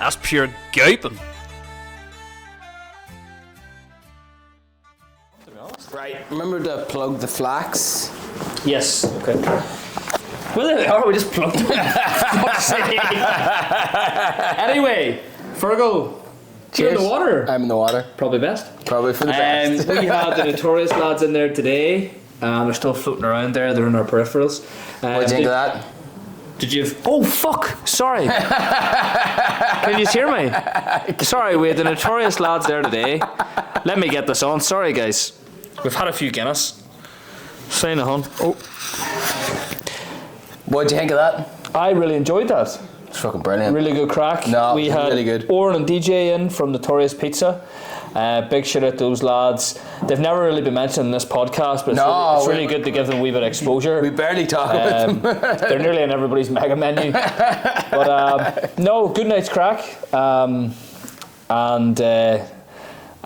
That's pure gaping. Right, remember to plug the flax? Yes. Okay. Well, there they are. We just plugged them. Anyway, Fergal, you're in the water. I'm in the water. Probably best. Probably for the best. We had the Notorious lads in there today. They're still floating around there. They're in our peripherals. What do you think of that? Did you? Oh fuck! Sorry. Can you hear me? Sorry, we had the Notorious lads there today. Let me get this on. Sorry, guys. We've had a few Guinness. Saying a hun. Oh. What do you think of that? I really enjoyed that. It's fucking brilliant. Really good crack. No, we had really good. Odhrán and DJ in from Notorious Pizza. Big shout out to those lads. They've never really been mentioned in this podcast, but it's really good to give them a wee bit of exposure. We barely talk about them. They're nearly in everybody's mega menu. But no, good night's crack.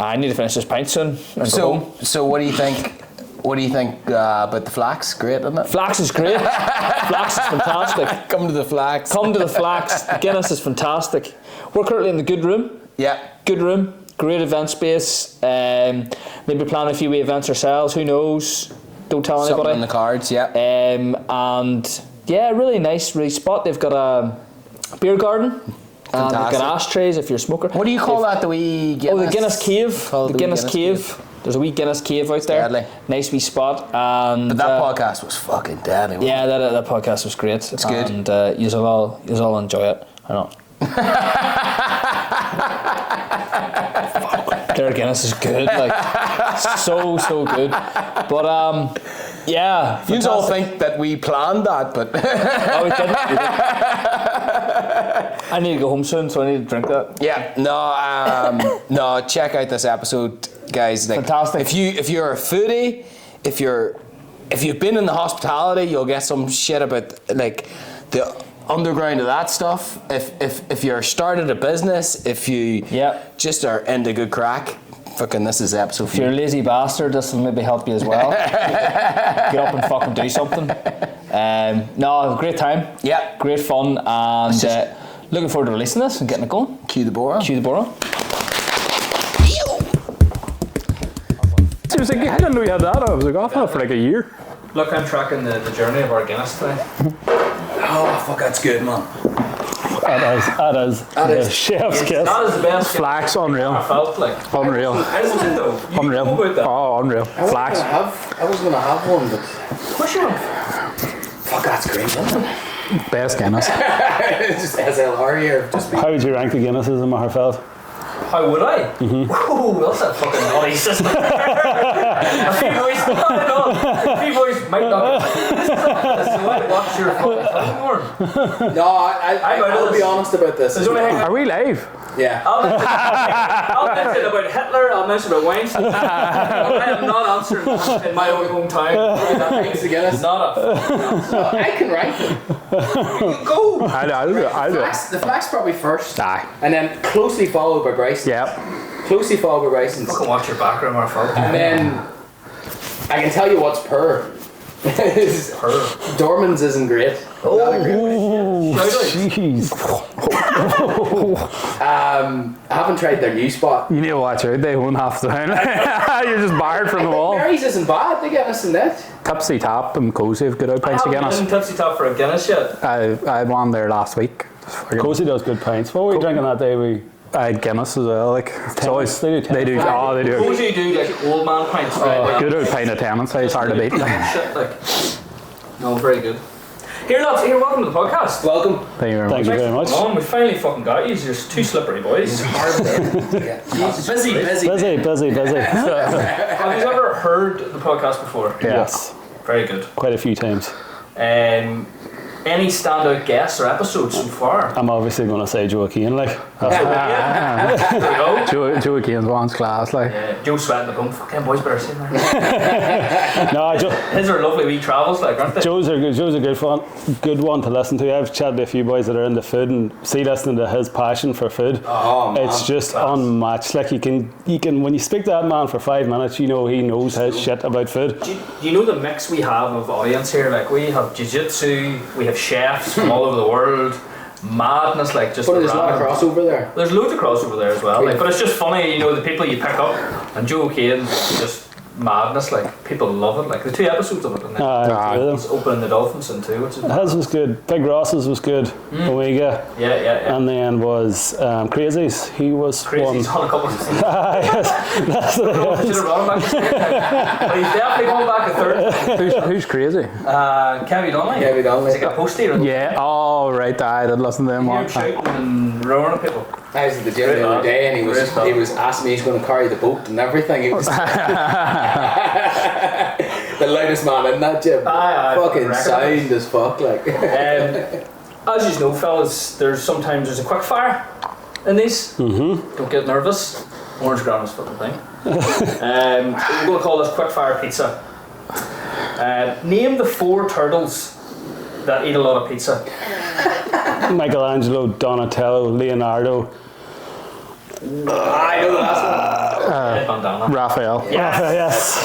I need to finish this pint soon and go home. So what do you think? What do you think about the flax? Great, isn't it? Flax is great. Flax is fantastic. Come to the flax. Come to the flax. The Guinness is fantastic. We're currently in the good room. Yeah. Good room. Great event space. Maybe plan a few events ourselves. Who knows? Don't tell anybody. Something on the cards. Yeah. And yeah, really nice, really spot. They've got a beer garden. And they've got ashtrays if you're a smoker. What do you call that? The wee Guinness? Oh, the Guinness Cave. The Guinness Cave. There's a wee Guinness Cave out there. Deadly. Nice wee spot. And but that podcast was fucking deadly. Yeah, that podcast was great. It's good. And you'll all enjoy it. I know. Their Guinness is good. Like so good. But yeah. You all think that we planned that, but no, we didn't. I need to go home soon, so I need to drink that. Yeah, no, check out this episode, guys. Like, fantastic. If you're a foodie, if you've been in the hospitality, you'll get some shit about like the underground of that stuff. If you're started a business, if you just are into good crack, fucking this is the episode. If you're a lazy bastard, this will maybe help you as well. Get up and fucking do something. No, great time. Yeah, great fun, and looking forward to releasing this and getting it going. Cue the bora. Seriously, I didn't know you had that. I was like off that for like a year. Look, I'm tracking the journey of our Guinness today. Oh fuck, that's good, man. That is the chef's kiss. That is the best flax, unreal. I felt like Unreal. I wasn't though. Unreal. Oh, unreal. Flax. I was gonna have one, but push on. Fuck, that's great, isn't it? Best Guinness. It's just SLR here. How would you rank the Guinnesses in Maherfeld? How would I? Mm-hmm. Ooh, that's a fucking naughty system. A few boys might not get this. What's your fucking thing, Warren? No, I'll be honest about this. Are we live? Yeah. I'll mention about Hitler, I'll mention about Weinstein. I am not answering that in my own hometown. That makes the Guinness. Not a I can rank them. Go! I'll do it. The flax probably first. Aye. And then closely followed by Bryson. Yep. Closely followed by Bryson. Fucking watch your background, Marfel. And then I can tell you what's purr. Dorman's isn't great. Oh, jeez. I haven't tried their new spot. You need to watch out. They won't have to. You're just barred from the wall. Mary's isn't bad. They get us in that. Tipsy Tap and Cozy have good out pints of Guinness. I haven't been Tipsy Tap for a Guinness yet. I had one there last week. Cozy does good pints. What were we drinking that day? I had Guinness as well. Like it's always they do. Cozy do like old man pints. Good old pint of tenants. It's hard to beat. No, very good. Here, lads. Here, welcome to the podcast. Welcome. Thank you very much. We finally fucking got you. You're two slippery boys. Busy. Busy. Have you ever heard the podcast before? Yes. Very good. Quite a few times. Any standout guests or episodes so far? I'm obviously going to say Joe Keane, like. Joe Keane's one's class, like. Yeah, Joe sweating the bum. Fucking boys better see him. No, his are lovely wee travels, like, aren't they? Joe's a good one to listen to. I've chatted to a few boys that are into food and listening to his passion for food. Oh, man. It's just unmatched. Like you can when you speak to that man for 5 minutes, you know he knows his shit about food. Do you know the mix we have of audience here? Like we have jiu-jitsu, we have chefs from all over the world. madness, like just. But there's a lot of random- crossover there. There's loads of crossover there as well, like, but it's just funny, you know, the people you pick up, and Joe Kane, just madness, like, people love it, like, the 2 episodes of it, and then he's opening the Dolphins in too, which is His was good. Big Ross's was good. Omega. yeah. And then was Crazy's. He was Crazy's one. on a couple of seasons. Yes, that's what it Should is. have brought him back to second time. But he's definitely going back a third. Who's crazy? Kevin Donnelly. Kevin Donnelly. He's like a postie. Right? Yeah. Oh, right. I did listen to him. Hear him shouting and roaring at people. I was at the gym the other day and he was asking me he's going to carry the boat and everything. He was the loudest man in that gym. Fucking sound as fuck, like. As you know, fellas, there's a quick fire in these. Don't get nervous. Orange ground is fucking thing. We're going to call this quick fire pizza. Name the 4 turtles that eat a lot of pizza. Michelangelo, Donatello, Leonardo. I know the last one. Ed Van Dana. Raphael. Yes.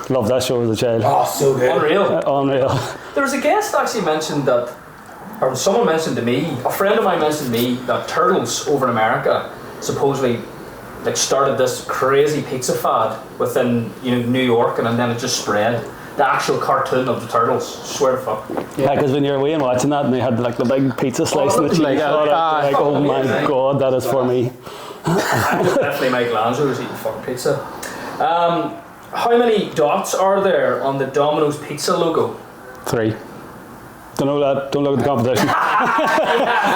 Loved that show as a child. Oh, so good. Unreal. Unreal. There was a guest actually mentioned that, or someone mentioned to me, a friend of mine mentioned to me that turtles over in America supposedly like started this crazy pizza fad within New York, and then it just spread. The actual cartoon of the turtles, swear to fuck. Yeah, because when you're away and watching that and they had like the big pizza slice and the cheese on it, like, oh my god, that is for me. Definitely Michelangelo's eating fucking pizza. How many dots are there on the Domino's pizza logo? 3. Don't know that. Don't look at the competition.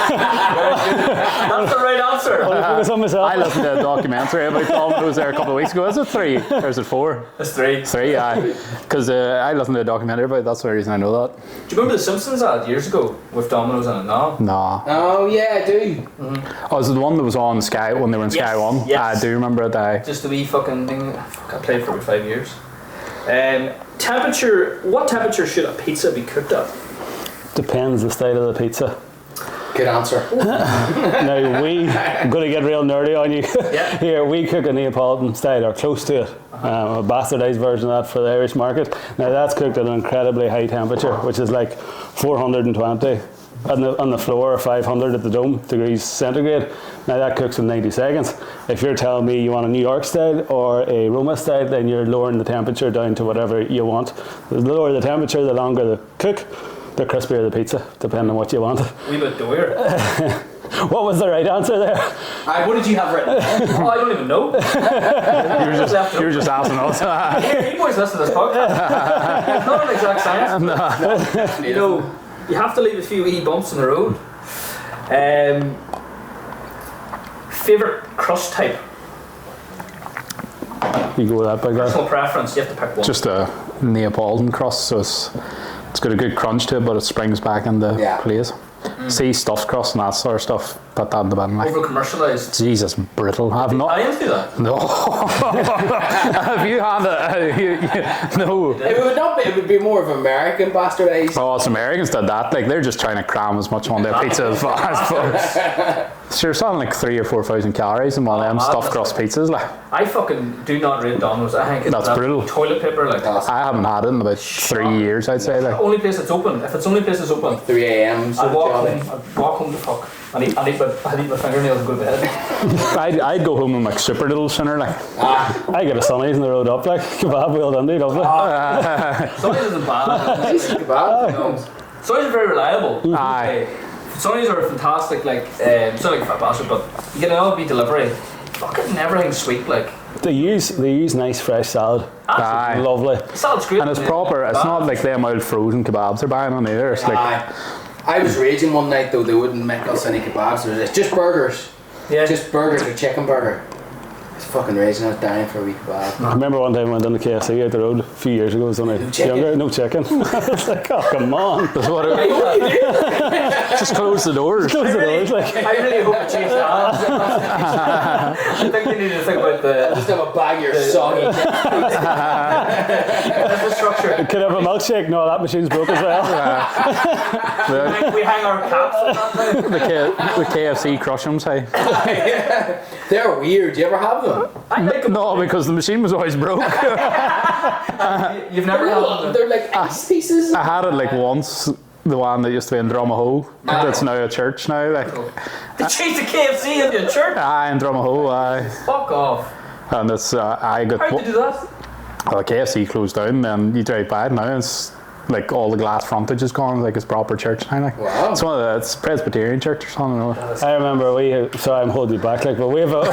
That's the right answer. Focus on myself. I listened to a documentary about Domino's there a couple of weeks ago. Is it 3 or is it 4? It's 3. 3, aye. Because I listened to a documentary about it. That's the reason I know that. Do you remember the Simpsons ad years ago with Domino's in it? No. Nah. Oh, yeah, I do. Oh, is it the one that was on Sky when they were in Sky Yes, 1? yes. I do remember it. Just the wee fucking thing. Fuck, I played for about 5 years. Temperature. What temperature should a pizza be cooked at? Depends the style of the pizza. Good answer. Now I'm going to get real nerdy on you. Yeah. Here we cook a Neapolitan style or close to it. A bastardized version of that for the Irish market. Now that's cooked at an incredibly high temperature, which is like 420 on the floor or 500 at the dome degrees centigrade. Now that cooks in 90 seconds. If you're telling me you want a New York style or a Roma style, then you're lowering the temperature down to whatever you want. The lower the temperature, the longer the cook, the crispier the pizza, depending on what you want. A wee bit doughier. What was the right answer there? What did you have written? Oh, I don't even know. You were just asking us. Here, you boys listen to this podcast. It's not an exact science. You know, you have to leave a few wee bumps in the road. Favourite crust type? You go with that big guy. Personal preference, you have to pick one. Just a Neapolitan crust, so it's got a good crunch to it, but it springs back into place. See stuffed crust and that sort of stuff, put that in the bin. Like, Over commercialised. Jesus, brittle. I've not. I didn't do that. No. Have you had it? No. It would not be. It would be more of American bastardized. Oh, it's Americans did that. Like they're just trying to cram as much onto a pizza as fast. Sure, something like 3,000 or 4,000 calories in one of them stuffed crust pizzas. Like I fucking do not rate Domino's. I think it's That's that brutal. toilet paper. Like I haven't had it in about 3 years, I'd say. Like only place that's open. If it's the only place that's open, 3 a.m. I'd walk home to fuck. I'd eat my fingernails and go to bed. I'd go home and make super little sooner. Like I get a Sunnies in the road up, like kebab wheel Dundee, lovely. Sonny's isn't bad. Decent kebab. Sonny's are very reliable. Aye. Sonny's are fantastic. Like it's not like a fat bastard, but you get an LB delivery. Fucking everything's sweet. Like They use nice fresh salad. Aye. Lovely. salad's great. And it's proper. It's not like them old frozen kebabs they're buying on either. It's like I was raging one night though. They wouldn't make us any kebabs. It was just burgers. Yeah. Just burgers or chicken burger. I was fucking raging. I was dying for a wee kebab. I remember one time I went down to KFC out the road a few years ago. I was only younger, no chicken. I was like, oh come on. that's what it, just close the doors. Close the doors, like. I really hope it changed hands. I think you need to think about the Just have a bag of your soggy. infrastructure. Could I have a milkshake? No, that machine's broke as well. We hang our caps on that. The KFC crush'ems, hey. They're weird. Do you ever have them? I like them. No, because the machine was always broke. You've never had them. They're like ice pieces. I had it like once, the one that used to be in Drumahoe. That's now a church now. Like, They changed the KFC into a church. in Drumahoe, Fuck off. and it's I got. How did they do that? Well, KFC closed down, then you drive by it now, and it's like all the glass frontage is gone, like it's proper church now. Like, Wow. it's Presbyterian church or something. Or I remember sorry, I'm holding you back, like, but we have a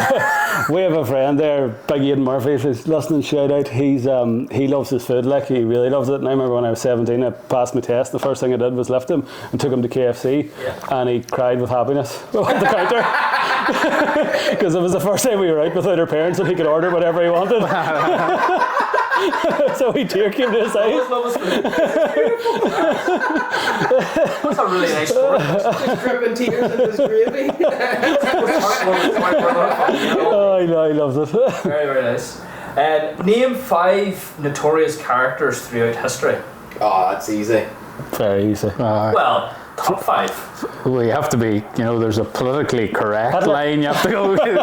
we have a friend there, Big Ian Murphy, if he's listening, shout out. He loves his food, like, he really loves it. And I remember when I was 17, I passed my test. The first thing I did was lift him and took him to KFC, and he cried with happiness at the counter because it was the first time we were out without our parents, and he could order whatever he wanted. So he tear came to his eyes. That's a really nice story. Just dripping tears in his gravy. Oh, I know, he loves it. Very, very nice. Name 5 notorious characters throughout history. Oh, that's easy. Very easy. Well, top 5. we have to be, there's a politically correct line you have to go with. You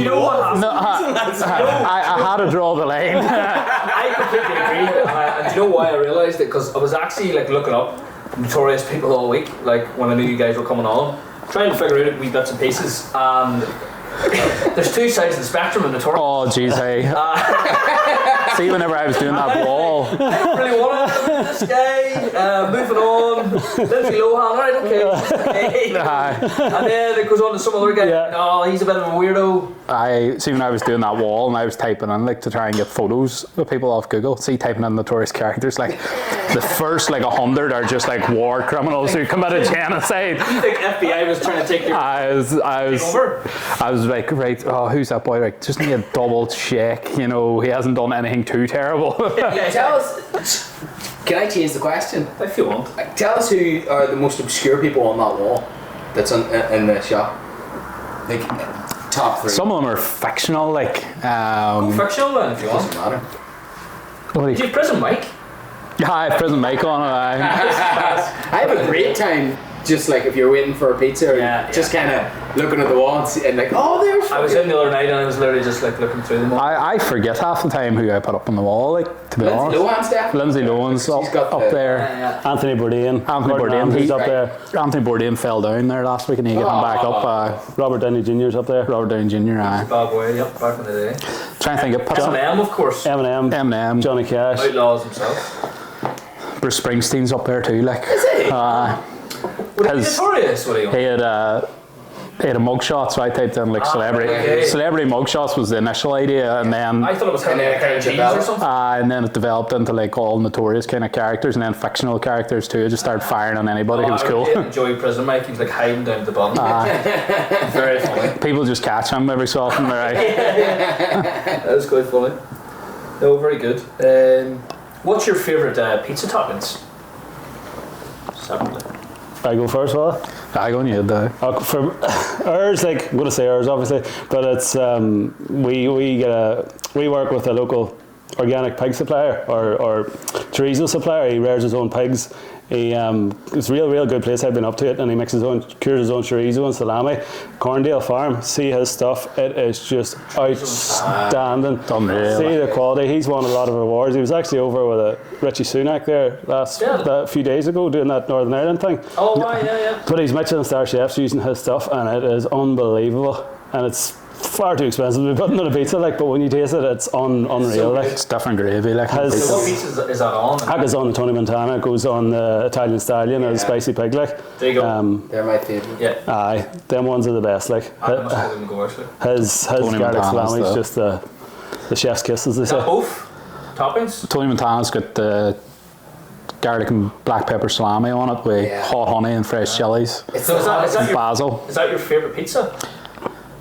know what happened? No, I had to draw the line. I completely agree. And do you know why I realised it? Because I was actually like looking up notorious people all week, like when I knew you guys were coming on, trying to figure out wee bits and pieces. And there's 2 sides of the spectrum of notorious. Oh, jeez, hey. See, whenever I was doing that wall, I don't really want to look at this guy. Moving on, Lindsay Lohan. Right, okay. And then it goes on to some other guy. Yeah. Oh, he's a bit of a weirdo. see when I was doing that wall and I was typing in like to try and get photos of people off Google. See, typing in notorious characters, like the first like 100 are just like war criminals who committed genocide. You think FBI was trying to take your over? I was like, right, oh, who's that boy? Like, just need a double check. He hasn't done anything too terrible. Tell us. Can I change the question? If you want. Tell us who are the most obscure people on that wall that's in the shop. Like, top 3. Some of them are fictional, like. Fictional then, if you want. Doesn't matter. What do Did you have Prison Mike? Yeah, I have Prison Mike on it. I have a great time. Just like if you're waiting for a pizza, or just kind of looking at the wall and like, oh, there's. I was in the other night and I was literally just like looking through them all. I forget half the time who I put up on the wall, like, to be honest. Lindsay Lohan's up there. Anthony Bourdain. He's up there. Anthony Bourdain fell down there last week and he got him back up. Robert Downey Jr.'s up there. Robert Downey Jr. Bad boy, yep, back in the day. Trying to think of Eminem, of course. Eminem. Johnny Cash. Outlaws himself. Bruce Springsteen's up there too, like. Is he? Would it be notorious? What are you on? He had a mugshot, so I typed in like celebrity. Okay. Celebrity mugshots was the initial idea, and then I thought it was kind of like jeans or something. and then it developed into like all notorious kind of characters, and then fictional characters too. I just started firing on anybody who was cool. I enjoy Prison Mike. He was like hiding down at the bottom. Very funny. People just catch him every so often. Right? That was quite funny. No, very good. What's your favourite pizza toppings? Separately. I go first, well. I go on you. For ours, like, I'm going to say ours, obviously, but it's we work with a local organic pig supplier or chorizo supplier. He rears his own pigs. It's a real good place. I've been up to it, and he makes cures his own chorizo and salami. Corndale Farm, see his stuff. It is just outstanding. Unreal. See the quality. He's won a lot of awards. He was actually over with Richie Sunak there a few days ago doing that Northern Ireland thing. Oh, right, yeah. But he's Michelin star chefs using his stuff, and it is unbelievable. And it's far too expensive to be putting on a pizza, like, but when you taste it, it's unreal. So like, it's different gravy, like. So what pizza is that on? That goes on the Tony Montana, it goes on the Italian Stallion or the Spicy Pig, like. There you go. They're my favourite. Yeah. Aye, them ones are the best, like. I must give them a go, actually. His garlic salami is just the chef's kiss, as they Is say. that both toppings? Tony Montana's got the garlic and black pepper salami on it with hot honey and fresh chilies. So is that your basil. Is that your favourite pizza?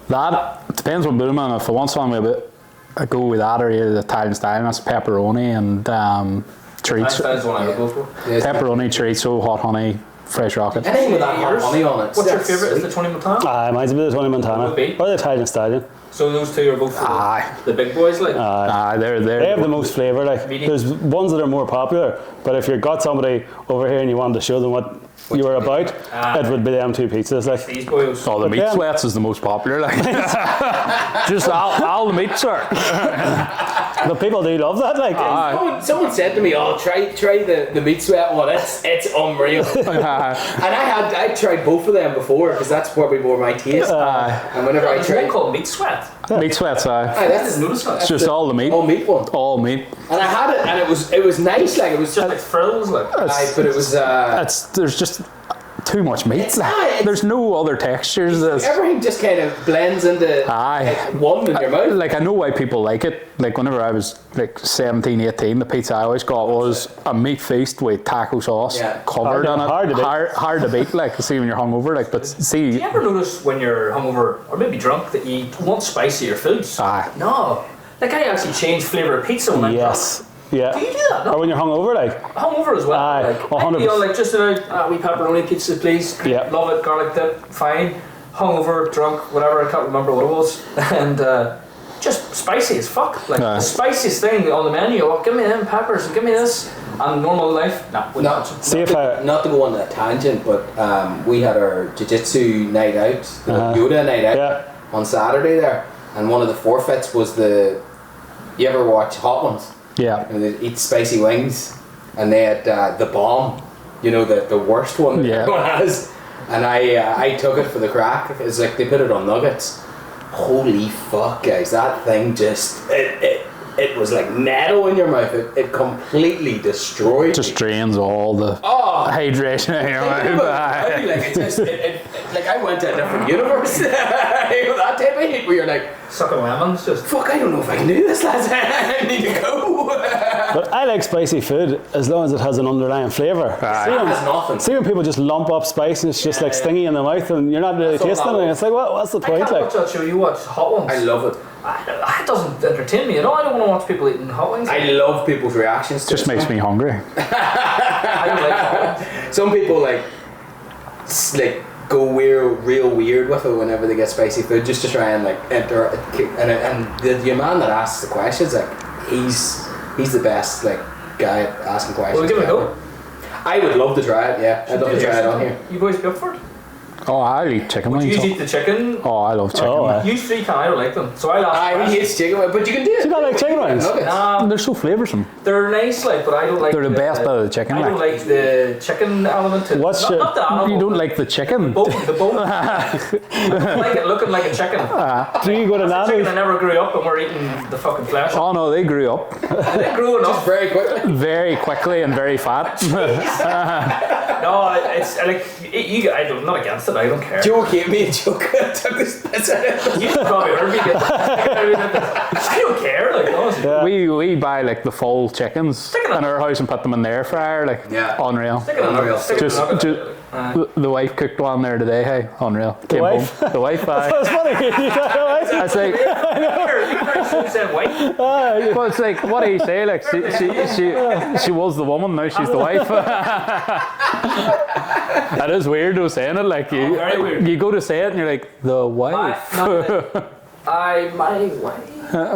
That depends what mood I'm in. If I want something I go with that, or the Italian style. That's pepperoni and chorizo. That's the one I would go for. Pepperoni, chorizo, hot honey, fresh rocket. Anything with that hot honey on it. What's your favourite? Is the Tony Montana? Mine's a bit of Tony Montana. Would be? Or the Italian Stallion. So those two are both the big boys, like? They have the most flavour, like. Medium. There's ones that are more popular, but if you've got somebody over here and you wanted to show them what you were about, it would be them 2 pizzas, like. These boys. Oh, the meat sweats is the most popular, like. Just all the meat, sir. But people do love that. Like, Someone said to me, "Oh, try the meat sweat one. It's unreal." And I tried both of them before because that's probably more my taste. And whenever I There's tried, one called meat sweat. Meat sweats, I didn't notice that. it's just all the meat. all meat one. All meat. And I had it, and it was nice. Like it was Just like frills, like. but it was. There's just too much meat. It's There's no other textures. Everything just kind of blends into one in your mouth. Like, I know why people like it. Like, whenever I was like 17, 18, the pizza I always got was a meat feast with taco sauce covered on it. Hard to beat, like, see when you're hungover. Like, but see. Do you ever notice when you're hungover or maybe drunk that you want spicier foods? No. Like, I actually change flavour of pizza when I'm drunk. Yeah. Do you do that? No? Or when you're hungover, like? Hungover as well. Like, 100%. You know, like just a wee pepperoni pizza, please. Yeah. Love it, garlic dip, fine. Hungover, drunk, whatever. I can't remember what it was. And just spicy as fuck. Like the spiciest thing on the menu. Oh, give me them peppers. Give me this. And normal life, not to go on a tangent, but we had our jiu-jitsu night out, the Yoda night out on Saturday there, and one of the forfeits was the. You ever watch Hot Ones? Yeah. And they eat spicy wings, and they had the bomb, you know, the worst one that everyone has. And I took it for the crack. It's like they put it on nuggets. Holy fuck, guys! That thing just it was like nettle in your mouth. It completely destroyed. Just drains all the hydration out of your mouth. I feel like like I went to a different universe. You know, that type of heat where you're like sucking lemons, just fuck. I don't know if I can do this, lads. I need to go. But I like spicy food as long as it has an underlying flavour. See when people just lump up spice and it's just like stingy in the mouth and you're not really tasting it. It's like, what's the point? I can't watch that show. You watch Hot Ones. I love it. It doesn't entertain me at all. I don't want to watch people eating hot wings. I love people's reactions to it. Just makes me hungry. I don't like hot wings. Some people like go real weird with it whenever they get spicy food just to try and like enter and the man that asks the questions, like he's the best like guy at asking questions. Well, give it a go. I would love to try it. Yeah, I'd love to try it on here. You boys be up for it? Oh, I eat chicken wings. Would you eat the chicken? Oh, I love chicken. You three can. I don't like them. So I'll ask. He hates chicken wings, but you can do it. You don't like chicken wings? They're so flavoursome. They're nice, like, but I don't like. They're the best bit of the chicken. I don't like the chicken element to it. Not the animal. You don't like the chicken? The bone. I don't like it looking like a chicken. Do you go to Nando's? Chicken I never grew up and we're eating the fucking flesh. Oh no, they grew up. They grew up very quickly. Very quickly and very fat. No, it's like I'm not against it. I don't care. Joe gave me a joke. Took this piss out of it. You probably heard me get I don't care, like, honestly. We buy like the full chickens in our house and put them in the air fryer, like unreal. The wife cooked one there today. Hey, unreal. Came home. The wife. That's funny. I was like, well, it's like, what do you say? Like, she was the woman, now she's the wife. That is weird though, saying it. Like, very weird. You go to say it and you're like, the wife. My wife.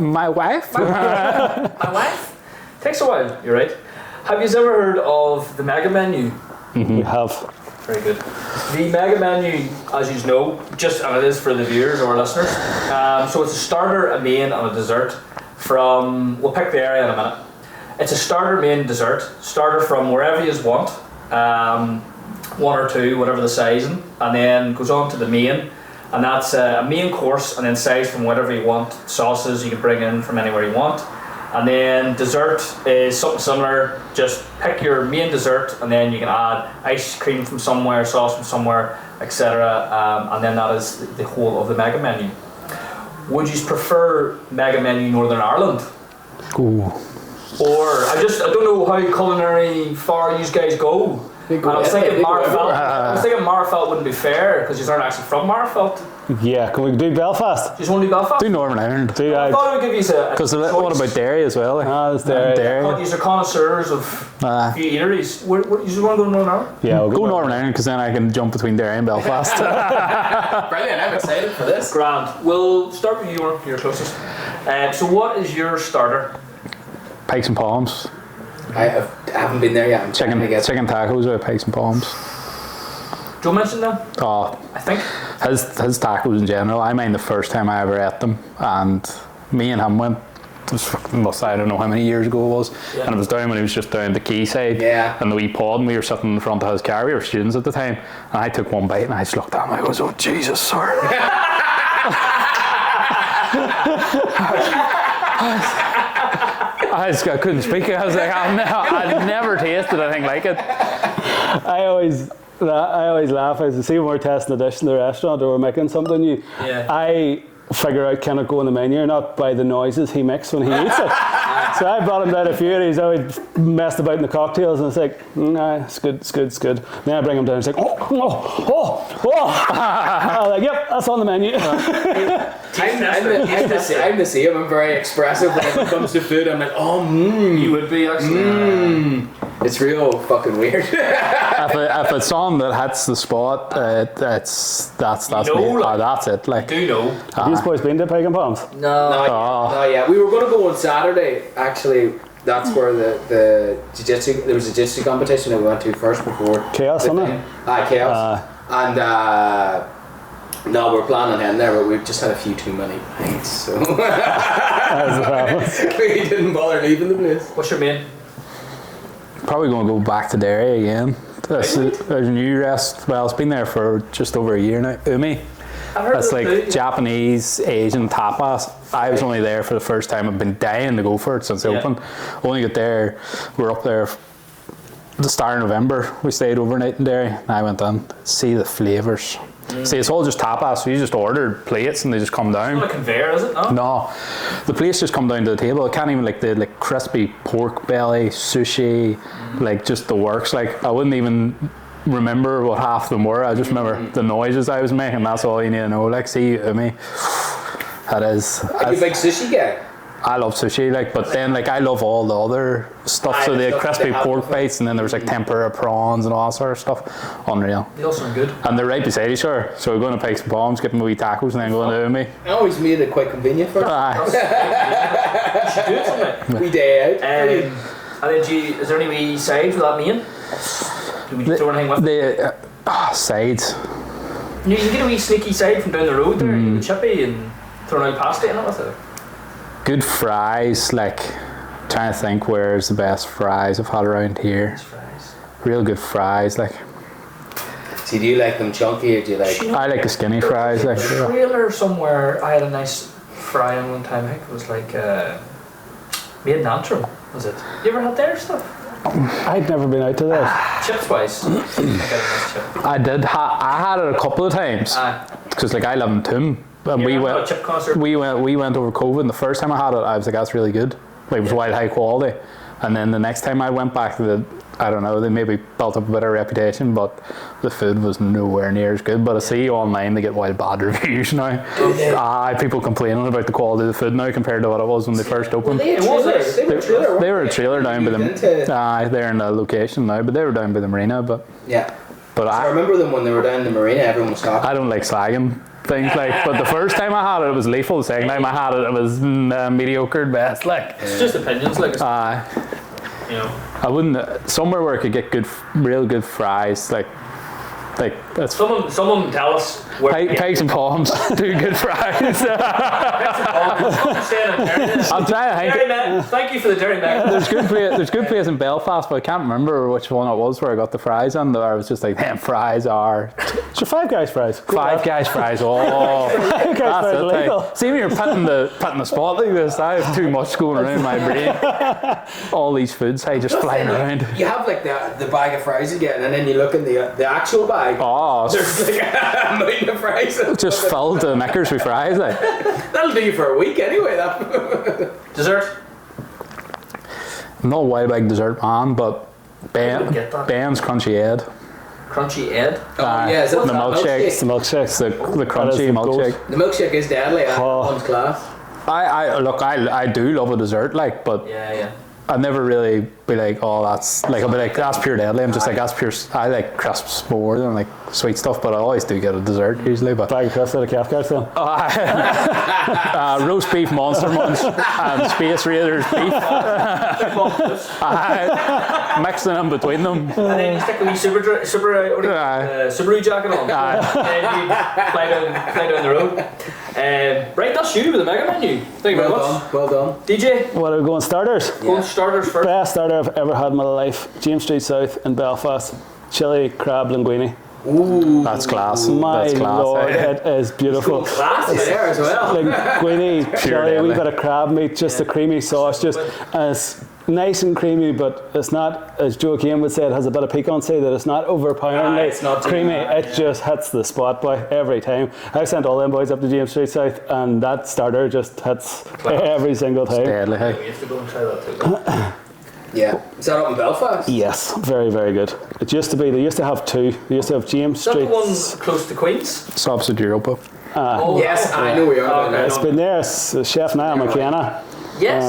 My wife? My wife? Takes a while, you're right. Have you ever heard of the mega menu? We have. Very good. The mega menu, as you know, and it is for the viewers or listeners, so it's a starter, a main and a dessert we'll pick the area in a minute. It's a starter, main, dessert. Starter from wherever you want, one or two, whatever the sizing, and then goes on to the main, and that's a main course, and then size from whatever you want. Sauces you can bring in from anywhere you want. And then dessert is something similar. Just pick your main dessert, and then you can add ice cream from somewhere, sauce from somewhere, etc. And then that is the whole of the mega menu. Would you prefer mega menu Northern Ireland? Ooh. Or I don't know how culinary far you guys go. And I was thinking Marfelt wouldn't be fair because you aren't actually from Marfelt. Yeah, can we do Belfast? You just want to do Belfast? Do Northern Ireland. I thought I would give you a because what about Derry as well? There's Derry. These are connoisseurs of few eateries. You just want to go to Northern Ireland? Yeah, we'll go Northern Ireland because then I can jump between Derry and Belfast. Brilliant, I'm excited for this. Grand. We'll start with your closest. So what is your starter? Pikes and Palms. I haven't been there yet. Chicken tacos with Pikes and Palms. Joe mentioned them? Oh, I think. His tacos in general, I mind the first time I ever ate them, and me and him went I don't know how many years ago it was, and it was down when he was just down the quay side, and the wee pod, and we were sitting in the front of his car. We were students at the time, and I took one bite, and I just looked at him. I goes, "Oh Jesus, sir!" I couldn't speak. I was like, I'd never tasted anything like it. I always laugh as I see when we're testing a dish in the restaurant or we're making something new. I figure out can it go in the menu or not by the noises he makes when he eats it. So I brought him down a few and he's always messed about in the cocktails and it's like, nah, it's good. Then I bring him down and it's like, oh. I'm like, yep, that's on the menu. I'm the same. I'm very expressive when it comes to food. I'm like, You would be actually. It's real fucking weird. if it's on that hits the spot, that's You know, me. like, That's it. Like, Do you know? Have you boys been to Pig and Palms? No, yeah. We were going to go on Saturday. Actually, that's where the jiu-jitsu. There was a jiu-jitsu competition that we went to first before. Chaos, isn't it? Chaos. And no, we're planning in there, but we've just had a few too many pints, so we didn't bother leaving the place. What's your main? probably going to go back to Derry again. There's a new rest. Well, it's been there for just over a year now. Umi. That's like Japanese, Asian tapas. I was only there for the first time. I've been dying to go for it since it opened. Only got there. We're up there the start of November. We stayed overnight in Derry. And I went in. See the flavours. See, it's all just tapas. So you just ordered plates and they just come down. It's not a conveyor, is it? No, the plates just come down to the table. It can't even the crispy pork belly, sushi, like just the works. Like I wouldn't even remember what half of them were. I just remember the noises I was making. That's all you need to know. Like, see, me, that is. Are you a big sushi guy? I love sushi, but then I love all the other stuff. So the crispy pork bites, and then there was tempura prawns and all that sort of stuff. Unreal. They all sound good. And they're right beside each other. So we're going to Pikes and Palms, get them a wee tacos, and then going to Umi. I always made it quite convenient for us. You should do it sometime. We day out. And then is there any wee sides with that main? Do we throw anything with it? Sides. You can get a wee sneaky side from down the road there, you chippy and throw an old pasta in it with it. Good fries, trying to think where's the best fries I've had around here. Fries. Real good fries, So do you like them chunky or do you like? I like the skinny fries, A trailer somewhere, I had a nice fry on one time. I think it was made in Antrim, was it? You ever had their stuff? I'd never been out to that. Chips wise. I got a nice chip. I did. I had it a couple of times because I live in Toom. And we went over COVID, and the first time I had it, I was like, that's really good. It was wild high quality. And then the next time I went back, I don't know, they maybe built up a bit of reputation, but the food was nowhere near as good. But I see online they get wild bad reviews now. People complaining about the quality of the food now compared to what it was when they first opened. They were a trailer down by them. They're in the location now, but they were down by the marina. But I remember them when they were down in the marina. Everyone was talking. I don't like slagging things but the first time I had it was lethal. The second time I had it was mediocre at best. It's just opinions, I wouldn't somewhere where I could get real good fries that's someone tell us where Pikes and Palms do good fries. I'm trying to think. Thank you for the Derry man. There's good place in Belfast, but I can't remember which one it was where I got the fries and I was just damn, fries are. So Five Guys fries. Five Guys fries. Oh, Five Guys fries illegal. See when you're putting the spot like this, I have too much going around my brain. All these foods, just flying around. You have the bag of fries you get, and then you look in the actual bag. Oh, there's a million of fries. Just filled the knickers with fries. That'll do you for a week anyway. Dessert? I'm not a wild big dessert man, but Ben's Crunchy Ed. Crunchy Ed? Is that the milkshake? The milkshakes, the crunchy milkshake. The milkshake is deadly. One's class. I do love a dessert, but I'd never really be that's I'll be that's pure deadly. I'm just that's pure. I like crisps more than sweet stuff, but I always do get a dessert usually. But bag of crisps out of Calf Guards then. Roast beef monster munch and Space Raiders beef. Mixing in between them. And then you stick a wee Subaru jacket on. And then you fly down the road. Right, that's you with the mega menu. Thank you very much. Well done. DJ, What are we going starters? go starters first. Best starter I've ever had in my life. James Street South in Belfast. Chili crab linguine. Ooh. That's class. My That's class. lord, it is beautiful. Classy There as well. Linguine, chili, a wee deadly. bit of crab meat, just a creamy sauce, just and it's nice and creamy, but it's not, as Joaquin would say, it has a bit of piquancy, that it's not overpoweringly it's not too creamy. bad, It just hits the spot, boy, every time. I sent all them boys up to James Street South, and that starter just hits every single time. Deadly, hey. We have to go and try that too. Yeah. Is that up in Belfast? Yes, very, very good. It used to be, they used to have two. They used to have James Is that the Street. one close to Queen's? Stops at Europa. Oh, Yes, I know we are. Okay, It's been there, it's Chef Niall McKenna. Yes.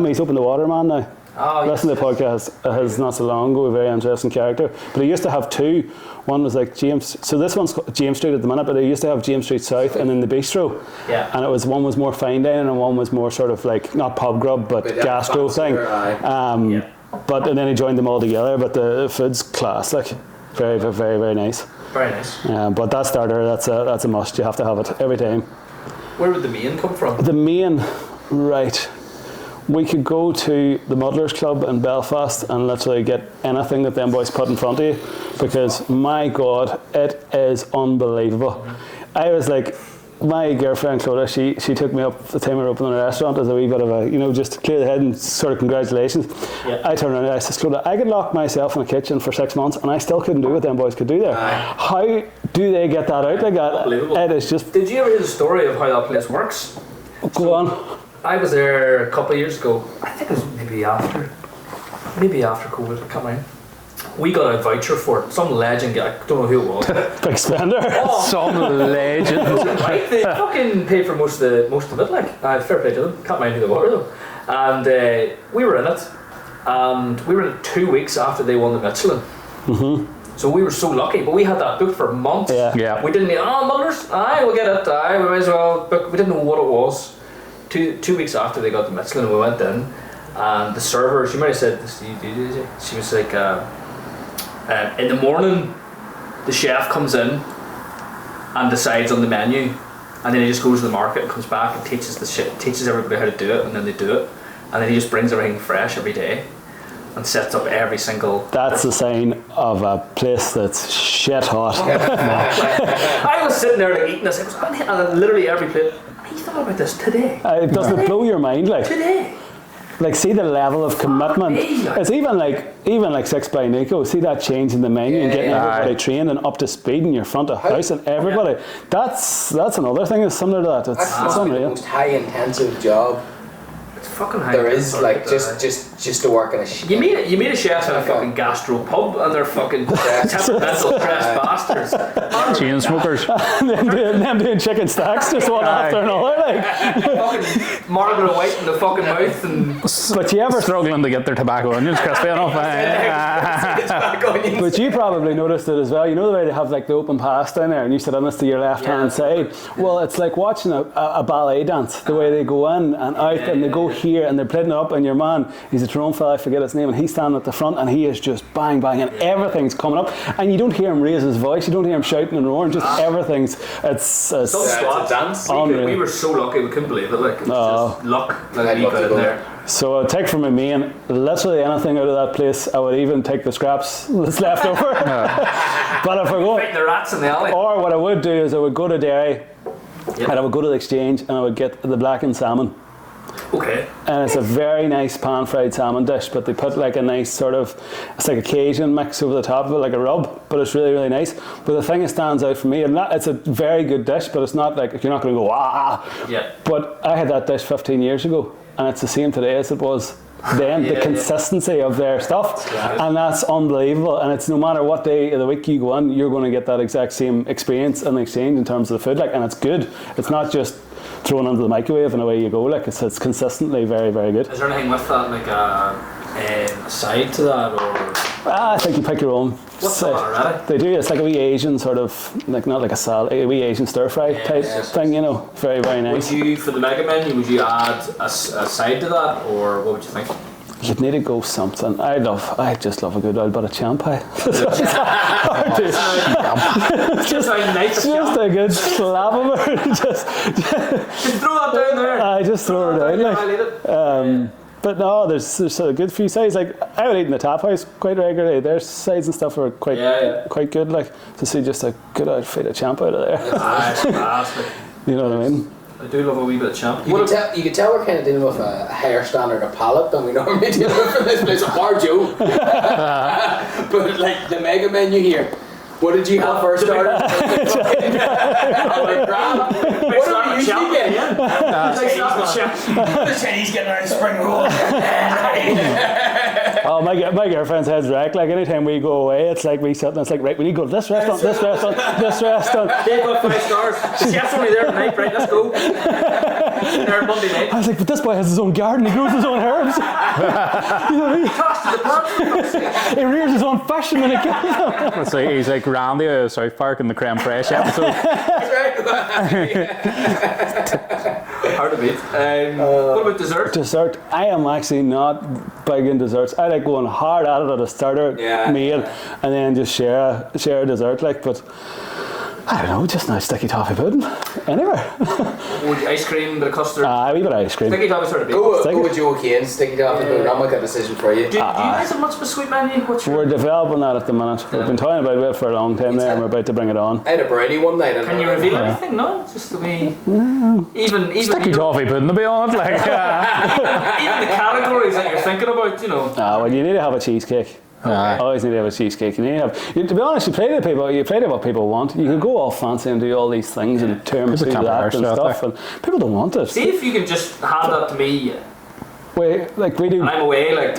He's opened the Waterman now. Oh, Listen to the podcast his not so long ago, a very interesting character. But he used to have two. One was like James, so this one's James Street at the minute, but he used to have James Street South and then the bistro. Yeah. And it was, one was more fine dining and one was more sort of like, not pub grub, but gastro thing. But and then he joined them all together, but the food's class, like very, very, very, very nice. Very nice. But that starter, that's a must. You have to have it every time. Where would the main come from? The main, right. We could go to the Muddlers Club in Belfast and literally get anything that them boys put in front of you, because my God, it is unbelievable. I was like, my girlfriend Clodagh, she took me up the time we were opening the restaurant as a wee bit of a, just to clear the head and sort of congratulations. Yeah. I turned around and I said, Clodagh, I could lock myself in a kitchen for 6 months and I still couldn't do what them boys could do there. How do they get that out like that? Unbelievable. It is just, Did you ever hear the story of how that place works? go on. I was there a couple of years ago. I think it was maybe after COVID. I can't remember. We got a voucher for it. Some legend guy. I don't know who it was. Big spender. Oh, Some legend. right. They fucking paid for most of it. Like, fair play to them. Can't mind who they were though. And we were in it, and we were in it 2 weeks after they won the Michelin. Mm-hmm. So we were so lucky, but we had that booked for months. Yeah. We didn't need. Muddlers. We'll get it. We might as well book. We didn't know what it was. Two weeks after they got the Michelin, we went in, and the server, she might have said this to you, did she was like, in the morning, the chef comes in and decides on the menu, and then he just goes to the market and comes back and teaches everybody how to do it, and then they do it, and then he just brings everything fresh every day and sets up every single. That's the sign of a place that's shit hot. I was sitting there like eating this, and literally every plate. You thought about this today? Doesn't it blow your mind? Today. Like see the level of commitment. It's even like Six by Nico. See that change in the menu and getting everybody trained and up to speed in your front of house and everybody. That's another thing that's similar to that. It's the unreal. most high intensive job It's fucking high. there is, like just to work in a You meet a chef in a fucking gastro pub and they're fucking temperamental stressed bastards. Chain smokers. them doing chicken stacks just one after another. Like. Fucking Margaret White in the fucking mouth and But you ever Struggling to get their tobacco onions crispy enough. But you probably noticed it as well. You know the way they have like the open pass down there and you sit on this to your left hand side? Well, it's like watching a ballet dance, the way they go in and out and they go here and they're playing it up, and your man, he's a Tyrone fella, I forget his name, and he's standing at the front and he is just bang bang and everything's coming up and you don't hear him raise his voice, you don't hear him shouting and roaring, just everything's it's it's a dance. We were so lucky, we couldn't believe it. Like it was just luck that we got in there. So I'd take from my main literally anything out of that place. I would even take the scraps that's left over. But if we're going Fighting the rats in the alley. or what I would do is I would go to Derry and I would go to the Exchange and I would get the blackened salmon. Okay. And it's a very nice pan-fried salmon dish, but they put like a nice sort of, it's like a Cajun mix over the top of it, like a rub, but it's really, really nice. But the thing that stands out for me, and it's a very good dish, but it's not like, you're not going to go, ah. Yeah. But I had that dish 15 years ago, and it's the same today as it was then. The consistency of their stuff, and that's unbelievable. And it's no matter what day of the week you go in, you're going to get that exact same experience in the Exchange in terms of the food, like, and it's good. It's not just thrown into the microwave and away you go, like it's consistently very, very good. Is there anything with that, like a side to that, or? I think you pick your own. What's that already? They do. It's like a wee Asian sort of, like not like a salad, a wee Asian stir fry type thing, you know. Very, very nice. Would you, for the mega menu, would you add a side to that, or what would you think? you'd need to go something. I just love a good old bit of champ pie. Just Just a good slap of her. Just throw that down there. I just throw her down. Like, but no, there's a good few sides. Like I would eat in the tap house quite regularly. Their sides and stuff are quite good. Like to see just a good old feed of champ out of there. It's fantastic. You know what I mean? I do love a wee bit of champ. You can tell we're kind of dealing with a higher standard of palate than we normally deal with for this place. Hard Joe. But like the mega menu here. What did you have for a starter? What do you usually get? The Chinese getting out of spring roll. Oh, my girlfriend's head's wrecked. Like anytime we go away, it's like we sit and it's like, right, we need to go to this restaurant, this restaurant, this restaurant. They've got 5 stars. The chef's only there tonight, right? Let's go. There Monday night. I was like, but this boy has his own garden. He grows his own herbs. You know what I mean? He talks to the birds. He rears his own fish and then he kills them. It's like, he's like Randy out of South Park in the Creme Fraiche episode. Hard to beat. What about dessert? Dessert. I am actually not big in desserts. I like going hard at it at a starter meal and then just share a dessert. Like, but I don't know, just nice sticky toffee pudding. Anywhere. Would ice cream, bit of custard? A wee bit of ice cream. Sticky toffee sort of big. Go with Joe Kane, sticky toffee pudding. I'll make a decision for you. Do you guys have much of a sweet menu? We're developing that at the minute. We've been talking about it for a long time there and we're about to bring it on. I had a brownie one night. Can you reveal anything? No? Just the way... Even Sticky toffee pudding to be on it, like. even the categories that you're thinking about, you know. Well, you need to have a cheesecake. Always need to have a cheesecake. You need to have. To be honest, you play to people. You play to what people want. You can go all fancy and do all these things and tiramisu that and stuff, and people don't want it. See if you can just hand that to me. We do. And I'm away, like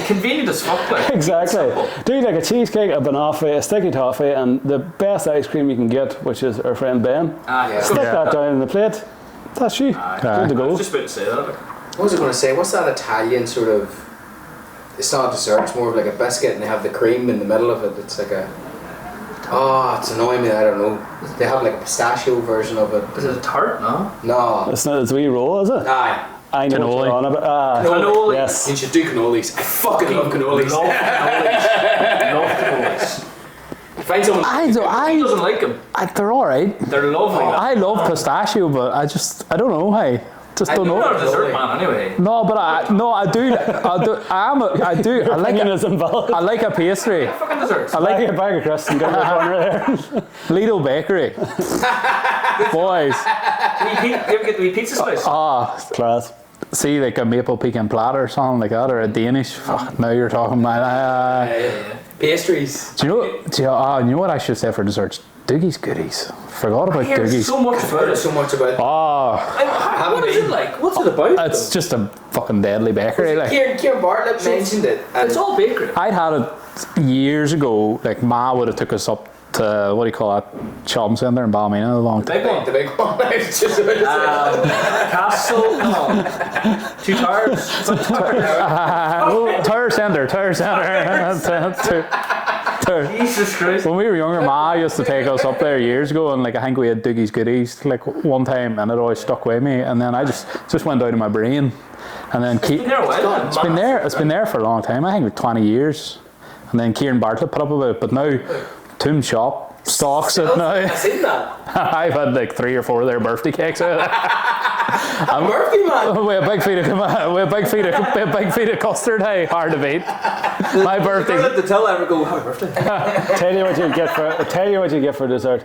convenient as fuck. Like Exactly. Do like a cheesecake, a banoffee, a sticky toffee, and the best ice cream you can get, which is our friend Ben. Stick that down in the plate. That's you. Good to go. I was just about to say that. What was I going to say? What's that Italian sort of? It's not a dessert. It's more of like a biscuit, and they have the cream in the middle of it. It's like a. Oh, it's annoying me. I don't know. They have like a pistachio version of it. Is it a tart? No. No. It's not a wee roll, is it? Aye. I know what you're on about. Cannoli. Yes. You should do cannolis. I fucking love cannolis. Love cannolis. Find someone who doesn't like them. They're alright. They're lovely. I love pistachio, but I don't know. I just don't You're know. not a dessert man anyway. No, but I do. I like a pastry. Fucking desserts. I like a bag of crusts and go to the corner there. Lido Bakery. Boys. You ever get the wee pizza slice? Class. See, like a maple pecan platter or something like that, or a Danish. Fuck, now you're talking about. Pastries. Do you know what I should say for desserts? Doogie's Goodies. Forgot about Doogie's. So much about it. So much about it. What is it like? What's it about? It's just a fucking deadly bakery. Like. Kieran Bartlett mentioned it. It's all bakery. I'd had it years ago. Like Ma would have took us up to what do you call that shopping centre in Ballymena a long time. The big one. I was just about to say. Castle. No. 2 Towers. Tower Centre. Jesus Christ. When we were younger, Ma used to take us up there years ago, and like I think we had Doogie's Goodies like one time, and it always stuck with me. And then I just went out of my brain, and then it's been there for a long time. I think like 20 years, and then Kieran Bartlett put up about it, but now Toon Shop stocks it now. I've seen that. I've had like 3 or 4 of their birthday cakes out of it. Birthday man. With a big feet of custard, hey, hard to beat. My birthday. Let the tell ever go, happy birthday. Tell you what you get for dessert.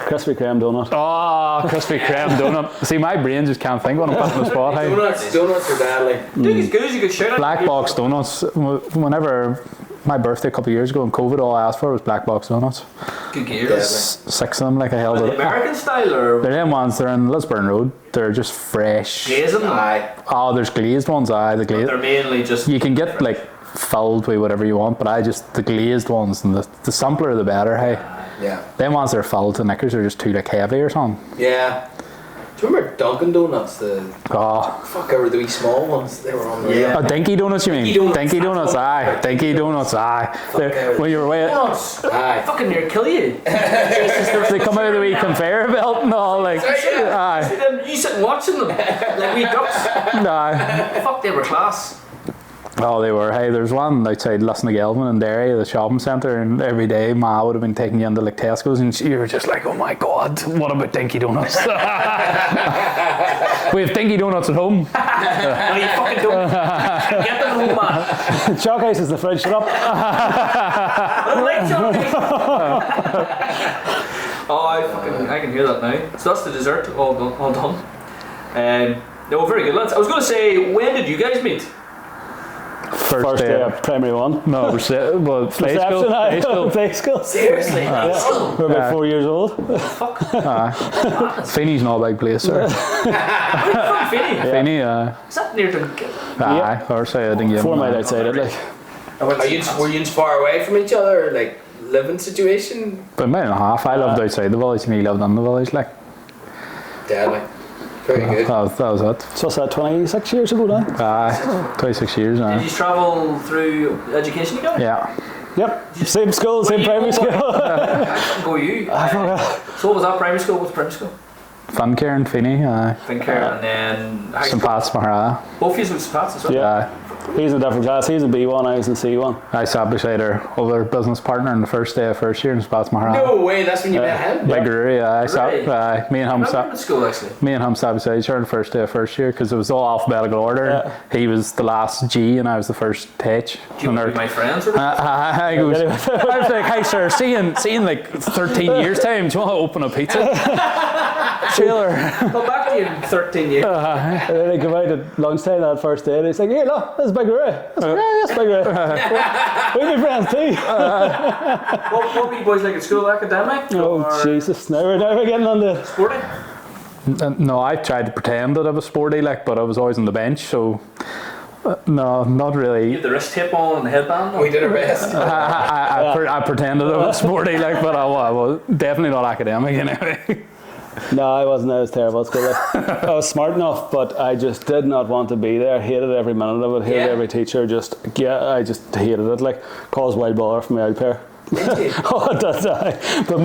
Krispy Kreme donut. Oh, Krispy Kreme donut. See, my brain just can't think when I'm put in the spot. Hey. Donuts are deadly. Doogie's Goodies, you could shout out. Black box donuts. Whenever my birthday a couple of years ago in COVID, all I asked for was black box donuts. Good gears. 6 of them, like I held The it. American style or? They're them ones. They're in Lisburn Road. They're just fresh. Glazing them? Aye. Oh, there's glazed ones. Aye, the glazed. They're mainly just... You can get like filled with whatever you want, but the glazed ones, and the simpler the better. Hey. Yeah. Them ones that are filled, the knickers are just too like heavy or something. Yeah. Do you remember Dunkin' Donuts? Fuck over the wee small ones. They were on. Oh, Dinky Donuts, you mean? Dinky Donuts, aye. Dinky Donuts, aye. When you were away, Aye. Fucking near kill you. they come out of the wee conveyor belt and all, like. Aye. You sit watching them like wee ducks. Aye. Fuck, they were class. Oh, they were. Hey, there's one outside Lisnagelvin in Derry, the shopping centre, and every day Ma would have been taking you into like Tesco's, and you were just like, oh my God, what about Dinky Donuts? We have Dinky Donuts at home. No, you fucking don't. Get them home, man. Chalk ice is in the fridge, shut up. I don't like chocolate. Oh, I can hear that now. So that's the dessert, all done. No, very good, lads. I was going to say, when did you guys meet? First day of primary one. No, play school. Play school. Seriously? We're about 4 years old. Fuck. Feeney's not a big place, sir. Where are you from, Feeney? Feeney, Is that near Dundee? aye, or say I didn't get 4 miles outside it, like. Were you far away from each other, like living situation? But a mile and a half. I lived outside the village and he lived in the village, like. Deadly. Very good. That was it. So what's that, 26 years ago now? Aye, 26 years now. Did you travel through education together? Yeah. Yep, same school, same primary school. Go you. So what was that primary school? What's primary school? Fincare and Feeney, aye. Fincare, and then St. Pat's Mahara. both of you with St. Pat's as well? Yeah. He's in a different class, he's in B1, I was in C1. I sat beside our other business partner on the first day of first year in St. Pat's Mahara. No way, that's when you met him? Big Rory, I sat, Really? me and him I remember sat. in school actually. Me and him sat beside each other on the first day of first year because it was all alphabetical order. He was the last G and I was the first H. Do you want to be my friends? Or I was like, hey sir, seeing like 13 years time, do you want to open a pizza trailer? Well, back to you in 13 years. And then they come out at lunchtime that first day and he's like, here, look, this is Big Ray. I was like, yeah, that's Big Ray. We'll be friends too. What were you boys like at school? Academic? Oh, or Jesus, now we're getting on the... sporty? No, I tried to pretend that I was sporty, like, but I was always on the bench, so no, not You really. had the wrist tape on and the headband on? We did our best. I pretended I was sporty, like, but I was definitely not academic anyway. No, I wasn't. I was terrible at school. I was smart enough, but I just did not want to be there. Hated every minute of it. Hated every teacher. I just hated it. Like, caused wild bother from my out pair. Oh, it does. But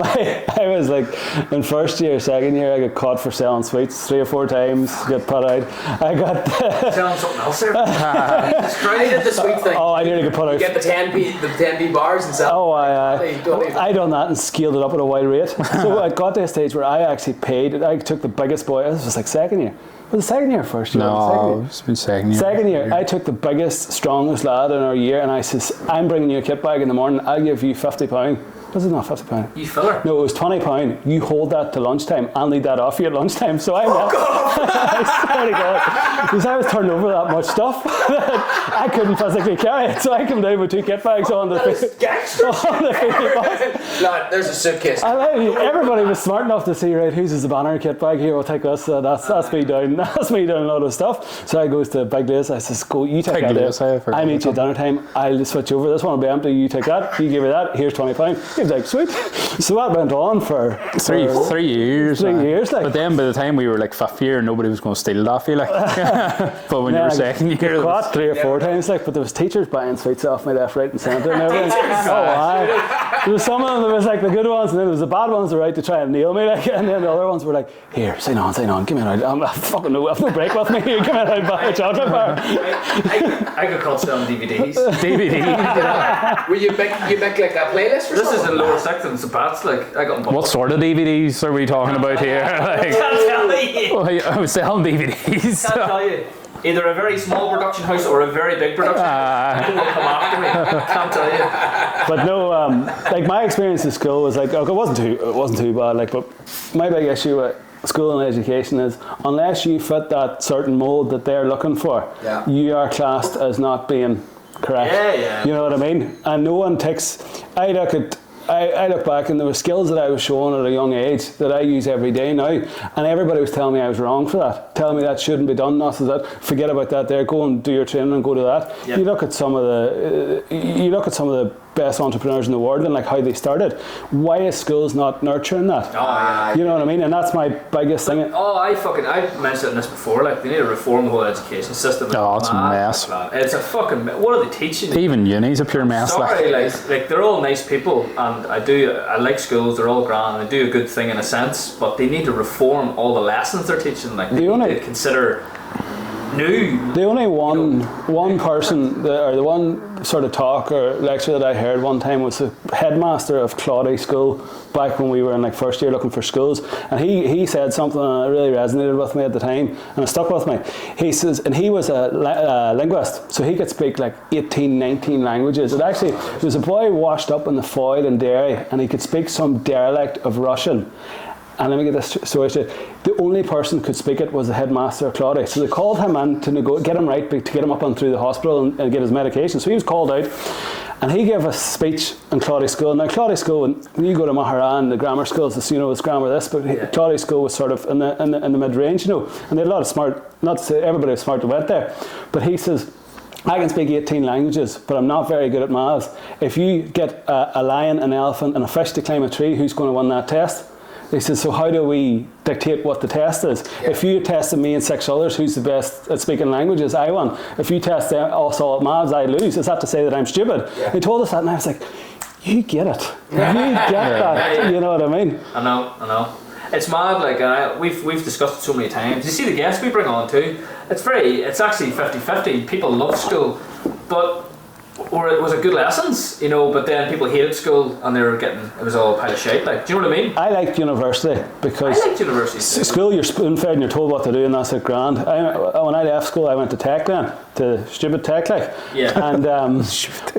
I was like, in first year, second year, I got caught for selling sweets 3 or 4 times. Got put out. I got. Selling something else there? I did the sweet thing. Oh, I nearly got put out. You get the 10p bars and sell. Oh, I done that and scaled it up at a wild rate. So I got to a stage where I actually paid. I took the biggest boy. This was like second year. Was it second year or first year? No, it's been second year. Second year, I took the biggest, strongest lad in our year and I says, I'm bringing you a kit bag in the morning, I'll give you £50. Was it not £50? You filler. No, it was £20. You hold that to lunchtime, I'll need that off you at lunchtime. So I went. I swear to God. Because I was turning over that much stuff that I couldn't physically carry it. So I come down with 2 kit bags on the Lad, there's a suitcase. Everybody was smart enough to see, right, whose is the banner kit bag here, we'll take this, that's me down. That's me doing a lot of stuff. So I goes to Big Lace, I says, go, you take that. I meet you at dinner time, I'll switch over, this one will be empty, you take that, you give me that, here's £20. He was like, sweet. So that went on for 3 years. 3 years, like. But then by the time we were like 5th year, nobody was going to steal it off you, like. But when you were second year, caught 3 or 4 times, like. But there was teachers buying sweets off me left, right, and centre, and everything. There was some of them that was like the good ones, and then there was the bad ones that were right to try and nail me, like. And then the other ones were like, here, sign on, give me an out. I fucking know, I have no break with me. Give me an out, buy a chocolate bar. I got caught selling DVDs. Were you make like a playlist or This something? is in lower section of St. Pat's, like, I got what sort of DVDs are we talking about here? Like, Can't tell you. I was selling DVDs. Can't tell you. Either a very small production house or a very big production house. People will come after me. Can't tell you. But no, like my experience in school was like, okay, it wasn't too bad. Like, but my big issue with school and education is unless you fit that certain mold that they're looking for, you are classed as not being correct. Yeah. You know what I mean? And no one takes. I look back and there were skills that I was shown at a young age that I use every day now, and everybody was telling me I was wrong for that, telling me that shouldn't be done, not so that, forget about that there, go and do your training and go to that. Yep. You look at some of the best entrepreneurs in the world and like how they started. Why is schools not nurturing that? You know what I mean? And that's my biggest thing. I've mentioned this before, like they need to reform the whole education system. Oh, it's a mess. It's a fucking mess. What are they teaching? Even uni's a pure mess. Sorry, like they're all nice people and I like schools, they're all grand and they do a good thing in a sense, but they need to reform all the lessons they're teaching. Like they need to consider new. The only one person, the one sort of talk or lecture that I heard one time was the headmaster of Claudy School back when we were in like first year looking for schools, and he said something that really resonated with me at the time, and it stuck with me. He says, and he was a linguist, so he could speak like 18, 19 languages. There was a boy washed up in the Foyle in Derry, and he could speak some dialect of Russian. And let me get this story straight. The only person who could speak it was the headmaster of Claudy. So they called him in to get him right, to get him up and through the hospital and get his medication. So he was called out, and he gave a speech in Claudy School. Now Claudy School, when you go to Mahara, the grammar schools, it's grammar this, but Claudy School was sort of in the mid-range, and they had a lot of smart, not to say everybody was smart that went there, but he says, I can speak 18 languages, but I'm not very good at maths. If you get a lion, an elephant, and a fish to climb a tree, who's going to win that test? He says, so how do we dictate what the test is? Yeah. If you tested me and 6 others, who's the best at speaking languages? I won. If you test them also at maths, I lose. Is that to say that I'm stupid? Yeah. He told us that, and I was like, you get it. You get that. You know what I mean? I know. It's mad, like, we've discussed it so many times. You see the guests we bring on too. It's actually 50-50. People love school, or it was a good lessons, but then people hated school and it was all a pile of shit. Like, do you know what I mean? I liked university because I liked university too. School, you're spoon-fed and you're told what to do, and that's it grand. When I left school, I went to tech then, to stupid tech, like. Yeah. And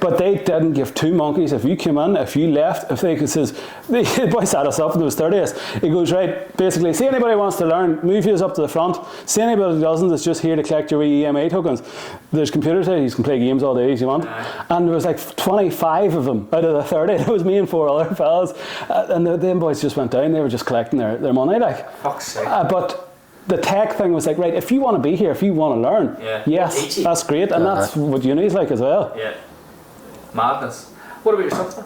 but they didn't give two monkeys if you came in, if you left, if they could says, the boy sat us up and there was 30 of us. He goes, right, basically, see anybody wants to learn, move you up to the front. See anybody who doesn't, that's just here to collect your EMA tokens. There's computers here, you can play games all day as you want. And there was like 25 of them out of the 30. It was me and 4 other fellas. And them boys just went down, they were just collecting their money, like. Fuck's sake. But the tech thing was like, right, if you want to be here, if you want to learn, yes, that's great. And that's what uni's like as well. Yeah. Madness. What about yourself, then?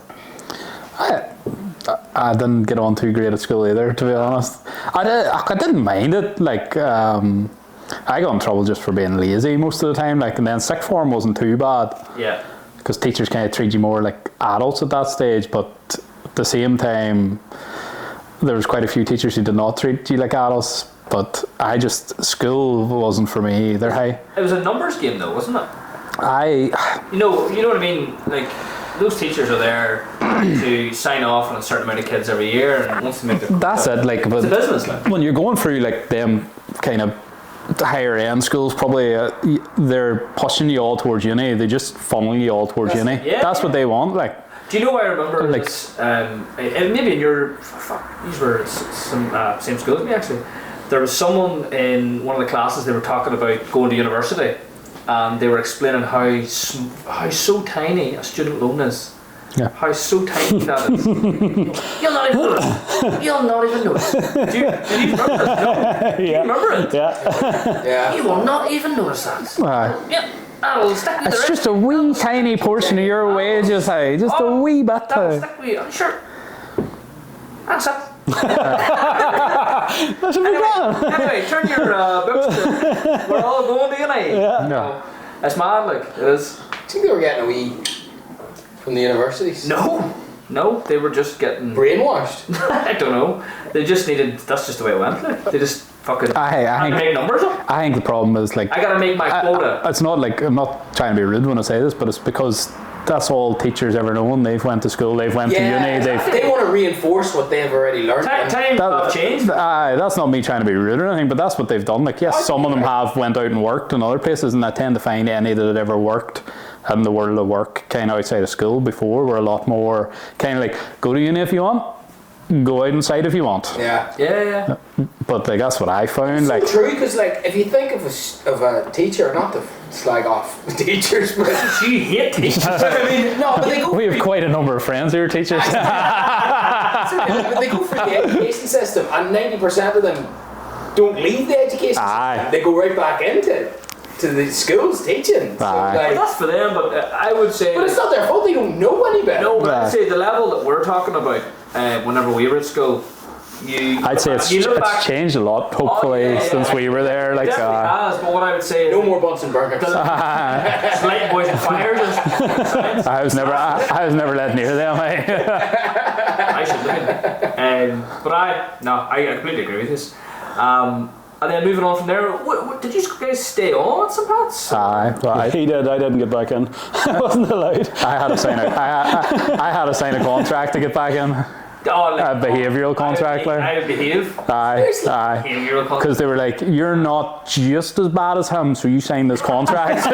I didn't get on too great at school either, to be honest. I didn't mind it. Like, I got in trouble just for being lazy most of the time. Like, and then sixth form wasn't too bad. Yeah. Because teachers kind of treat you more like adults at that stage, but at the same time, there was quite a few teachers who did not treat you like adults. But school wasn't for me either. It was a numbers game though, wasn't it? You know what I mean? Like, those teachers are there to sign off on a certain amount of kids every year, and once they make the that's it. Like, it's a business. Like, when you're going through like them kind of higher end schools, probably they're pushing you all towards uni. They just funnel you all towards uni. Yeah, that's what they want. Like, do you know? I remember like this, and maybe in your these were some same school as me actually. There was someone in one of the classes, they were talking about going to university, and they were explaining how so tiny a student loan is. Yeah. How so tiny that is. You'll not even notice. You'll not even notice. Do you remember it? No. Do you remember it? Yeah. You will not even notice that. Yeah. That'll stick with it's just a wee tiny portion of your wages, just a wee bit. That'll stick with you. Sure. That's it. Anyway, turn your books to we're all going to uni. Yeah. No. It's mad, like, it is. Do you think they were getting a wee from the universities? No, they were just getting brainwashed. I don't know. They just needed, that's just the way it went, like. They just fucking I think, make numbers up. I think the problem is like, I gotta make my quota. It's not like, I'm not trying to be rude when I say this, but it's because that's all teachers ever known. They've went to school, they've went to uni. They want to reinforce what they've already learned. Times have changed. That's not me trying to be rude or anything, but that's what they've done. Like, yes, some of them have went out and worked in other places, and I tend to find any that had ever worked in the world of work kind of outside of school before were a lot more kind of like, go to uni if you want, go out inside if you want. Yeah. But like, that's what I found. It's like, so true, because like, if you think of a teacher, not to slag off teachers, but you hate teachers. I mean, no, but they go. We have quite a number of friends who are teachers. But they go through the education system, and 90% of them don't leave the education system. They go right back into the schools teaching. So like, well, that's for them, but I would say. But it's not their fault. They don't know any better. No, but I'd say the level that we're talking about, whenever we were at school. I'd say it's changed a lot, hopefully, since we were there. Like, it definitely has, but what I would say is no more Bunsen burners. Slight boys and fires. I was never let near them. I should look at it. But I completely agree with this. And then moving on from there, did you guys stay on at St. Pat's? Aye, well, He did. I didn't get back in. I wasn't allowed. I had to sign I had to sign a contract to get back in. Oh, like, A behavioural contract, like. I behave. Aye. Behavioural contract. Because they were like, you're not just as bad as him, so you sign this contract.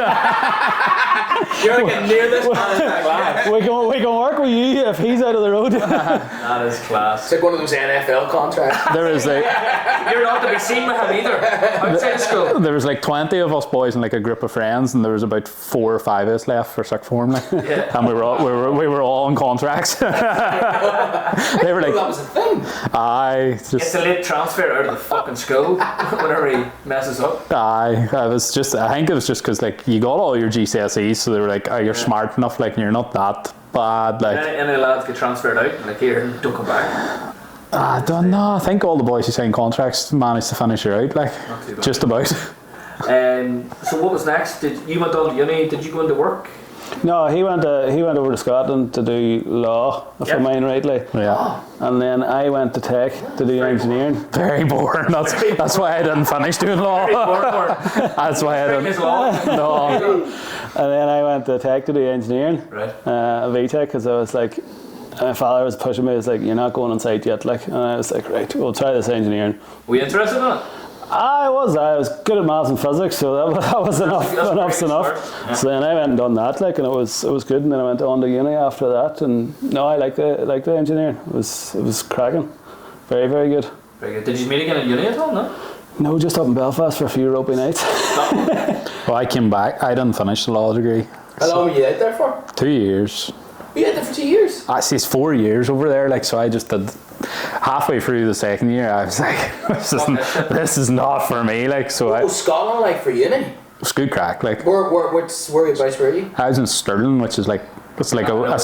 You're like near this man. Class. We can work with you if he's out of the road. That is class. It's like one of those NFL contracts. There was like, You're not to be seen with him either. Outside of school. there was like 20 of us boys and like a group of friends, and there was about 4 or 5 of us left for sixth form, like. Yeah. And we were all on contracts. They were like, that was a thing. aye, It's just a late transfer out of the fucking school whenever he messes up. aye. I think it was just because like you got all your GCSEs, so they were like, oh, you're smart enough, like, and you're not that bad, like. Any lads get transferred out, like, here, don't come back. I don't know. I think all the boys who signed contracts managed to finish it out, like, Not too bad. just about. So what was next? You went on to uni? Did you go into work? No, he went over to Scotland to do law, if I Yep. mind rightly. Yeah. And then I went to Tech to do engineering. Very boring. That's why I didn't finish doing law. That's why I didn't. His law. No. And then I went to Tech to do engineering. Right. VTech, because I was like, my father was pushing me. He was like, you're not going on site yet, like. And I was like, right, we'll try this engineering. Were you interested in it? I was good at maths and physics, so that was enough. That's Enough's pretty enough. smart. Yeah. So then I went and done that, like, and it was good. And then I went on to uni after that, and no, I liked the engineering. It was cracking, very, very good. Very good. Did you meet again at uni at all? No. No, just up in Belfast for a few ropey nights. Well, I came back. I didn't finish the law degree. How long were you out there for? 2 years. You out there for 2 years? Actually, it's 4 years over there. Like, so I just did. Halfway through the second year, I was like, this is not for me. Like, so What was Scotland like for uni? it's good crack. Like, Whereabouts were you? I was in Stirling, which is like. It's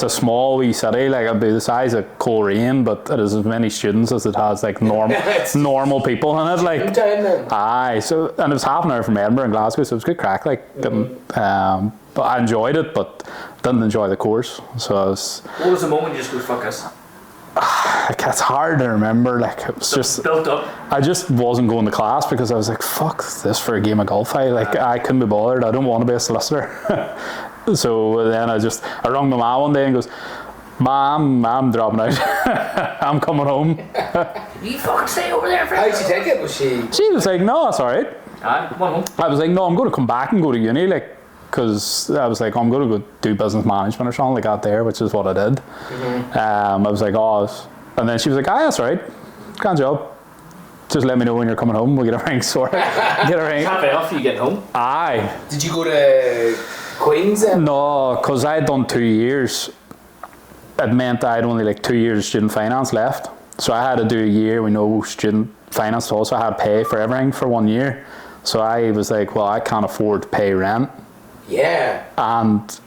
a small wee city, like it'd be the size of Coleraine, but it has as many students as it has like normal people in it. Like, Hometown then? aye, so and it was half an hour from Edinburgh and Glasgow, so it was good crack. Like, but I enjoyed it, but didn't enjoy the course. So I was, What was the moment you just go, fuck this? like, it's hard to remember. Like, it was just Built up. I just wasn't going to class because I was like, fuck this for a game of golf. I couldn't be bothered. I don't want to be a solicitor. So then I rang my mum one day and goes, Mom, I'm dropping out. I'm coming home. You fucking stay over there for How did she take it? Was she... She was like, no, that's all right. Aye, come on home. I was like, no, I'm going to come back and go to uni, like, because I was like, I'm going to go do business management or something like that there, which is what I did. I was like, and then she was like, that's all right. Grand job. Just let me know when you're coming home. We'll get everything sorted. Get everything. Can't be off you getting home. Aye. Did you go to Queen's then? No, because I had done 2 years. It meant I had only like 2 years of student finance left. So I had to do a year with no student finance at all. So I had to pay for everything for 1 year. So I was like, well, I can't afford to pay rent Yeah. and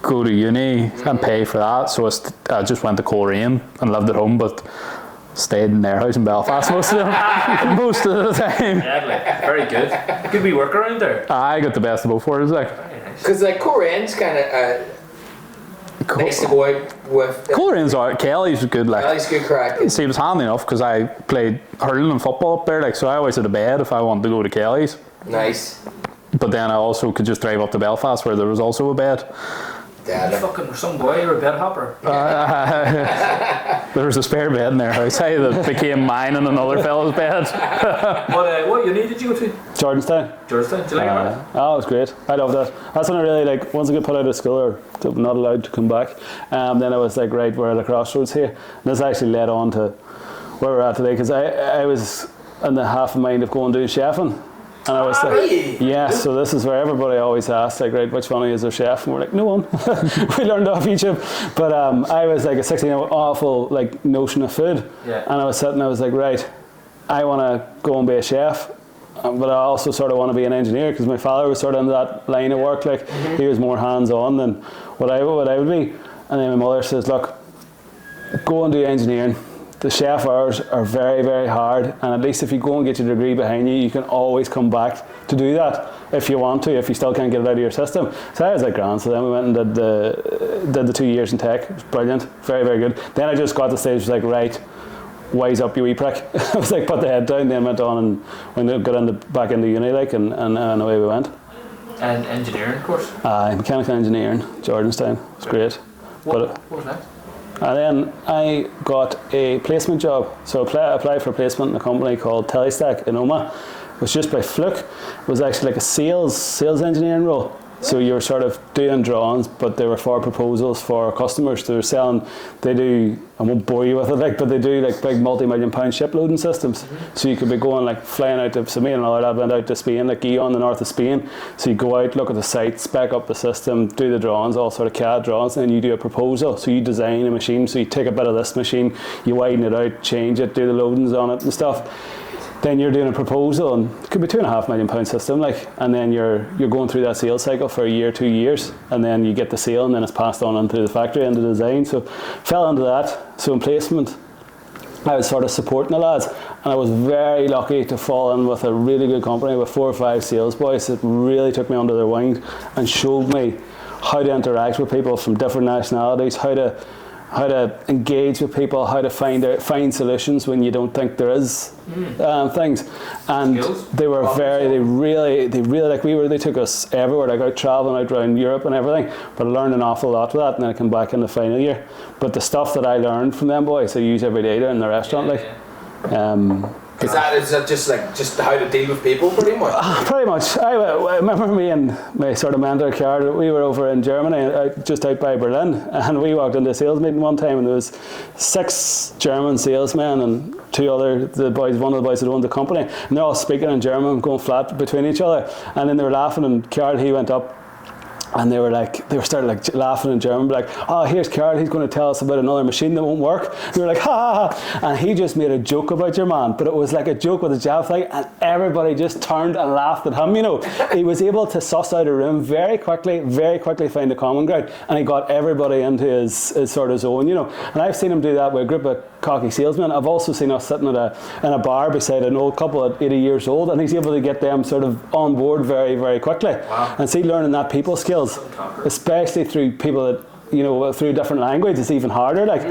go to uni and pay for that. So I just went to Coleraine and lived at home, but stayed in their house in Belfast most of the time. Yeah, like, very good. Good wee work around there. I got the best of both worlds. Like, Very nice. Because like Coraine's kind of nice to go out with. Colerane's alright. Kelly's good. Like, Kelly's good crack. see, it was handy enough because I played hurling and football up there. Like, so I always had a bed if I wanted to go to Kelly's. Nice. But then I also could just drive up to Belfast where there was also a bed. You Yeah. fucking some boy or a bed hopper. There was a spare bed in their house, hey, that became mine and another fella's bed. What uni did you go to? Jordanstown. Georgetown. Did you like it? Right? Oh, it was great. I loved that. That's when I really, like, once I got put out of school or not allowed to come back, then I was like, right, we're at the crossroads here. And this actually led on to where we're at today, because I was in the half a mind of going to chefing. And I was like, really? yeah, so this is where everybody always asks, like, right, which one is their chef? And we're like, no one. We learned off YouTube. But I was like a 16-year-old awful like notion of food. Yeah. And I was sitting, I was like, right, I want to go and be a chef. But I also sort of want to be an engineer because my father was sort of in that line of work. Like, he was more hands-on than what I would be. And then my mother says, look, go and do engineering. The chef hours are very, very hard, and at least if you go and get your degree behind you, you can always come back to do that if you want to, if you still can't get it out of your system. So I was like, grand. So then we went and did the 2 years in tech. It was brilliant, very, very good. Then I just got to the stage like, right, wise up, you wee prick. I was like, put the head down, then went on and when I got back into uni, like, and away we went. And engineering course? Mechanical engineering, Jordanstown. It was great. What was next? And then I got a placement job. So I applied for a placement in a company called Telestack in Oma. It was just by fluke. It was actually like a sales engineering role. So you were sort of doing drawings, but they were for proposals for customers. They were selling, they do, I won't bore you with it, like, but they do like big multi-million-pound ship loading systems. So you could be going like flying out to, so me and all that went out to Spain, like Gijón, the north of Spain. So you go out, look at the site, spec up the system, do the drawings, all sort of CAD drawings, and then you do a proposal. So you design a machine, so you take a bit of this machine, you widen it out, change it, do the loadings on it and stuff. Then you're doing a proposal, and it could be £2.5 million system, like, and then you're going through that sales cycle for a year, 2 years, and then you get the sale, and then it's passed on into the factory, into design. So fell into that. So in placement, I was sort of supporting the lads, and I was very lucky to fall in with a really good company with 4 or 5 sales boys that really took me under their wing and showed me how to interact with people from different nationalities, how to engage with people, how to find solutions when you don't think there is things. And skills. They took us everywhere, like out traveling out around Europe and everything, but I learned an awful lot of that, and then I came back in the final year. But the stuff that I learned from them boys I use every day there in the restaurant, Is that just how to deal with people, pretty much? Pretty much. I remember me and my sort of mentor, Carl, we were over in Germany, just out by Berlin, and we walked into a sales meeting one time, and there was 6 German salesmen and 2 one of the boys that owned the company, and they're all speaking in German, going flat between each other, and then they were laughing, and Carl, he went up, and they were started like laughing in German, like, oh, here's Carl, he's going to tell us about another machine that won't work. We were like, ha ha ha, and he just made a joke about your man, but it was like a joke with a jab flag, and everybody just turned and laughed at him, you know. He was able to suss out a room very quickly find a common ground, and he got everybody into his sort of zone, you know. And I've seen him do that with a group of cocky salesmen. I've also seen us sitting in a bar beside an old couple at 80 years old, and he's able to get them sort of on board very, very quickly. Wow. And see, learning that people skills, especially through people that, you know, through a different language, it's even harder, like.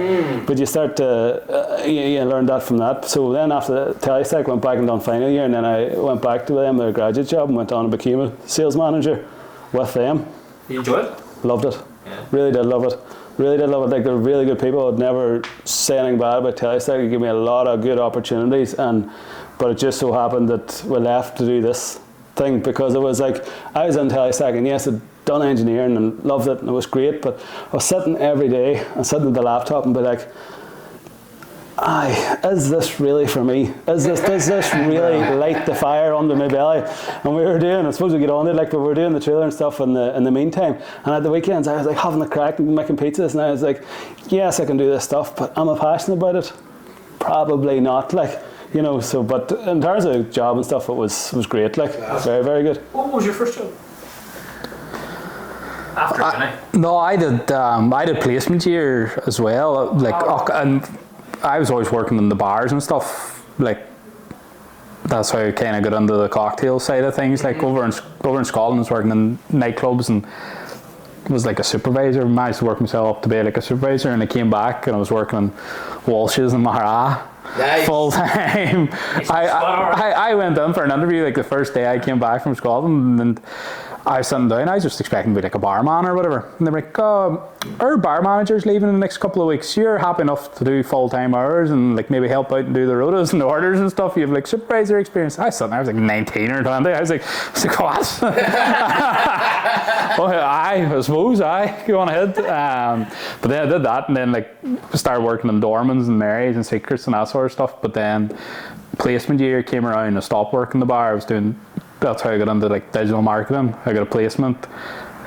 But you start to you learn that from that. So then after Telestack, went back and done final year, and then I went back to them, their graduate job, and went on and became a sales manager with them. You enjoyed it? Loved it. Yeah. Really did love it. Like, they're really good people. I'd never say anything bad about Telestack. They gave me a lot of good opportunities, but it just so happened that we left to do this thing, because it was like, I was in Telestack, and yes, I'd done engineering and loved it, and it was great, but I was sitting every day and sitting at the laptop and be like, is this really for me? Does this really light the fire under my belly? And we were doing, I suppose we get on it, like, but we were doing the trailer and stuff in the meantime. And at the weekends, I was like having a crack and making pizzas, and I was like, yes, I can do this stuff, but am I passionate about it? Probably not, like, you know. So, but in terms of job and stuff, it was great, like, very, very good. What was your first job? After No, I did placement year as well, like, and I was always working in the bars and stuff, like, that's how I kind of got into the cocktail side of things, like, over in Scotland I was working in nightclubs and was like a supervisor. I managed to work myself up to be like a supervisor, and I came back and I was working in Walsh's and Mahara. Nice. Full time. I went in for an interview like the first day I came back from Scotland, and I was sitting down. I was just expecting to be like a barman or whatever, and they were like, our bar manager's leaving in the next couple of weeks. You're happy enough to do full-time hours and like maybe help out and do the rotas and the orders and stuff. You have like supervisor experience. I was sitting there, I was like 19 or 20. I was like what? Well, I suppose go on ahead. But then I did that, and then like started working in Dormans and Mary's and Secrets and that sort of stuff. But then placement year came around and I stopped working the bar. That's how I got into like digital marketing. I got a placement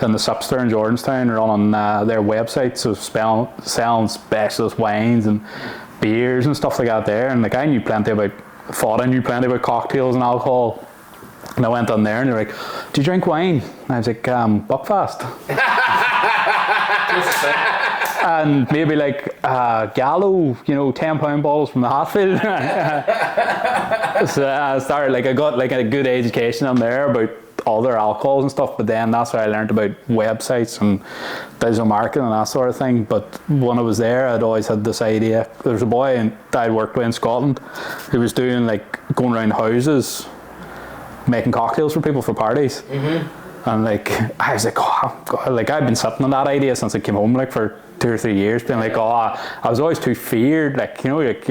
in the Sipster in Jordanstown, on their website, so selling specialist wines and beers and stuff like that there. And like I knew plenty about cocktails and alcohol. And I went on there and they're like, do you drink wine? And I was like, Buckfast. And maybe like Gallo, £10 bottles from the Hatfield. So I started, like, I got like a good education on there about other alcohols and stuff, but then that's where I learned about websites and digital marketing and that sort of thing. But when I was there, I'd always had this idea. There was a boy that I'd worked with in Scotland who was doing like going around houses making cocktails for people for parties. And like I was like, oh God, like I've been sitting on that idea since I came home, like for 2 or 3 years, being like, I was always too feared, like, you know, like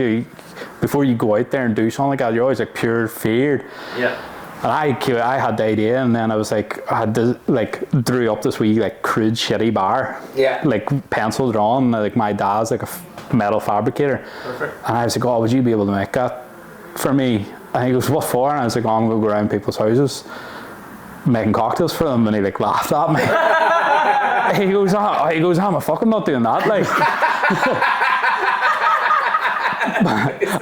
before you go out there and do something like that, you're always like pure feared. Yeah. And I had the idea, and then I was like, I had to like drew up this wee like crude shitty bar, like pencil drawn, like my dad's like a metal fabricator. Perfect. And I was like, oh, would you be able to make that for me? And he goes, what for? And I was like, oh, I'm gonna go around people's houses making cocktails for them. And he like laughed at me. he goes, I'm fucking not doing that, like.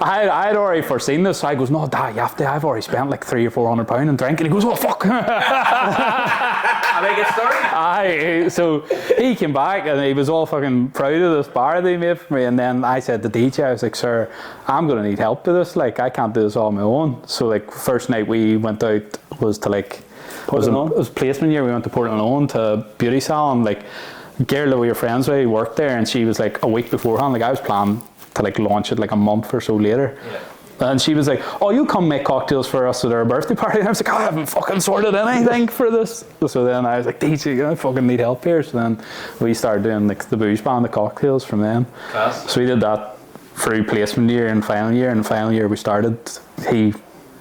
I had already foreseen this, so I goes, no, Dad, you have to. I've already spent like £300 or £400 in drink. And he goes, oh fuck. I make it story. So he came back and he was all fucking proud of this bar that he made for me. And then I said to DJ, I was like, sir, I'm gonna need help with this. Like, I can't do this all on my own. So like, first night we went out was to like, it was placement year. We went to Portland to a beauty salon. Like, a girl that we were friends with worked there, and she was like a week beforehand. Like, I was planning to like launch it like a month or so later. Yeah. And she was like, oh, you come make cocktails for us at our birthday party. And I was like, I haven't fucking sorted anything for this. So then I was like, DJ, I fucking need help here. So then we started doing like the booze bar and the cocktails from then. Class. So we did that through placement year and final year. And final year we started, he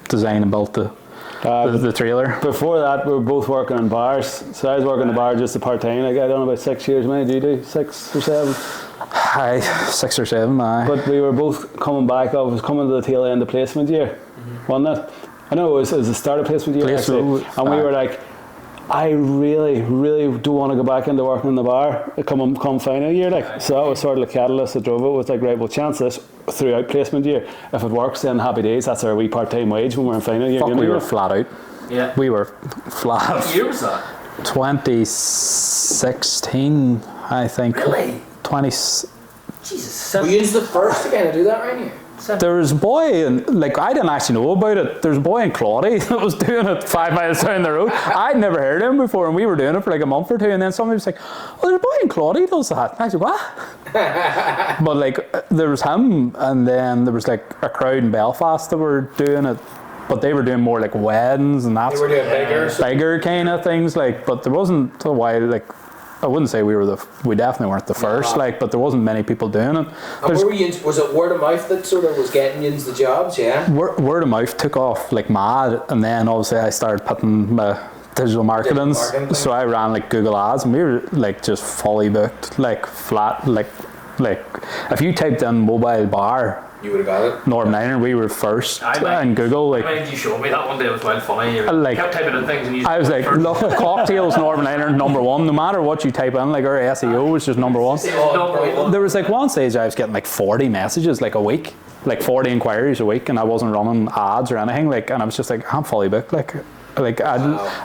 designed and built the trailer. Before that, we were both working in bars. So I was working in the bar just a part-time. Like, I don't know, about 6 years. How many do you do? 6 or 7? Aye, 6 or 7, aye. But we were both coming back. I was coming to the tail end of placement year, wasn't it? I know it was the start of placement year, actually. And we were like, I really, really do want to go back into working in the bar come final year. Like, so that was sort of the catalyst that drove it. Was like, right, we'll chance this throughout placement year. If it works, then happy days. That's our wee part-time wage when we're in final year. Fuck, we were flat out. Yeah. We were flat. What year was that? 2016, I think. Really? Jesus, were you the first to kind of do that right here? There was a boy, and like I didn't actually know about it. There's a boy in Claudy that was doing it 5 miles down the road. I'd never heard of him before, and we were doing it for like a month or two. And then somebody was like, "Oh, there's a boy in Claudy who does that." And I said, "What?" But like, there was him, and then there was like a crowd in Belfast that were doing it. But they were doing more like weddings and that. They were doing bigger kind of things. Like, but there wasn't a while like. I wouldn't say we definitely weren't the first, like, but there wasn't many people doing it. And were you, was it word of mouth that sort of was getting you the jobs, yeah? Word of mouth took off like mad, and then obviously I started putting my digital marketing. So I ran like Google Ads, and we were like just fully booked, like flat, like if you typed in mobile bar, you would have got it. Northern Ireland, we were first in Google. Like, I mean, you showed me that one day. It was quite funny. You like, kept typing in things, and you. I was like, look, cocktails Northern Ireland #1. No matter what you type in, like our SEO was just number one. There was like one stage I was getting like 40 messages like a week, like 40 inquiries a week, and I wasn't running ads or anything. Like, and I was just like, I'm fully booked. Like I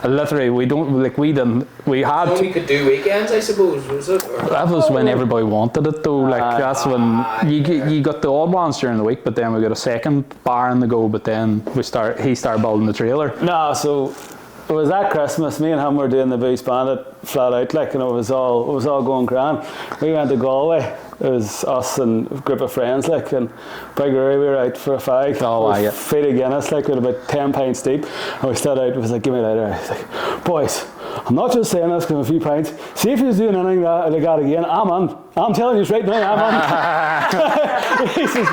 literally, we had. You could do weekends, I suppose, was it? Or? That was when everybody wanted it though. Like that's when you got the odd ones during the week, but then we got a second bar in the go. But then he started building the trailer. No, so it was that Christmas. Me and him were doing the Booze Bandit flat out, like, and it was all going grand. We went to Galway. It was us and a group of friends, like, and by Gary we were out for a fag. Feet of Guinness, like, we had about 10 pints deep, and we stood out. It was like, give me a lighter. I was like, boys, I'm not just saying this because I'm a few pints. See if you're doing anything like that again, I'm on. I'm telling you right now, I'm on. He says,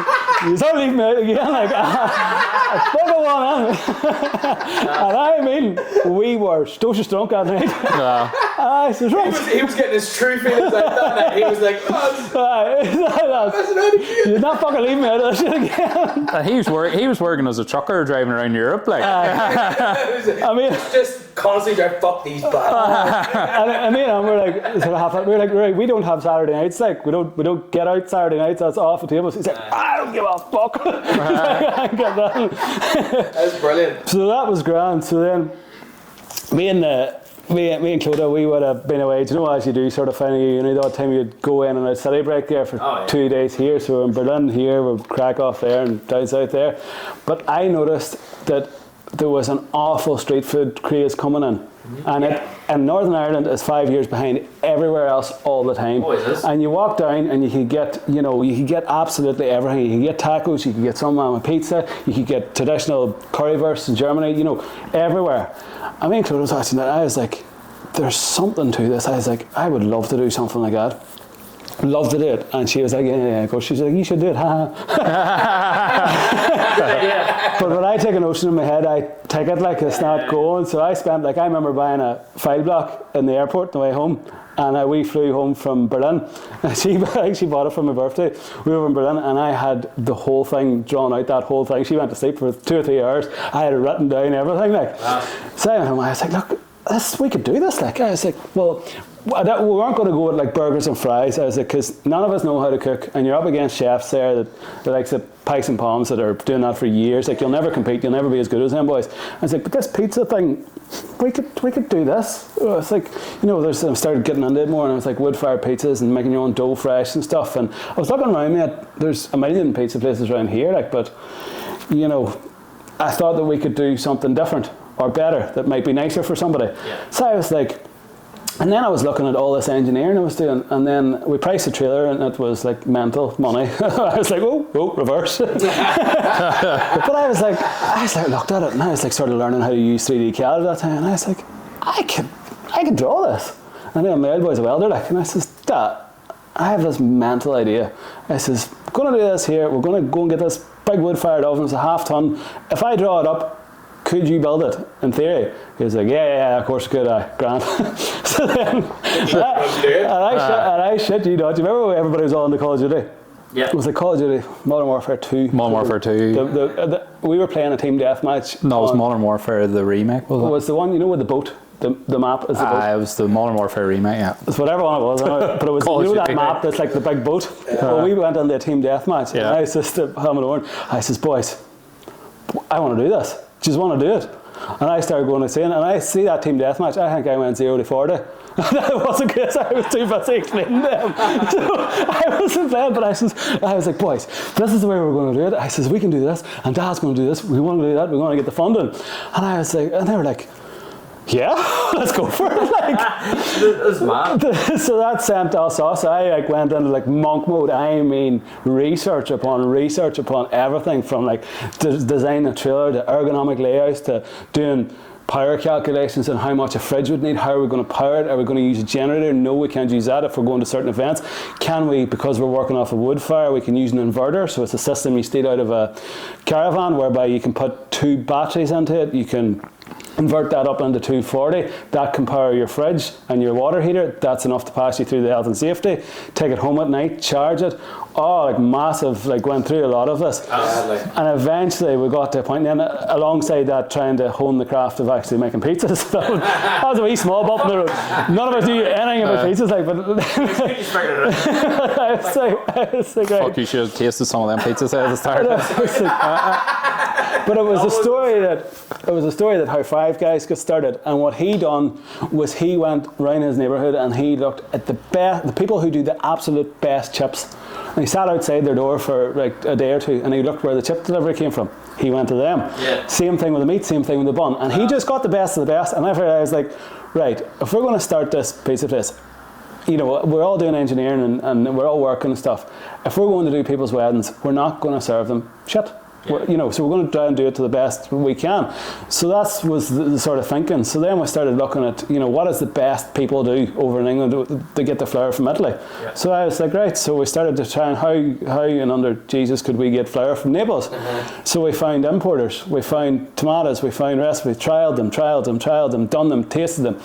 you don't leave me out again, like, fuck on. And I mean, we were stocious drunk that night. I says, right. He was getting his true feelings out that night. He was like, you're not fucking leaving me out of that shit again. And he was working as a trucker driving around Europe, like. I mean, just constantly drive, fuck these bastards. and me and him, we're like, right, we don't have Saturday nights, like, we don't get out Saturday nights, that's off the table. So he's like, I don't give a fuck. I get that. That was brilliant. So that was grand. So then me and Clodagh, we would have been away. Do you know, as you do sort of final year uni, that time you'd go in and I'd study break there for 2 days here. So we're in Berlin here, we'll crack off there and down south there. But I noticed that there was an awful street food craze coming in. And Northern Ireland is 5 years behind everywhere else all the time. Oh, is this? And you walk down and you could get, you could get absolutely everything. You could get tacos, you could get some with pizza, you could get traditional currywurst in Germany, everywhere. I mean, Claude was watching that, I was like, there's something to this. I was like, I would love to do something like that. Love to do it. And she was like, yeah. Of course, she's like, you should do it, But when I take a notion in my head, I take it like it's not going. So I remember buying a file block in the airport on the way home, and we flew home from Berlin. And she bought it for my birthday. We were in Berlin, and I had the whole thing drawn out, that whole thing. She went to sleep for 2 or 3 hours. I had it written down, everything. So I went home, I was like, look, we could do this. I was like, well, we weren't going to go with like burgers and fries. I was like, because none of us know how to cook, and you're up against chefs there that like the Pikes and Palms that are doing that for years. Like, you'll never compete, you'll never be as good as them boys. I was like, but this pizza thing, we could do this. It's like, I started getting into it more, and I was like, wood-fired pizzas and making your own dough fresh and stuff. And I was looking around me there's a million pizza places around here, but I thought that we could do something different or better that might be nicer for somebody. Yeah. So I was like, and then I was looking at all this engineering I was doing, and then we priced a trailer, and it was like mental money. I was like, oh, reverse. But I was like, looked at it, and I was like, sort of learning how to use 3D CAD at that time, and I was like, I can draw this. And then my old boy's a welder, and I says, Dad, I have this mental idea. I says, we're going to do this here. We're going to go and get this big wood-fired oven. It's a half-ton. If I draw it up, could you build it, in theory? He was like, yeah, of course I could, Grant. So then, I shit you not. Do you remember when everybody was all into Call of Duty? Yeah. It was like Call of Duty, Modern Warfare 2. Modern Warfare 2. We were playing a team deathmatch. No, it was Modern Warfare, the remake, was it? Was the one, with the boat? The map is the boat. It was the Modern Warfare remake, yeah. It's whatever one it was, but it was, that map that's like the big boat? Yeah. Well, we went into a team deathmatch, and I says to Hamid Owen, I says, boys, I want to do this. Just want to do it. And I started going and saying, and I see that team deathmatch, I think I went 0 to 40. And that wasn't because I was too busy explaining to them. So I wasn't playing, but I was like, boys, this is the way we're going to do it. I says, we can do this, and Dad's going to do this, we want to do that, we want to get the funding. And I was like, and they were like, yeah, let's go for it. That's mad. So that sent us off. So I went into monk mode. I mean, research upon everything from designing a trailer to ergonomic layouts to doing power calculations and how much a fridge would need. How are we going to power it? Are we going to use a generator? No, we can't use that if we're going to certain events. Can we, because we're working off a wood fire, we can use an inverter. So it's a system you steal out of a caravan whereby you can put 2 batteries into it. You can invert that up into 240. That can power your fridge and your water heater. That's enough to pass you through the health and safety. Take it home at night, charge it. Massive, went through a lot of this. And eventually we got to a point, and then alongside that, trying to hone the craft of actually making pizzas. That was a wee small bump in the road. None of us do anything about pizzas, but I was like, fuck, you should have tasted some of them pizzas at the start. But it was a story that how Five Guys got started, and what he done was he went round his neighbourhood and he looked at the people who do the absolute best chips, and he sat outside their door for a day or two, and he looked where the chip delivery came from. He went to them. Yeah. Same thing with the meat, same thing with the bun, and he just got the best of the best. And I was like, right, if we're going to start this pizza place, we're all doing engineering and we're all working and stuff. If we're going to do people's weddings, we're not going to serve them shit. Yeah. So we're going to try and do it to the best we can. So that was the sort of thinking. So then we started looking at, what does the best people do over in England to get the flour from Italy? Yeah. So I was like, right. So we started to try and how and under Jesus could we get flour from Naples? Mm-hmm. So we found importers, we found tomatoes, we found recipes, trialed them, done them, tasted them.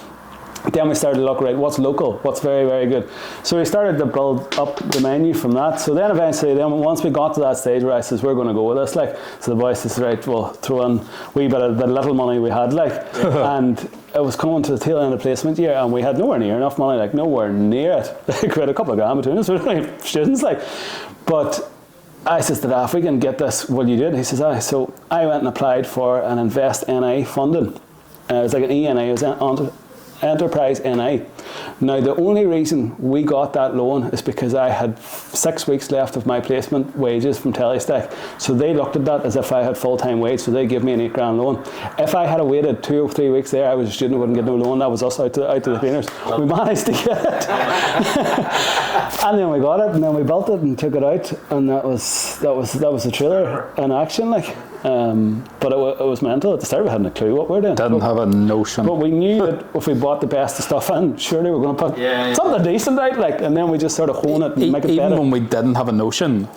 Then we started to look, right, what's local, what's very, very good. So we started to build up the menu from that. So then eventually, once we got to that stage where I says, we're going to go with this, so the boys says, right, we'll throw in a wee bit of the little money we had, and it was coming to the tail end of placement year, and we had nowhere near enough money, nowhere near it. We had a couple of grand between us, we were students, But I says to Dad, if we can get this, will you do it? He says, aye. So I went and applied for an Invest NI funding. It was like an ENI, it was Enterprise NI. Now, the only reason we got that loan is because I had 6 weeks left of my placement wages from Telestack. So they looked at that as if I had full-time wage, so they gave me an $8,000 loan. If I had waited 2 or 3 weeks there, I was a student, wouldn't get no loan. That was us out to the cleaners. We managed to get it. And then we got it, and then we built it and took it out, and that was the trailer in action, like. But it was mental. At the start, we hadn't a clue what we were doing. Didn't have a notion. But we knew that if we bought the best of stuff in, surely we were going to put something decent out, like, and then we just sort of hone it and make it better. Even when we didn't have a notion,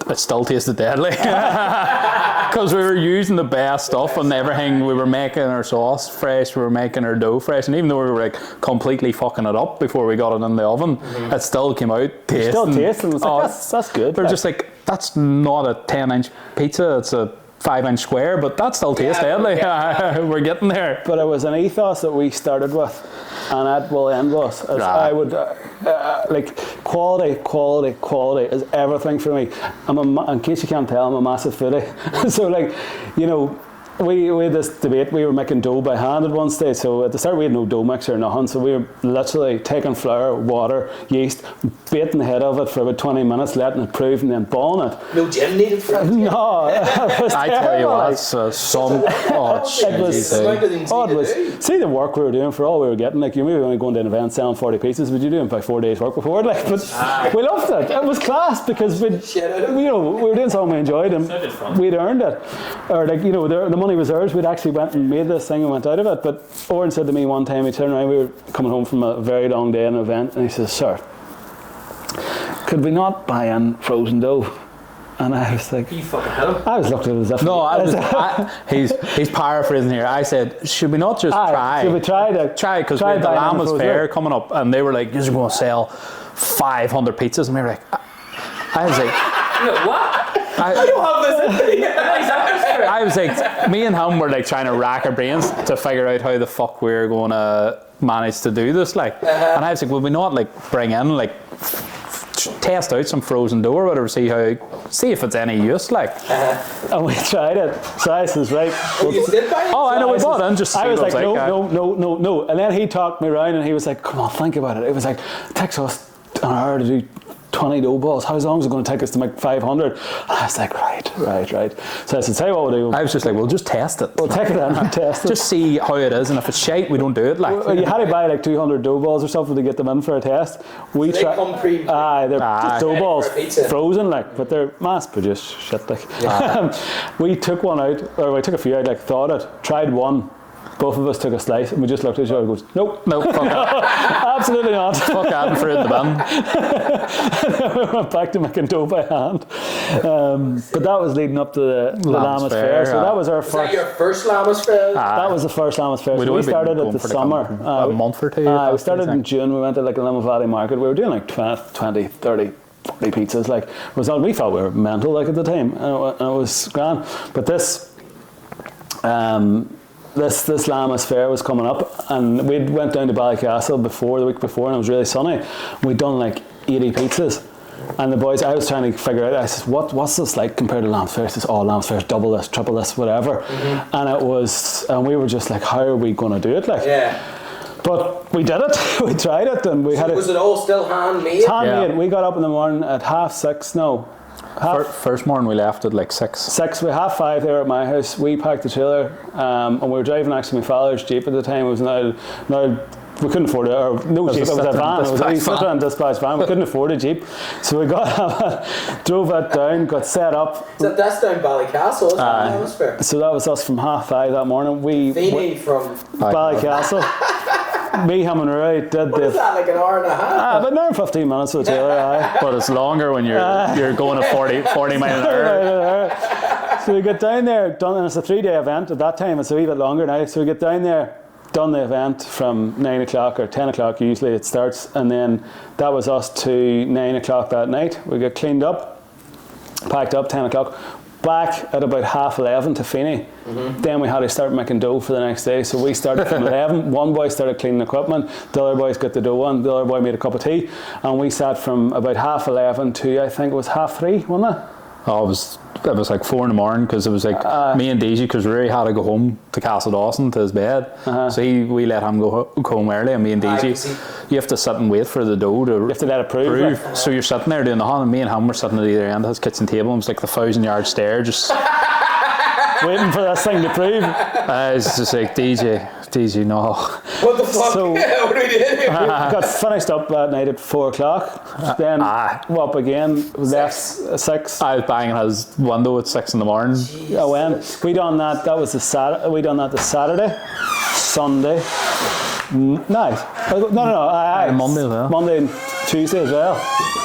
it still tasted deadly. Because we were using the best stuff and everything. We were making our sauce fresh, we were making our dough fresh, and even though we were like completely fucking it up before we got it in the oven, it still came out tasting. Still tasting. It's like, that's good. We're just like, that's not a 10-inch pizza, it's a 5-inch square, but that still tastes deadly. We're getting there. But it was an ethos that we started with, and that will end with. I would like quality is everything for me. In case you can't tell, I'm a massive foodie. So like, you know, we had this debate. We were making dough by hand at one stage. So at the start we had no dough mixer or nothing. So we were literally taking flour, water, yeast, beating the head of it for about 20 minutes, letting it prove, and then balling it. No gym needed for it. No, I tell you what, some. It was. See the work we were doing for all we were getting. Like, you maybe only going to an event selling 40 pizzas, but you doing by 4 days work before. Like, but we loved it. It was class because we were doing something we enjoyed and we'd earned it. Or like, you know, the money was ours. We'd actually went and made this thing and went out of it. But Odhrán said to me one time, he turned around, we were coming home from a very long day in an event, and he says, "Sir, could we not buy in frozen dough?" And I was like, you fucking hell. I was looking at it as if he's paraphrasing here. I said, should we not just try? Should we try because we had the Llamas Fair coming up, and they were like, "You're going to sell 500 pizzas," and we were like, I was like, what? I don't have this in me. I was like, me and him were like trying to rack our brains to figure out how the fuck we were going to manage to do this, like. And I was like, will we not like bring in like test out some frozen dough or whatever, see if it's any use, like. And we tried it. So I says, right. You did buy it? Oh, I know, we bought it. Just I was like, no. And then he talked me around and he was like, come on, think about it. It was like, it takes us an hour to do 20 dough balls. How long is it going to take us to make 500? And I was like, right. So I said, tell you what we'll do. I was just like, we'll just test it. We'll take it in and test it. Just see how it is, and if it's shite, we don't do it. Like, well, you had to buy like 200 dough balls or something to get them in for a test. They come they're just dough balls, frozen, like, but they're mass-produced shit. Like, we took one out, or we took a few out, like, thawed it, tried one. Both of us took a slice and we just looked at each other and goes, nope, fuck that. Absolutely not. Fuck that and threw it in the bin. We went back to making dough by hand. But that was leading up to the Llamas Fair. So that was our first. Was that your first Llamas Fair? That was the first Llamas Fair. So we started at the summer. A month or two. We started in June. We went to like a Limavady Valley market. We were doing like 20, 30, 40 pizzas. Like, we felt we were mental like at the time. And it was grand. But this Llamas Fair was coming up, and we went down to Ballycastle the week before, and it was really sunny. We'd done like 80 pizzas, and the boys, I was trying to figure out, I said, what's this like compared to Llamas Fair? He says, Llamas Fair's double this, triple this, whatever. And we were just like, how are we going to do it? Like, but we did it. We tried it, and we had it. Was it all still handmade? Handmade. Yeah. We got up in the morning at 6:30. No. First morning we left at like 6. 6, we 5:30 there at my house. We packed the trailer, and we were driving actually my father's Jeep at the time. It was now we couldn't afford it, or no Jeep, it was a van. It was a Citroen dispatch van. We couldn't afford a Jeep, so we drove it down, got set up. So that's down Ballycastle, isn't it? So that was us from 5:30 that morning. Feeny from Ballycastle. Me, him and Roy did what is that, like an hour and a half? About an hour and 15 minutes with the trailer, But it's longer when you're going at 40 mile an hour. So we get down there, and it's a 3-day event at that time. It's a wee bit longer now. So we get down there, done the event from 9 o'clock or 10 o'clock usually it starts, and then that was us to 9 o'clock that night. We get cleaned up, packed up, 10 o'clock. Back at about 11:30 to Feeny. Then we had to start making dough for the next day. So we started from 11. One boy started cleaning equipment. The other boys got the dough on. The other boy made a cup of tea. And we sat from about 11:30 to, I think it was 3:30, wasn't it? Oh, it was like 4 in the morning because it was like me and Deji, because Rory had to go home to Castle Dawson to his bed. So we let him go home early, and me and Deji, you have to sit and wait for the dough to. You have to let it prove. So you're sitting there doing the hunt, and me and him were sitting at either end of his kitchen table, and it was like the 1,000-yard stare, just waiting for this thing to prove. It's just like DG, no. What the fuck? So, what are we doing? We got finished up that night at 4 o'clock. Then up again, left at 6. I was banging his window at 6 in the morning. I went. We done that. That was the Saturday. We done that the Saturday, Sunday. Night. No. Monday as well. Monday and Tuesday as well.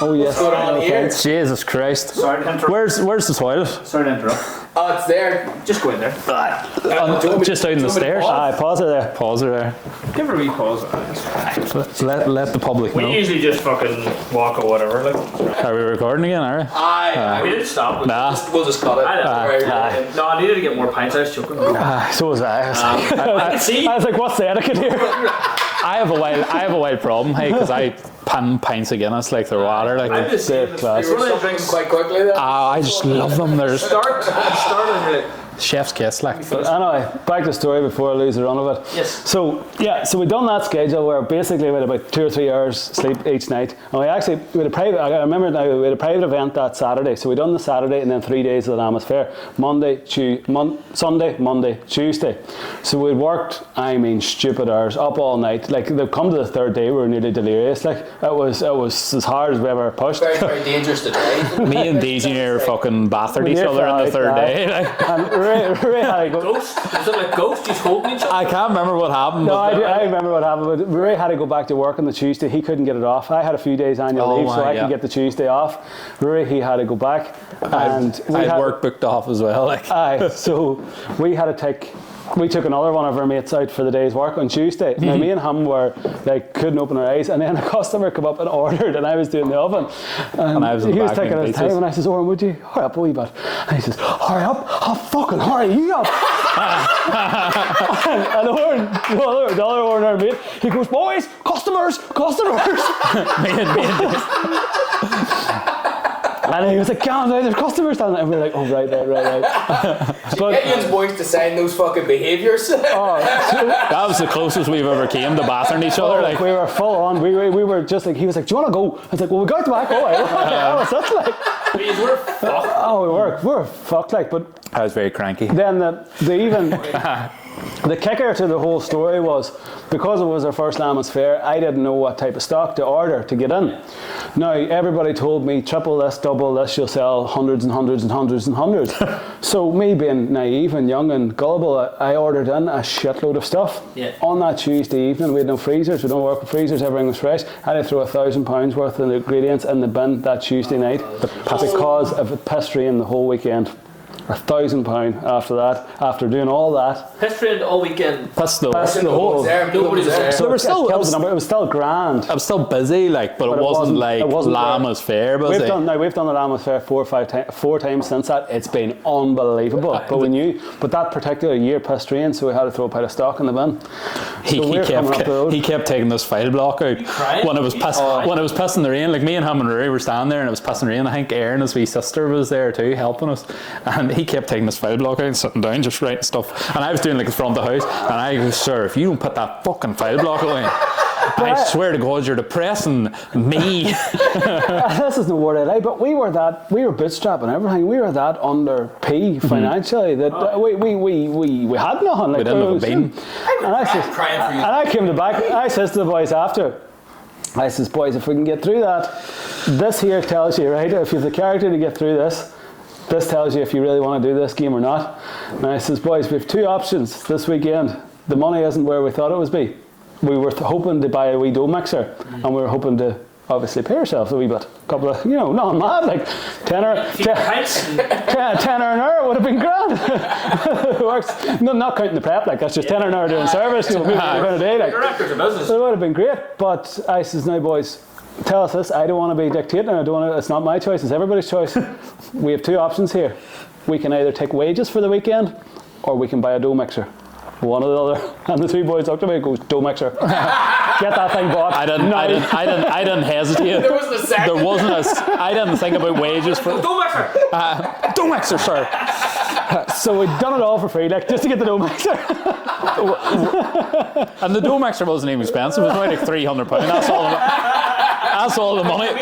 Oh yes. What's going on here? Jesus Christ. Sorry to interrupt. Where's the toilet? Sorry to interrupt. Oh, it's there. Just go in there. Just out in the stairs. Aye, pause it there. Pause her there. Give her a wee pause. Let the public We know. usually just fucking walk or whatever. Like. Are we recording again, are we? Aye. We didn't stop. Nah. We'll just cut it. No, I needed to get more pints. I was choking. So was I. I can see. I was like, what's the etiquette here? I have a wild problem, hey, because I pan pints of Guinness like they're water. Like, I'm just saying. class. We were sucking quite quickly then. I just love them. There's Start and you're like, chef's kiss, like. But anyway, back to the story before I lose the run of it. Yes. So we done that schedule where basically we had about 2 or 3 hours sleep each night, and we had a private. I remember now we had a private event that Saturday. So we done the Saturday and then 3 days of the Lammas Fair, Sunday, Monday, Tuesday. So we'd worked, I mean, stupid hours, up all night. Like they've come to the 3rd day, we were nearly delirious. Like it was as hard as we ever pushed. Very, very dangerous to try. Me and Daisy are fucking battered each other on the 3rd day. Like. And Ray had to go. ghost? Was it like ghost? You holding each other? I can't remember what happened. No, but I remember what happened. But Ray had to go back to work on the Tuesday. He couldn't get it off. I had a few days annual leave, so I could get the Tuesday off. Ray, he had to go back, and I had work booked off as well. Like. Aye, so we had to take. We took another one of our mates out for the day's work on Tuesday. Now me and him were like couldn't open our eyes, and then a customer came up and ordered, and I was doing the oven, and I was in the he was back taking making his time, pizzas. and I says, "Oren, would you hurry up a wee bit?" And he says, "Hurry up! I'll fucking hurry you up!" and the other Oren, our mate, he goes, "Boys, customers!" me and And he was like, "Calm down, there's customers down there." And we were like, "Oh, right. But get you boys to sign those fucking behaviours. that was the closest we've ever came to bathering each other. Like. We were full on. We were just like, he was like, "Do you want to go?" I was like, "Well, we got to back away." What's that like? Because we're fucked. Oh, we were fucked like. But I was very cranky. then the kicker to the whole story was, because it was our first Lammas Fair, I didn't know what type of stock to order to get in. Now, everybody told me, triple this, double this, you'll sell hundreds and hundreds and hundreds and hundreds. So me being naive and young and gullible, I ordered in a shitload of stuff. Yeah. On that Tuesday evening, we had no freezers, we don't work with freezers, everything was fresh. I had to throw £1,000 worth of ingredients in the bin that Tuesday night because of it pissed rain the whole weekend. £1,000 after that, after doing all that. History all weekend. That's the whole. Nobody's there. So it was still grand. I was still busy, like, but it wasn't like Lammas Fair busy. We've done the Lammas Fair 4 times since that. It's been unbelievable. But that particular year pissed rain, so we had to throw a pile of stock in the bin. He kept taking this file block out when it was pissing the rain. Like me and him and Rory were standing there, and it was pissing rain. I think Erin, his wee sister, was there too, helping us, and he kept taking this file block out and sitting down, just writing stuff. And I was doing like in front of the house, and I go, "Sir, if you don't put that fucking file block away, I swear to God, you're depressing me." This is no word I lie, but we were bootstrapping everything. We were that under P financially that we had nothing. Like, we didn't have a bean. And I came to back. I says to the boys after, I says, "Boys, if we can get through that, this here tells you, right, if you have the character to get through this tells you if you really want to do this game or not." And I says, "Boys, we have 2 options this weekend. The money isn't where we thought it was be. We were hoping to buy a wee dough mixer, and we were hoping to obviously pay ourselves a wee bit. A couple of, not mad, like tenner an hour would have been grand." It works. No, not counting the prep, like that's just tenner an hour doing service. People a day, like. Directors of business. It would have been great, but I says, "Now, boys, tell us this. I don't want to be dictating. It's not my choice. It's everybody's choice. We have 2 options here. We can either take wages for the weekend, or we can buy a dough mixer. One or the other." And the 3 boys looked at me and goes, "Dough mixer." get that thing bought. I didn't hesitate. There wasn't a second. There wasn't I didn't think about wages for. Don't mixer. Don't mixer, sir. So we'd done it all for free, like just to get the dough mixer. And the dough mixer wasn't even expensive. It was only like £300. That's all the money.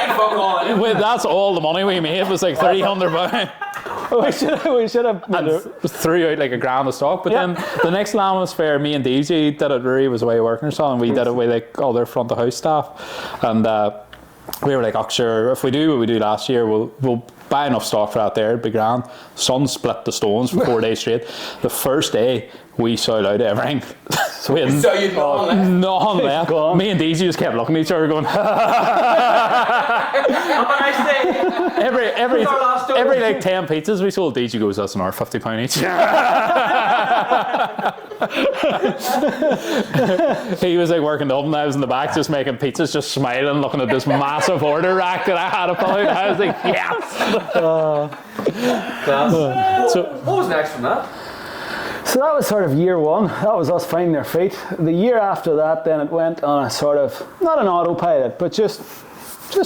That's all the money we made was like £300. we should have. And threw out like £1,000 of stock. But then the next Lammas fair, me and DJ did it. Rory was away working or something. We did it with like all their front of house staff, and we were like, "Oh, sure. If we do what we do last year, we'll buy enough stock for that there. It'd be grand." Son split the stones for 4 days straight. The first day we sold out everything. So we had none left. Me and DJ just kept looking at each other going, every like 10 pizzas we sold, DJ goes, "That's another £50 each." He was like working the oven, I was in the back just making pizzas, just smiling, looking at this massive order rack that I had to pull out. I was like, yes. So what was next from that? So that was sort of year one. That was us finding their feet. The year after that, then it went on a sort of, not an autopilot, but just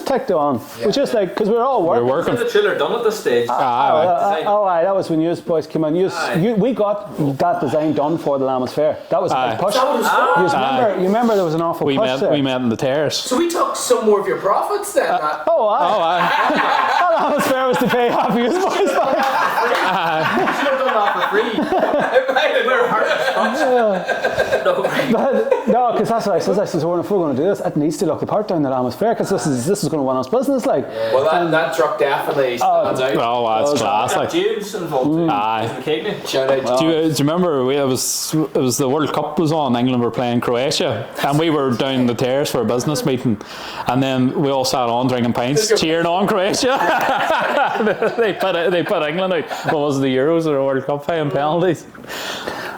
ticked on. Yeah. It was just like, because we were all working. We're working. The chiller done at this stage. Aye, that was when you boys came on. We got that design done for the Lammas Fair. That was a big push. You remember there was an awful push there. We met in the terrace. So we took some more of your profits then. That Lammas Fair was to pay half of you boys back. You should have done that for free. We're hard. No, because that's what I said. If we're going to do this, it needs to look the part down the Lammas Fair, because this is going to win us business. Like, well, that truck definitely stands out. Oh, that's class. Like, James involved. Aye. Shout out. Do you remember it was the World Cup was on, England were playing Croatia, and we were down the terrace for a business meeting, and then we all sat on drinking pints, cheering on Croatia. they put England out. What was it, the Euros or the World Cup, paying penalties?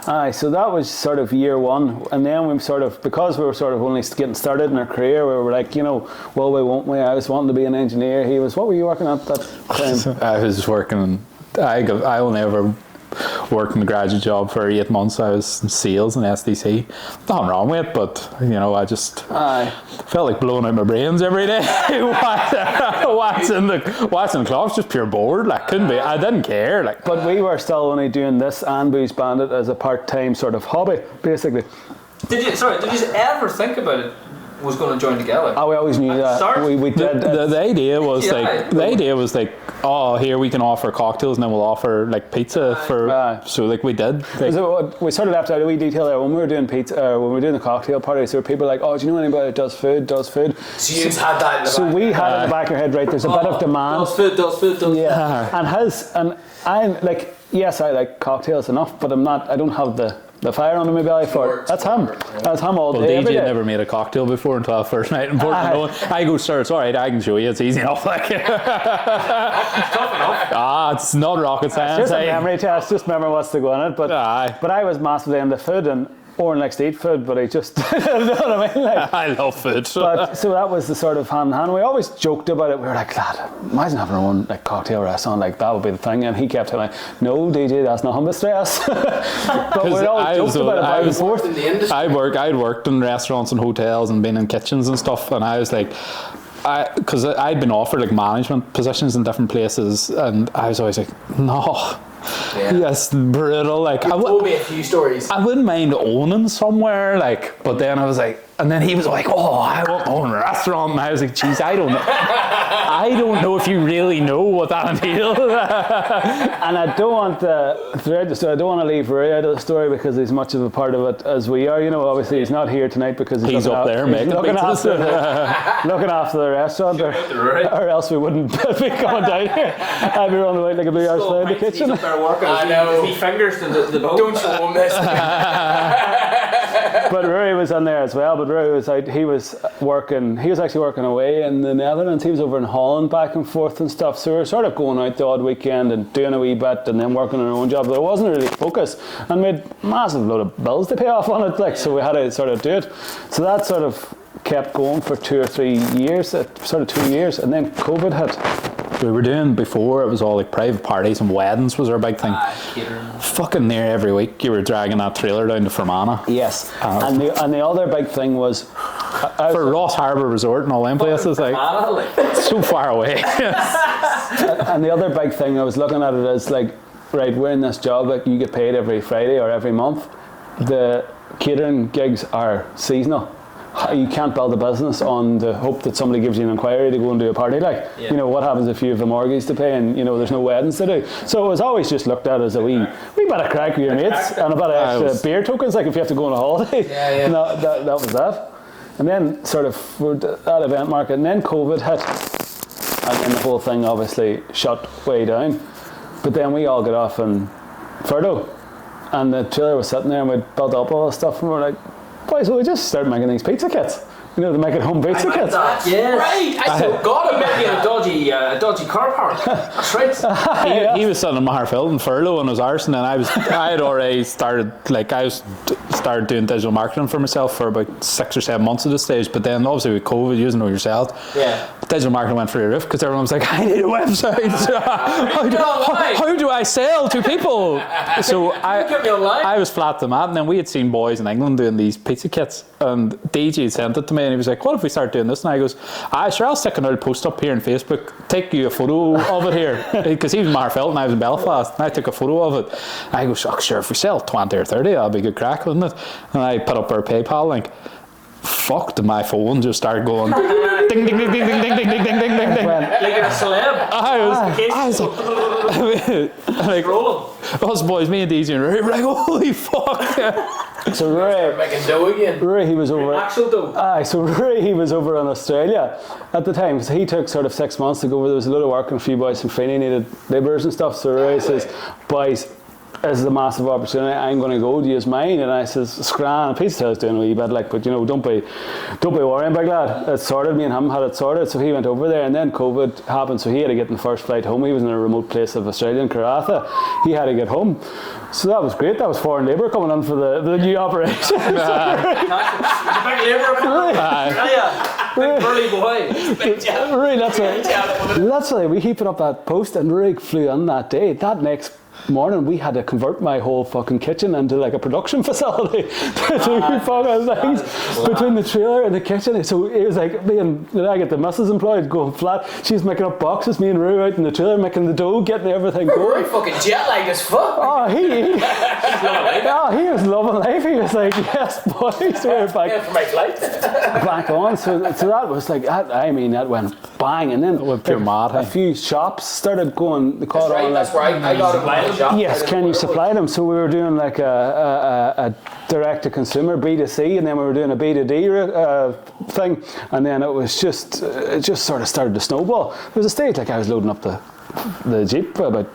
Aye, so that was sort of year one, and then we sort of, because we were sort of only getting started in our career, we were like, will we, won't we? I was wanting to be an engineer. He was, what were you working at that time? I was working, I only ever worked in the graduate job for 8 months. I was in sales and SDC. Nothing wrong with it, but I just felt like blowing out my brains every day. watching the clocks, just pure bored. Like, couldn't be. I didn't care. Like, but we were still only doing this and Booze Bandit as a part-time sort of hobby, basically. Did you ever think about it was going to join together? Oh, we always knew that. We did. The idea was oh, here we can offer cocktails and then we'll offer like pizza for. So like we did. We sort of left out a wee detail there when we were doing pizza. When we were doing the cocktail parties, there were people like, "Oh, do you know anybody that does food?" So you had that in the back. So we had in the back of our head, right? There's a bit of demand. Does food. Yeah. And I'm like, yes, I like cocktails enough, but I don't have the fire under my belly for it. That's him. That's him all day. Well, DJ never made a cocktail before until the first night in Portland. I go, "Sir, it's all right. I can show you. It's easy enough." Like, it's tough enough. It's not rocket science. It's just a memory test. Just remember what's to go in it. But I was massively into food, and Oren likes to eat food, but I just, you know what I mean? Like, I love food. But so that was the sort of hand in hand. We always joked about it. We were like, "Lad, imagine having our own like cocktail restaurant. Like that would be the thing." And he kept telling me, "No, DJ, that's nothing but stress." But we always joked about it back and forth. I'd worked in restaurants and hotels and been in kitchens and stuff, and I was like, because I'd been offered like management positions in different places, and I was always like, "No." Yeah. Yes, brutal. Like, you told me a few stories. I wouldn't mind owning somewhere, like, but then I was like, and then he was like, "Oh, I want to own a restaurant," and I was like, "Geez, I don't know. I don't know if you really know what that entails." And I don't want to leave Ray out of the story because he's much of a part of it as we are. Obviously he's not here tonight because he's up there making looking after the restaurant, or else we wouldn't be coming down here. I'd be running out like a blue house in the kitchen. I know. He fingers to the boat. Don't show him this. But Rory was on there as well. But Rory was out. He was actually working away in the Netherlands. He was over in Holland back and forth and stuff. So we were sort of going out the odd weekend and doing a wee bit and then working on our own job. There wasn't really focus, and we had a massive load of bills to pay off on it. Like, so we had to sort of do it. So that sort of kept going for 2 or 3 years, sort of 2 years, and then COVID hit. We were doing before, it was all like private parties and weddings was our big thing. Fucking near every week you were dragging that trailer down to Fermanagh. Yes. And the other big thing was For Ross Harbour Resort and all them places, like, it's so far away. And the other big thing I was looking at it is like, right, we're in this job, like you get paid every Friday or every month. The catering gigs are seasonal. You can't build a business on the hope that somebody gives you an inquiry to go and do a party. Like, you know, what happens if you have a mortgage to pay and, you know, there's no weddings to do? So it was always just looked at as a wee bit of crack with your mates and a bit of extra beer tokens, like if you have to go on a holiday. And that was that. And then sort of for that event market, and then COVID hit, and then the whole thing obviously shut way down. But then we all got off in furlough, and the trailer was sitting there, and we'd built up all this stuff, and we're like, boys, we just started making these pizza kits. You know, to make it home pizza kits. Yes. Right. I forgot about being a dodgy car park. That's right. He was sitting in Maherfield in furlough and was arson, and I had already started, like, started doing digital marketing for myself for about 6 or 7 months at this stage. But then obviously with COVID, you know yourself. Yeah. Digital marketing went through the roof because everyone was like, I need a website. How do I sell to people? So I was flat to that, and then we had seen boys in England doing these pizza kits, and DJ sent it to me, and he was like, what if we start doing this? And I goes, sure, I'll stick another post up here on Facebook, take you a photo of it here, because he was in Maherfield and I was in Belfast, and I took a photo of it. And I go, sure, if we sell 20 or 30, that'll be a good crack, wouldn't it? And I put up our PayPal link. Fuck, my phone just started going ding ding ding ding ding ding ding ding ding ding ding. Like a celeb. I was like, us boys, me and DJ, and Ray were like, holy fuck. So Ray, making dough again. Ray, he was over. Actual dough. So Ray, he was over in Australia at the time. So he took sort of 6 months to go over. There was a lot of work, and a few boys from Feeney needed labourers and stuff. So Ray says, boys, this is a massive opportunity. I'm going to go. Do you use mine? And I says, scran. Pizza Tail's doing a wee bit, like, but you know, don't be worrying, big lad. It's sorted. Me and him had it sorted. So he went over there, and then COVID happened. So he had to get in the first flight home. He was in a remote place of Australia, in Karratha. He had to get home. So that was great. That was foreign labour coming in for the new operation. It's a big labour coming in. Big burly boy. Really, that's why we keep it up that post, and Rig flew in that day. That next morning we had to convert my whole fucking kitchen into like a production facility to do fucking things between the trailer and the kitchen. So it was like me and I get the missus employed going flat. She's making up boxes, me and Rue out in the trailer making the dough, getting everything going. Rue fucking jet lagged as fuck. Oh, he was loving life. He was like, yes boys, we're back, back on. So that was like, that went bang, and then a few shops started going. They caught on. That's right. I got it. Yes, can you supply them? So we were doing like a direct to consumer B2C, and then we were doing a B2D thing, and then it just sort of started to snowball. There was a stage like I was loading up the Jeep about,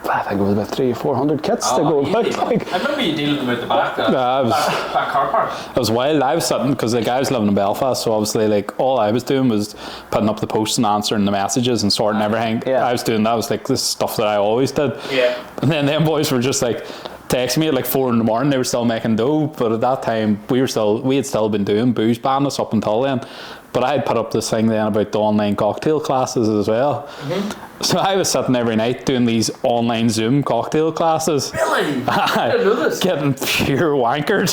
I think it was about 300 or 400 kits to go. I remember you dealing them at the back car park. It was wild. I was sitting, because like I was living in Belfast, so obviously like all I was doing was putting up the posts and answering the messages and sorting everything. I was doing that. Was like this stuff that I always did. And then them boys were just like texting me at like 4 a.m. They were still making dough, but at that time we had still been doing booze bandits up until then. But I had put up this thing then about the online cocktail classes as well. So I was sitting every night doing these online Zoom cocktail classes. Really? I didn't know this. Getting pure wankered.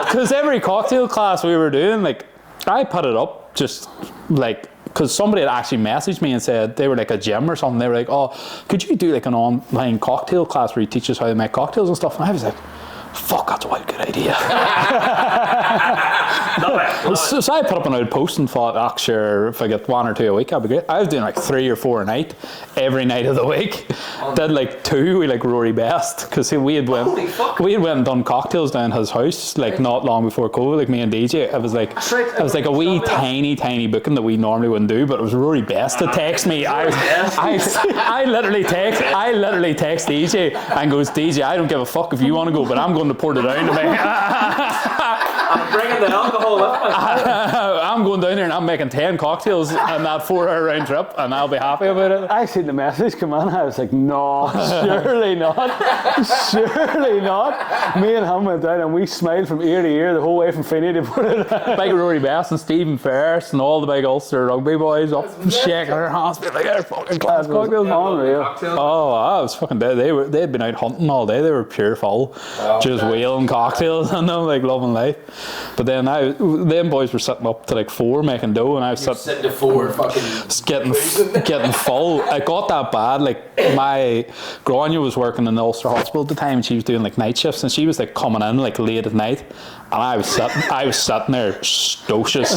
Because every cocktail class we were doing, like, I put it up just like, because somebody had actually messaged me and said, they were like a gym or something. They were like, oh, could you do like an online cocktail class where you teach us how to make cocktails and stuff? And I was like, fuck, that's a wild good idea. So I put up an old post and thought, sure, if I get 1 or 2 a week, that'd be great. I was doing like 3 or 4 a night, every night of the week. Did like 2 with like Rory Best, because we had went and done cocktails down his house like not long before COVID, like me and DJ. It was like a wee tiny booking that we normally wouldn't do, but it was Rory Best to text me. I literally text DJ and goes, DJ, I don't give a fuck if you want to go, but I'm going to pour it down to me. I'm bringing the alcohol with me. I'm going down there and I'm making 10 cocktails on that 4-hour round trip, and I'll be happy about it. I seen the message come on. I was like, no, surely not. Surely not. Me and him went down and we smiled from ear to ear the whole way from Finney to put it. Big Rory Best and Stephen Ferris and all the big Ulster rugby boys up shaking their hands, being like, they're fucking class cocktails. Unreal. Oh, I was fucking dead. They'd been out hunting all day. They were pure full, just wheeling cocktails and them, like loving life. But then them boys were sitting up to like 4 making dough, and I was Sitting to 4 fucking getting full. I got that bad. Like my Grania was working in the Ulster Hospital at the time, and she was doing like night shifts, and she was like coming in like late at night, and I was sitting there stocious,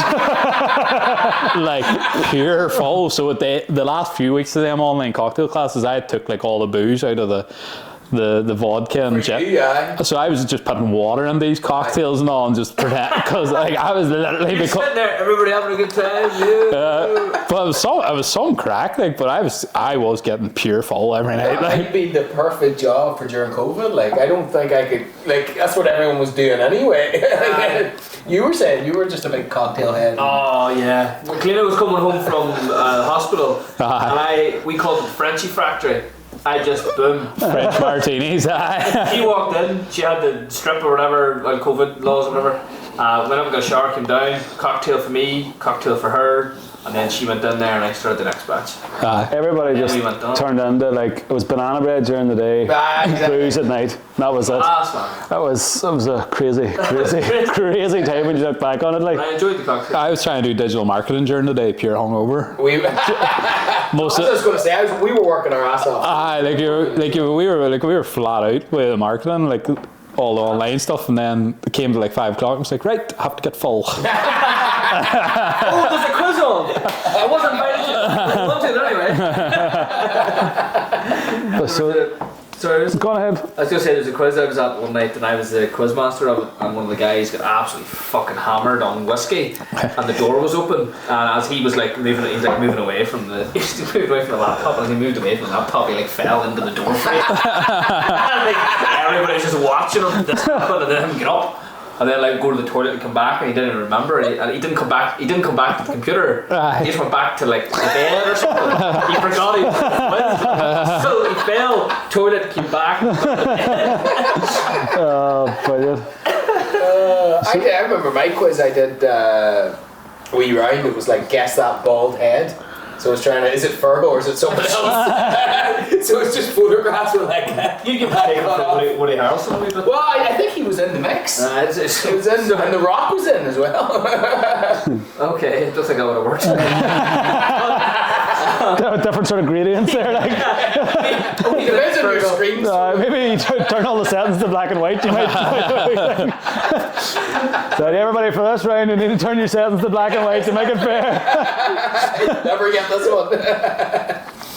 like pure full. So at the last few weeks of them online cocktail classes, I took like all the booze out of the vodka and gin. So I was just putting water in these cocktails and all, and just pretend, because like I was literally sitting there, everybody having a good time. but I was some crack, like, but I was getting pure full every night. That might be the perfect job for during COVID. Like, I don't think I could. Like, that's what everyone was doing anyway. You were saying you were just a big cocktail head. Oh yeah. When Clina was coming home from the hospital, and we called it the Frenchy Factory. I just boom. French martinis. She walked in, she had the strip or whatever, like COVID laws or whatever. Went up and got a shower, came down, cocktail for me, cocktail for her, and then she went in there and I started the next batch. Everybody just turned into like, it was banana bread during the day, booze at night. That was it. That was a crazy time when you look back on it. Like, I enjoyed the cocktail. I was trying to do digital marketing during the day, pure hungover. I was just going to say, we were working our ass off. We were flat out with the marketing, like all the online stuff, and then it came to like 5 o'clock. I was like, right, I have to get full. Oh, there's a quiz on. I wasn't invited to anyway. Sorry, go on ahead. I was going to say, there's a quiz I was at one night, and I was the quiz master of it, and one of the guys got absolutely fucking hammered on whiskey, and the door was open, and as he was like moving away from the laptop, and as he moved away from the laptop, he like fell into the door frame. And like, everybody was just watching him this happen, and then him get up. And then like go to the toilet and come back, and he didn't even remember. And he didn't come back. He didn't come back to the computer. He just went back to like the bed or something. He forgot he was so he fell, toilet, came back. Oh, brilliant. I remember my quiz. I did wee round. It was like guess that bald head. So I was trying to, is it Fergal or is it someone else? So it's just photographs with like, you can take Woody Harrelson. Well, I think he was in the mix. He was in, and The Rock was in as well. Okay, it does think I would have worked. Different sort of gradients there. Like. Depends on your screens. Maybe you turn all the settings to black and white. You might. So everybody, for this round, you need to turn your settings to black and white to make it fair. Never get this one.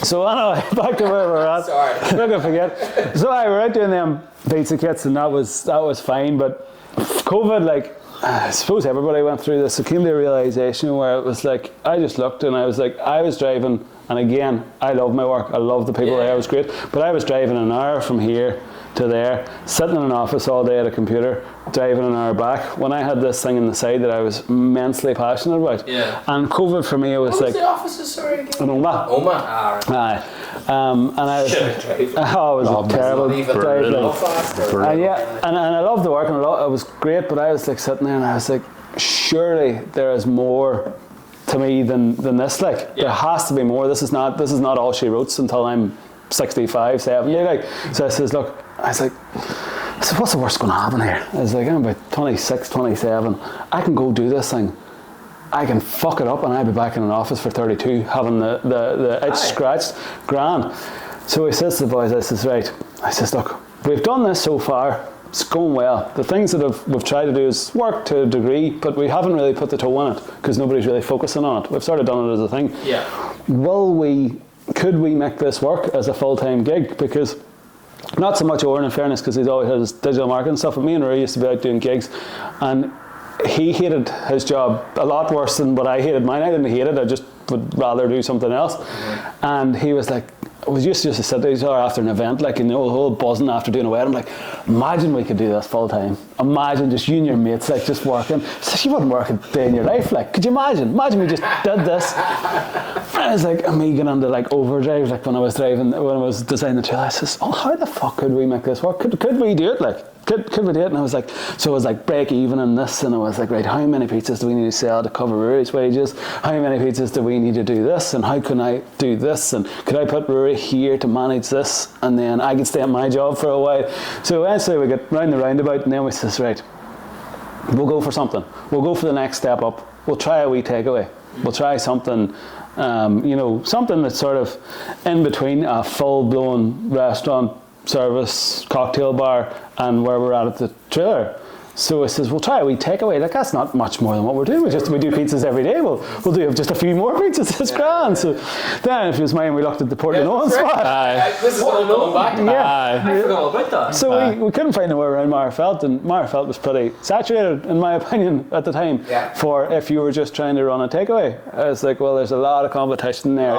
So anyway, back to where we're at. Sorry. I'm not gonna forget. So we were out doing them pizza kits, and that was fine. But COVID, like, I suppose everybody went through this. It came to a realization where it was like, I just looked and I was like, I was driving, and again, I love my work. I love the people there. It was great. But I was driving an hour from here to there, sitting in an office all day at a computer, driving an hour back, when I had this thing on the side that I was immensely passionate about. Yeah. And COVID for me, it was like... What was the offices, sorry, again? In Oma. Right. Aye. And I was... Oh, it was a terrible drive. And I loved the work, and it was great, but I was like sitting there and I was like, surely there is more to me than this. Like, there has to be more. This is not all she wrote until I'm 65, 70. Like, so I says, look, what's the worst going to happen here? I was like, I'm about 26, 27. I can go do this thing. I can fuck it up and I'll be back in an office for 32 having the itch scratched. Grand. So he says to the boys, I says, right. I says, look, we've done this so far. It's going well. The things that we've tried to do is work to a degree, but we haven't really put the toe on it because nobody's really focusing on it. We've sort of done it as a thing. Yeah. Could we make this work as a full-time gig? Because not so much Odhrán, in fairness, because he's always had his digital marketing stuff, but me and Ray used to be out doing gigs, and he hated his job a lot worse than what I hated mine. I didn't hate it, I just would rather do something else. Mm-hmm. And he was like, we used to sit there after an event, like, you know, the whole buzzing after doing a wedding, like, imagine we could do this full time. imagine just you and your mates like just working. So you wouldn't work a day in your life. Like, could you imagine? Imagine we just did this. And I was like, me getting into like overdrive, like when I was designing the trailer. I says, oh, how the fuck could we make this work? Could we do it? Like, could we do it? And I was like, so it was like break even in this, and I was like, right, how many pizzas do we need to sell to cover Rory's wages? How many pizzas do we need to do this? And how can I do this? And could I put Rory here to manage this? And then I could stay at my job for a while. So eventually we get round the roundabout, and then we says, right, we'll go for something. We'll go for the next step up. We'll try a wee takeaway. We'll try something, something that's sort of in between a full-blown restaurant service cocktail bar and where we're at the trailer. So it says, we'll try a wee takeaway. Like, that's not much more than what we're doing. We do pizzas every day. We'll do just a few more pizzas. It's grand. So then, if it was mine, we looked at the Portland spot. This is all going back. I forgot all about that. So we couldn't find a way around Marfelt, and Marfelt was pretty saturated, in my opinion, at the time, for if you were just trying to run a takeaway. I was like, well, there's a lot of competition there,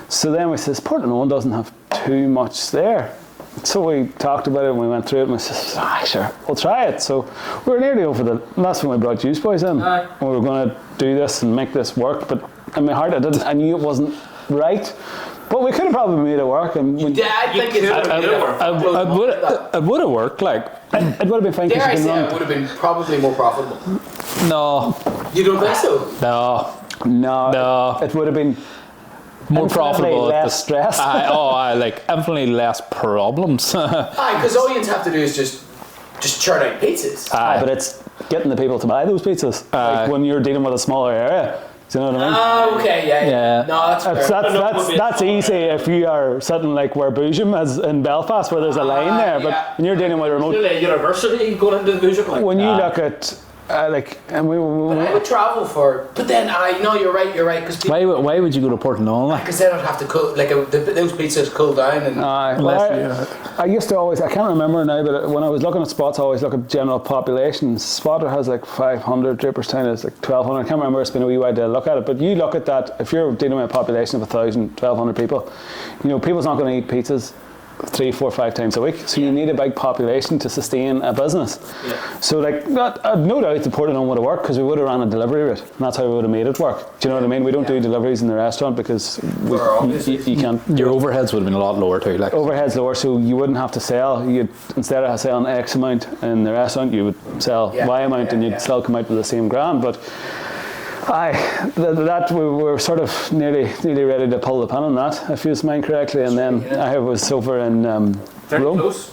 So then we says, Portland doesn't have too much there. So we talked about it and we went through it and we said, sure, we'll try it. So we were nearly over that's when we brought Juice Boys in. And we were going to do this and make this work, but in my heart I knew it wasn't right. But we could have probably made it work. And I think it would have worked, like. It would have been fine. Dare I say it would have been probably more profitable. No. You don't think so? No. It would have been more profitable, less stress. Like infinitely less problems. Because all you have to do is just churn out pizzas. But it's getting the people to buy those pizzas. Like when you're dealing with a smaller area. Do you know what I mean? Oh, okay, yeah. No, that's easy if you are sitting like where Boojum is in Belfast, where there's a line there. But when you're dealing with remote, university going into the Boojum. When you look at and we I would travel for, but then you're right. Because why would you go to Portland? Because then I'd have to cool, those pizzas cool down and. I used to always, I can't remember now, but when I was looking at spots, I always look at general population. Spotter has like 500, Draperstown is like 1,200. I can't remember. It's been a wee while to look at it, but you look at that. If you're dealing with a population of 1,000, 1,200 people, people's not going to eat pizzas 3, 4, 5 times a week, so you need a big population to sustain a business. So like that, no doubt the Portland would have worked because we would have ran a delivery route, and that's how we would have made it work. Do you know what I mean? We don't do deliveries in the restaurant because you can't. Your overheads would have been a lot lower too. Like overheads lower, so you wouldn't have to sell. You'd, instead of selling X amount in the restaurant, you would sell Y amount, and you'd still come out with the same grand. But that we were sort of nearly ready to pull the pin on that, if you mind correctly, and then I was over in Rome. Close.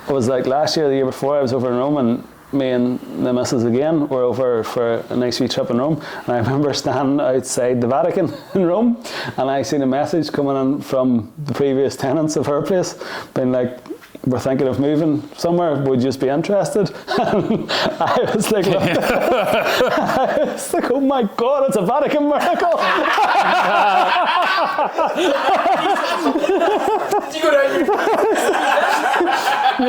It was like last year, the year before, I was over in Rome, and me and the missus again were over for a nice wee trip in Rome, and I remember standing outside the Vatican in Rome, and I seen a message coming in from the previous tenants of her place, being like, we're thinking of moving somewhere, would you just be interested? And I was like, oh my God, it's a Vatican miracle. Did you go down?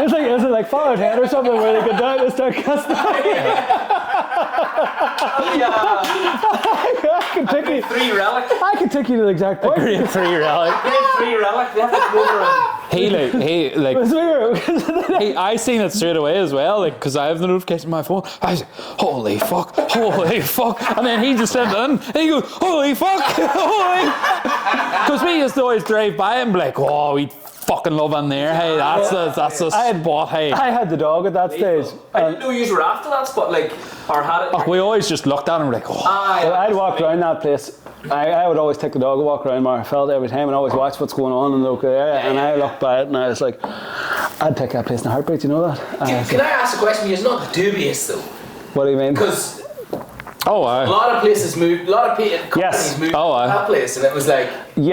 Is it like Father Ted or something where they go down and start casting? I can take you. 3 relic. I can take you to the exact point. Grade 3 relic. Grade 3 relic. They have to come over and. I seen it straight away as well, like, because I have the notification on my phone. I was like, holy fuck, and then he just sent it in, and he goes, holy fuck, because we used to always drive by and be like, oh, we fucking love in there. Hey, that's a spot. Hey, I had the dog at that stage. I didn't know you were after that spot, like, or had it. We always just looked at it and were like, oh. Well, I'd walk around that place. I would always take the dog a walk around Marfelt every time and always watch what's going on in the local area. And I looked by it and I was like, I'd take that place in a heartbeat. You know that? Can I ask a question? It's not dubious though. What do you mean? Because a lot of places moved, a lot of companies moved to that place, and it was like, we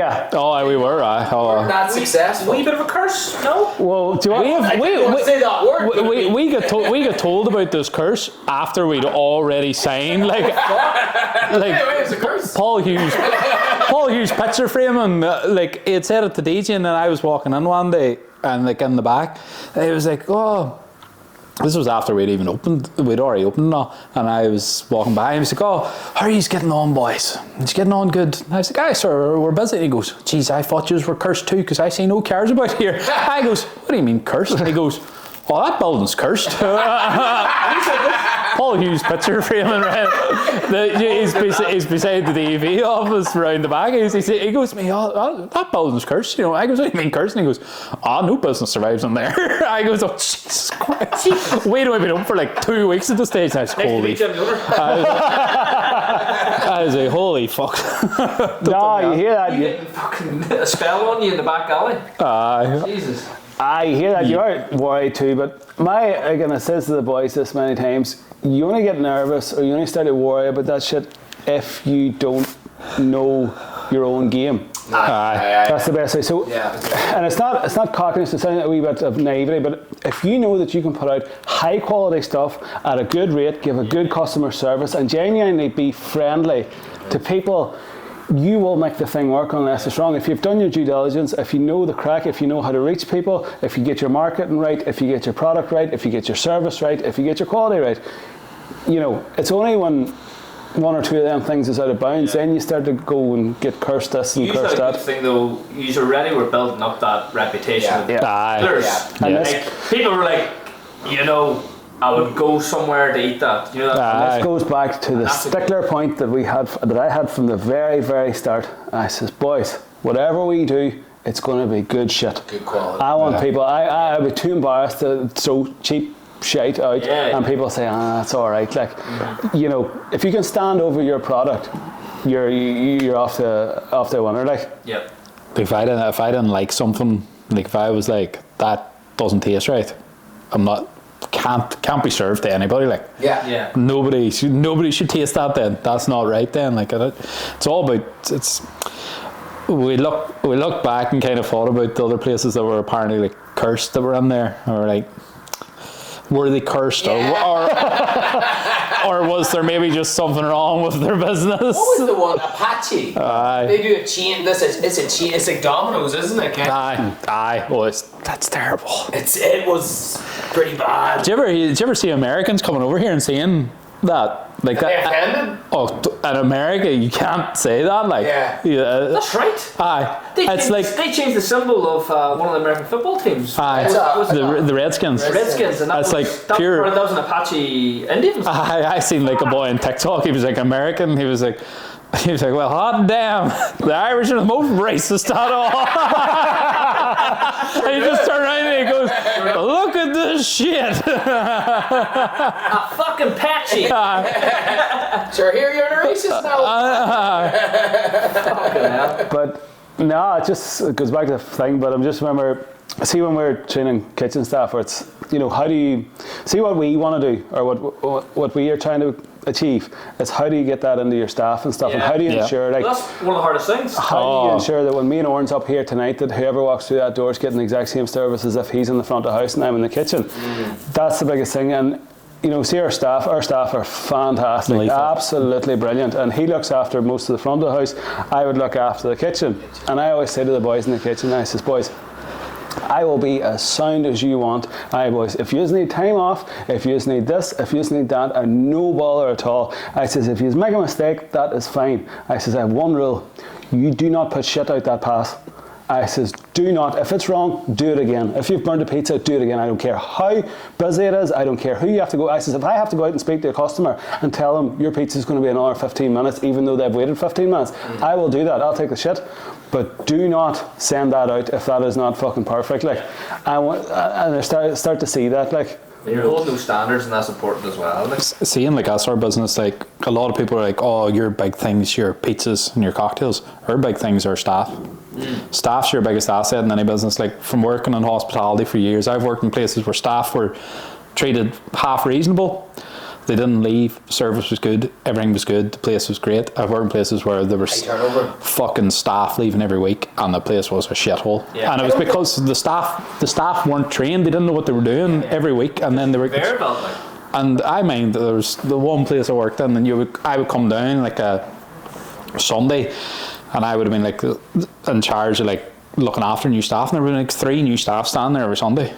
were, not successful. A wee bit of a curse, no? Well, do you want to say that word? We got told about this curse after we'd already signed, like it's a curse. Paul Hughes picture frame, and like he had said it to DJ, and then I was walking in one day, and like in the back, it was like, oh. This was after we'd already opened now, and I was walking by and he was like, oh, how are you getting on, boys? He's getting on good. And I was like, aye, sir, we're busy. And he goes, geez, I thought you were cursed too, because I see no cars about here. I goes, what do you mean cursed? And he goes, oh, that building's cursed. Paul Hughes picture framing, right? He's beside the DV office round the back. He goes to me, oh, that building's cursed. You know, I goes, what do you mean cursed? And he goes, no business survives in there. I goes, oh, Jesus Christ. Wait, I've been up for like 2 weeks at the stage. And I was, holy. I was like, holy fuck. No, you hear that? You getting fucking a spell on you in the back alley? Jesus. I hear that. You are worried too, but again, I says to the boys this many times, you only get nervous or you only start to worry about that shit if you don't know your own game. That's the best way. So, and it's not cockiness, it's a wee bit of naivety, but if you know that you can put out high quality stuff at a good rate, give a good customer service, and genuinely be friendly to people, you will make the thing work unless it's wrong. If you've done your due diligence, if you know the crack, if you know how to reach people, if you get your marketing right, if you get your product right, if you get your service right, if you get your quality right, you know, it's only when one or two of them things is out of bounds, then you start to go and get cursed this and cursed that. The thing though, you already were building up that reputation. People were like, you know, I would go somewhere to eat that. You know that. This goes back to the stickler point that I had from the very, very start. I says, boys, whatever we do, it's going to be good shit. Good quality. I want people. I would be too embarrassed to throw cheap shite out, and people say, that's all right. Like, you know, if you can stand over your product, you're off the winner. Like, yep. If I didn't like something, like if I was like, that doesn't taste right, can't be served to anybody. Like, nobody should taste that. Then that's not right. Then like it's all about we look back and kind of thought about the other places that were apparently like cursed that were in there, or like, were they cursed, or was there maybe just something wrong with their business? What was the one? Apache. They do a chain. It's a chain. It's like Domino's, isn't it? Aye. Well, that's terrible. It was pretty bad. Did you ever see Americans coming over here and saying that? Like they offended? In America, you can't say that. Like, that's right. Aye. They changed the symbol of one of the American football teams. Aye. The Redskins. Redskins, and that was pure. That was an Apache Indian. I seen like a boy on TikTok. He was like American. He was like, well, hot damn, the Irish are the most racist at all. And he just turned around and he goes, look at this shit. A fucking patchy. Sure, here you're a racist now. But no, it goes back to the thing. But I'm just remember, see, when we're training kitchen staff, where it's, you know, how do you see what we want to do, or what we are trying to achieve? It's how do you get that into your staff and stuff, and how do you ensure, like, that's one of the hardest things. How do you ensure that when me and Oran's up here tonight, that whoever walks through that door is getting the exact same service as if he's in the front of the house and I'm in the kitchen? That's the biggest thing. And you know, see, our staff are fantastic, absolutely brilliant, and he looks after most of the front of the house. I would look after the kitchen, and I always say to the boys in the kitchen, I says, boys, I will be as sound as you want. Aye, boys, if you need time off, if you need this, if you need that, and no bother at all. I says, if you make a mistake, that is fine. I says, I have one rule: you do not put shit out that pass. I says, do not, if it's wrong, do it again. If you've burned a pizza, do it again. I don't care how busy it is, I don't care who you have to go. I says, if I have to go out and speak to a customer and tell them your pizza is going to be another 15 minutes, even though they've waited 15 minutes, I will do that. I'll take the shit. But do not send that out if that is not fucking perfect. Like, and I start to see that, like, you're holding those standards, and that's important as well. Like, seeing like us, our business, like a lot of people are like, oh, your big things, your pizzas and your cocktails. Our big things are staff. Staff's your biggest asset in any business. Like, from working in hospitality for years, I've worked in places where staff were treated half reasonable. They didn't leave, service was good, everything was good, the place was great. I've worked in places where there was fucking staff leaving every week and the place was a shithole. And it was because the staff weren't trained, they didn't know what they were doing every week, and then they were... And I mind there was the one place I worked in, and I would come down like a Sunday, and I would have been like in charge of like looking after new staff, and there were like 3 new staff standing there every Sunday.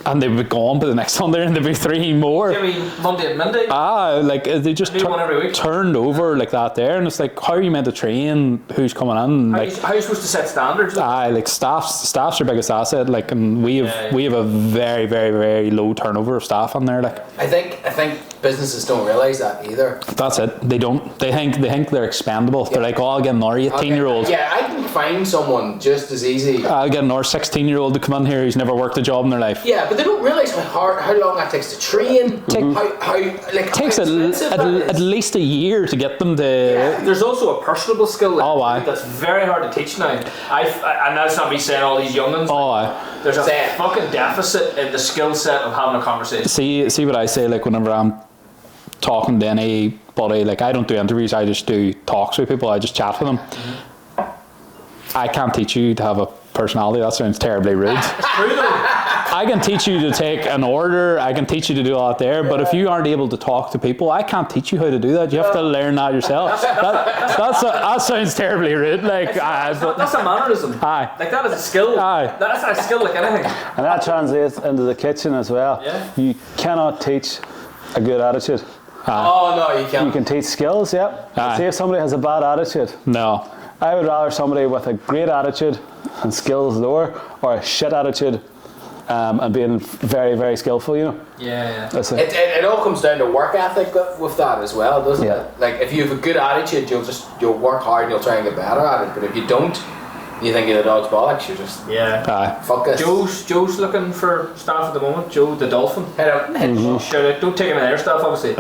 and they would be gone by the next Sunday, and there'd be 3 more. I mean, Monday and Monday. Like they just Do one every week. turned over like that there, and it's like, how are you meant to train who's coming in? How Like, are you supposed to set standards? like staff's our biggest asset. Like, and we have a very, very, very low turnover of staff on there. Like, I think businesses don't realise that either. that's it. They don't. They think they're expendable. They're like, oh, I'll get another 18-year-old. Yeah, I can find someone just as easy. I'll get another 16-year-old to come in here who's never worked a job in their life. Yeah, but they don't realise how long that takes to train. It takes at least a year to get them to. Yeah. There's also a personable skill that Oh, aye. that's very hard to teach now. And that's not me saying all these young ones. Oh, aye. There's a fucking deficit in the skill set of having a conversation. See what I say, like, whenever I'm talking to anybody, like, I don't do interviews, I just do talks with people, I just chat with them. I can't teach you to have a personality. That sounds terribly rude. It's true though. I can teach you to take an order, I can teach you to do all that there, but if you aren't able to talk to people, I can't teach you how to do that. You have to learn that yourself. That sounds terribly rude. Like, That's a mannerism. Aye. Like, that is a skill. Aye. That's not a skill like anything. And that translates into the kitchen as well. Yeah. You cannot teach a good attitude. Oh no, you You can't. can teach skills, yeah. Aye. See if somebody has a bad attitude. no. I would rather somebody with a great attitude and skills lower, or a shit attitude and being very, very skillful, you know. Yeah. That's it. It all comes down to work ethic with that as well, doesn't Yeah. it? Like, if you have a good attitude, you'll work hard and you'll try and get better at it. But if you don't, you think you're the dog's bollocks. You're just Yeah. Aye. fuck this. Joe's looking for staff at the moment. Joe the dolphin. Head out. Shout out. Don't take him in their stuff, obviously.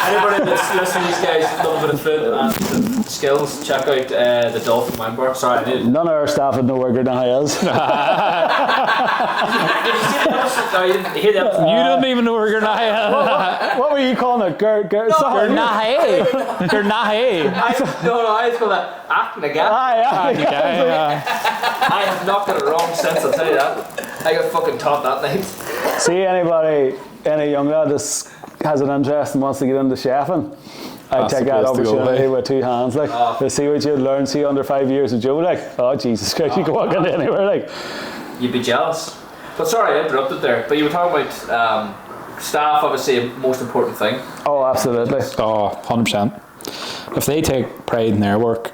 Anybody that's listening, these guys love a bit of food and skills, check out the Dolphin Wine Bar. Sorry, I did. None of our staff would know where Grenada is. Did you see the episode? No, you didn't hear the episode. You don't even know where Gernaya. What were you calling it? Gernaya. I just call that acting again. Aye. I have not got it wrong since, I'll tell you that. I got fucking taught that night. See any young lad that has an interest and wants to get into chefing, I That's take the that place to go, opportunity mate. with 2 hands, like, to see what you learn. See under 5 years of Joe, like, oh Jesus Christ, you can walk into anywhere, like. You'd be jealous. But sorry, I interrupted there. But you were talking about staff, obviously, a most important thing. Oh, absolutely. Oh, 100%. If they take pride in their work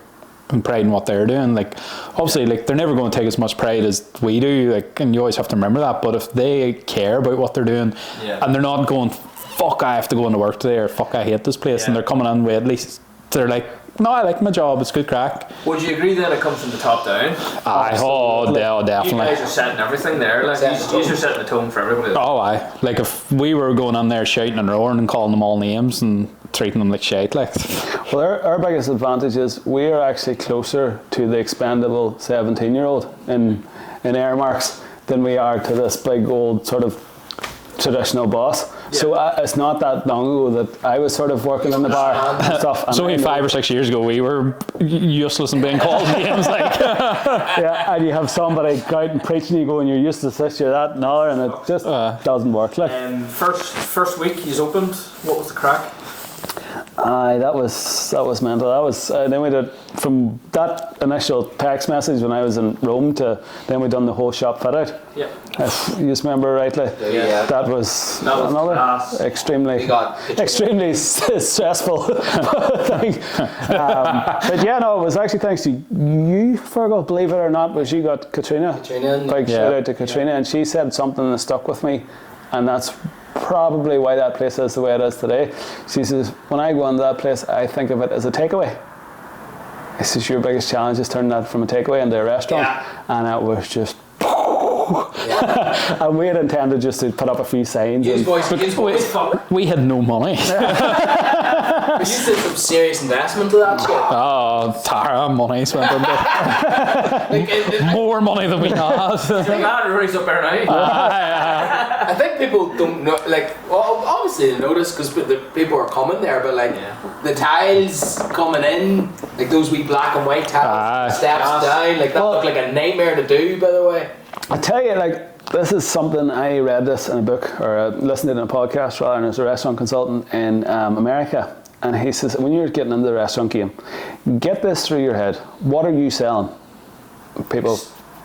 and pride in what they're doing, like, obviously, like, they're never going to take as much pride as we do, like, and you always have to remember that. But if they care about what they're doing, and they're not going, fuck, I have to go into work today, or fuck, I hate this place, and they're coming in with, at least they're like, no, I like my job, it's good crack. Would you agree then it comes from the top down? Aye, You definitely. guys are setting everything there. Like, you are setting the tone for everybody. Oh, aye. Like, if we were going on there shouting and roaring and calling them all names and treating them like shite, like. Well, our biggest advantage is we are actually closer to the expendable 17-year-old in Airmarks than we are to this big old sort of traditional boss. So it's not that long ago that I was sort of working in the bar and stuff. And So only 5 or 6 years ago we were useless and being called names, like. Yeah, and you have somebody go out and preaching, you go, and you're used to this, you're that, and other, and it just doesn't work. Like, First week he's opened, what was the crack? aye, that was mental. That was then we did, from that initial text message when I was in Rome to then we done the whole shop fit out. Yeah. If you just remember rightly, that was another class. extremely stressful thing. But yeah, no, it was actually thanks to you, Fergal, believe it or not, was you got Katrina. Big shout out to Katrina, and she said something that stuck with me, and that's probably why that place is the way it is today. She says, when I go into that place, I think of it as a takeaway. This is your biggest challenge, is turning that from a takeaway into a restaurant. And it was just and we had intended just to put up a few signs. We had no money. You did some serious investment to that shit. Oh, Tara, money spent on that. More money than we had. That raise up there now. I think people don't know, like, well, obviously they notice because the people are coming there, but like the tiles coming in, like those wee black and white tiles, steps down, like that looked like a nightmare to do, by the way. I tell you, like, this is something I read this in a book, or listened to it in a podcast rather, and as a restaurant consultant in America. And he says, when you're getting into the restaurant game, get this through your head. What are you selling? People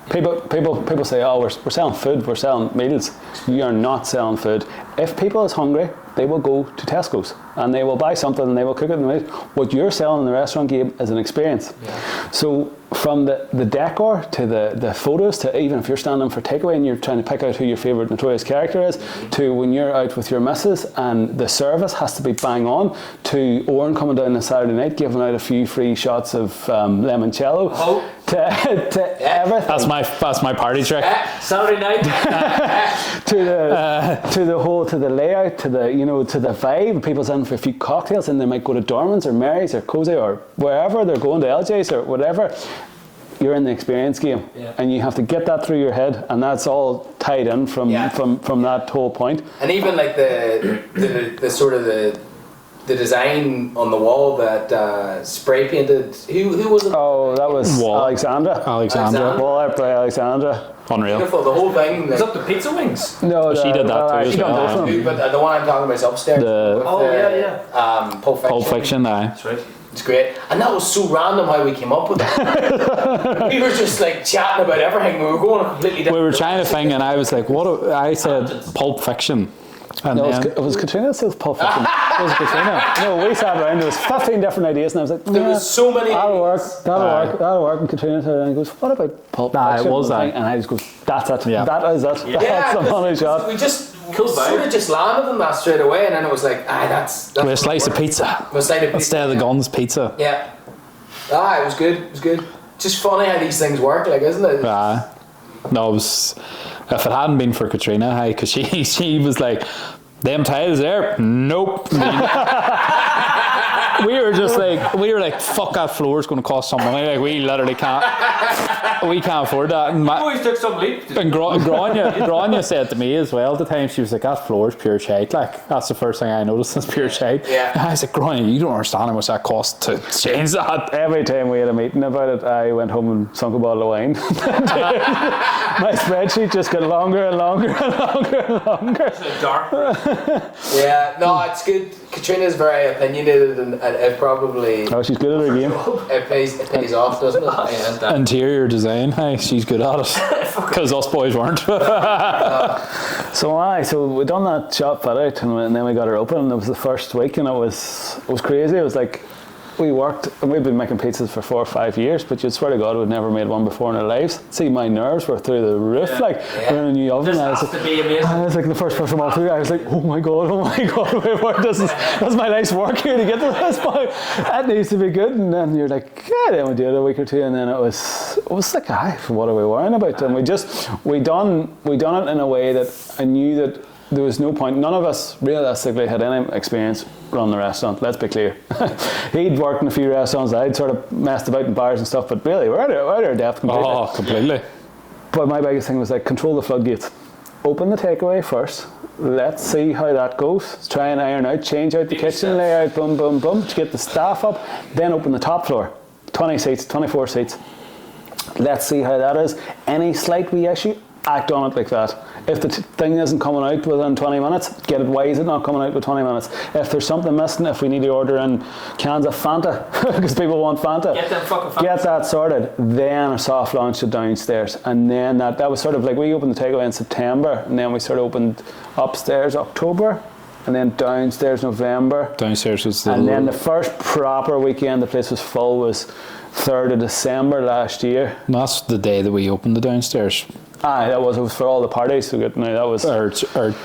People say, oh, we're selling food, we're selling meals. You are not selling food. If people is hungry, they will go to Tesco's and they will buy something and they will cook it in the meal. What you're selling in the restaurant game is an experience. Yeah. So from the decor to the photos to even if you're standing for takeaway and you're trying to pick out who your favourite Notorious character is, to when you're out with your missus and the service has to be bang on, to Odhrán coming down on a Saturday night giving out a few free shots of limoncello, to everything. That's my party trick. Saturday night. to the layout, to the vibe. People's in for a few cocktails and they might go to Dorman's or Mary's or Cozy or wherever, they're going to LJ's or whatever. You're in the experience game, and you have to get that through your head, and that's all tied in from that whole point. And even like the sort of the design on the wall that spray painted. Who was it? Oh, that was Alexandra. Wall art by Alexandra. Unreal. Beautiful. The whole thing. Was up the pizza wings? No, she did that too. She done both of them. But the one I'm talking about is upstairs. Pulp Fiction. That's right. It's great, and that was so random how we came up with it. We were just like chatting about everything. We were going a completely different. We were trying to think, and I was like, "What?" I said, "Pulp Fiction." And no, it was Katrina that says Pulp Fiction. It was Katrina. No, we sat around. There was 15 different ideas, and I was like, there was so many. That'll work. And Katrina said, and goes, "What about Pulp Fiction?" It was that. And I just go, "That's it. Yeah. That is it. That's the money shot." We just sort of just landed on that straight away, and then it was like, that's with a slice of pizza. Instead of the guns, pizza. Yeah. It was good. It was good. Just funny how these things work, like, isn't it? No, it was. If it hadn't been for Katrina, because she was like, them tiles there, nope. we were like, fuck, that floor's going to cost some money. Like, we literally can't afford that. And always took some leap. And Grania said to me as well at the time, she was like, that floor's pure shite. Like, that's the first thing I noticed, is pure shite. Yeah. And I was like, Grania, you don't understand how much that costs to change that. Every time we had a meeting about it, I went home and sunk a bottle of wine. My spreadsheet just got longer and longer and longer and longer. It's dark. Yeah, no, it's good. Katrina's very opinionated, and it probably. Oh, she's good at her game. It pays off, doesn't it? Interior design, she's good at it. Because us boys weren't. So we done that shop fit out, and then we got her open, and it was the first week, and it was crazy. It was like, we worked, and we've been making pizzas for 4 or 5 years, but you'd swear to God we'd never made one before in our lives. See, my nerves were through the roof, we're in a new oven. I was like the first person walked through, I was like, oh my God, wait, this is my life's work here to get to this point. That needs to be good. And then you're like, then we do it a week or two, and then it was like, what are we worrying about? And we done it in a way that I knew that there was no point. None of us realistically had any experience running the restaurant. Let's be clear. He'd worked in a few restaurants. I'd sort of messed about in bars and stuff, but really, we're out of our depth completely. Oh, completely. But my biggest thing was like, control the floodgates. Open the takeaway first. Let's see how that goes. Let's try and iron out, change out the kitchen layout, boom, boom, boom, to get the staff up. Then open the top floor. 20 seats, 24 seats. Let's see how that is. Any slight wee issue, act on it like that. If the thing isn't coming out within 20 minutes, get it. Why is it not coming out with 20 minutes? If there's something missing, if we need to order in cans of Fanta, because people want Fanta, get them fucking Fanta. Get that sorted. Then a soft launch to downstairs. And then that was sort of like, we opened the takeaway in September, and then we sort of opened upstairs October, and then downstairs November. Downstairs was and then the first proper weekend the place was full was 3rd of December last year. And that's the day that we opened the downstairs. It was for all the parties. That was our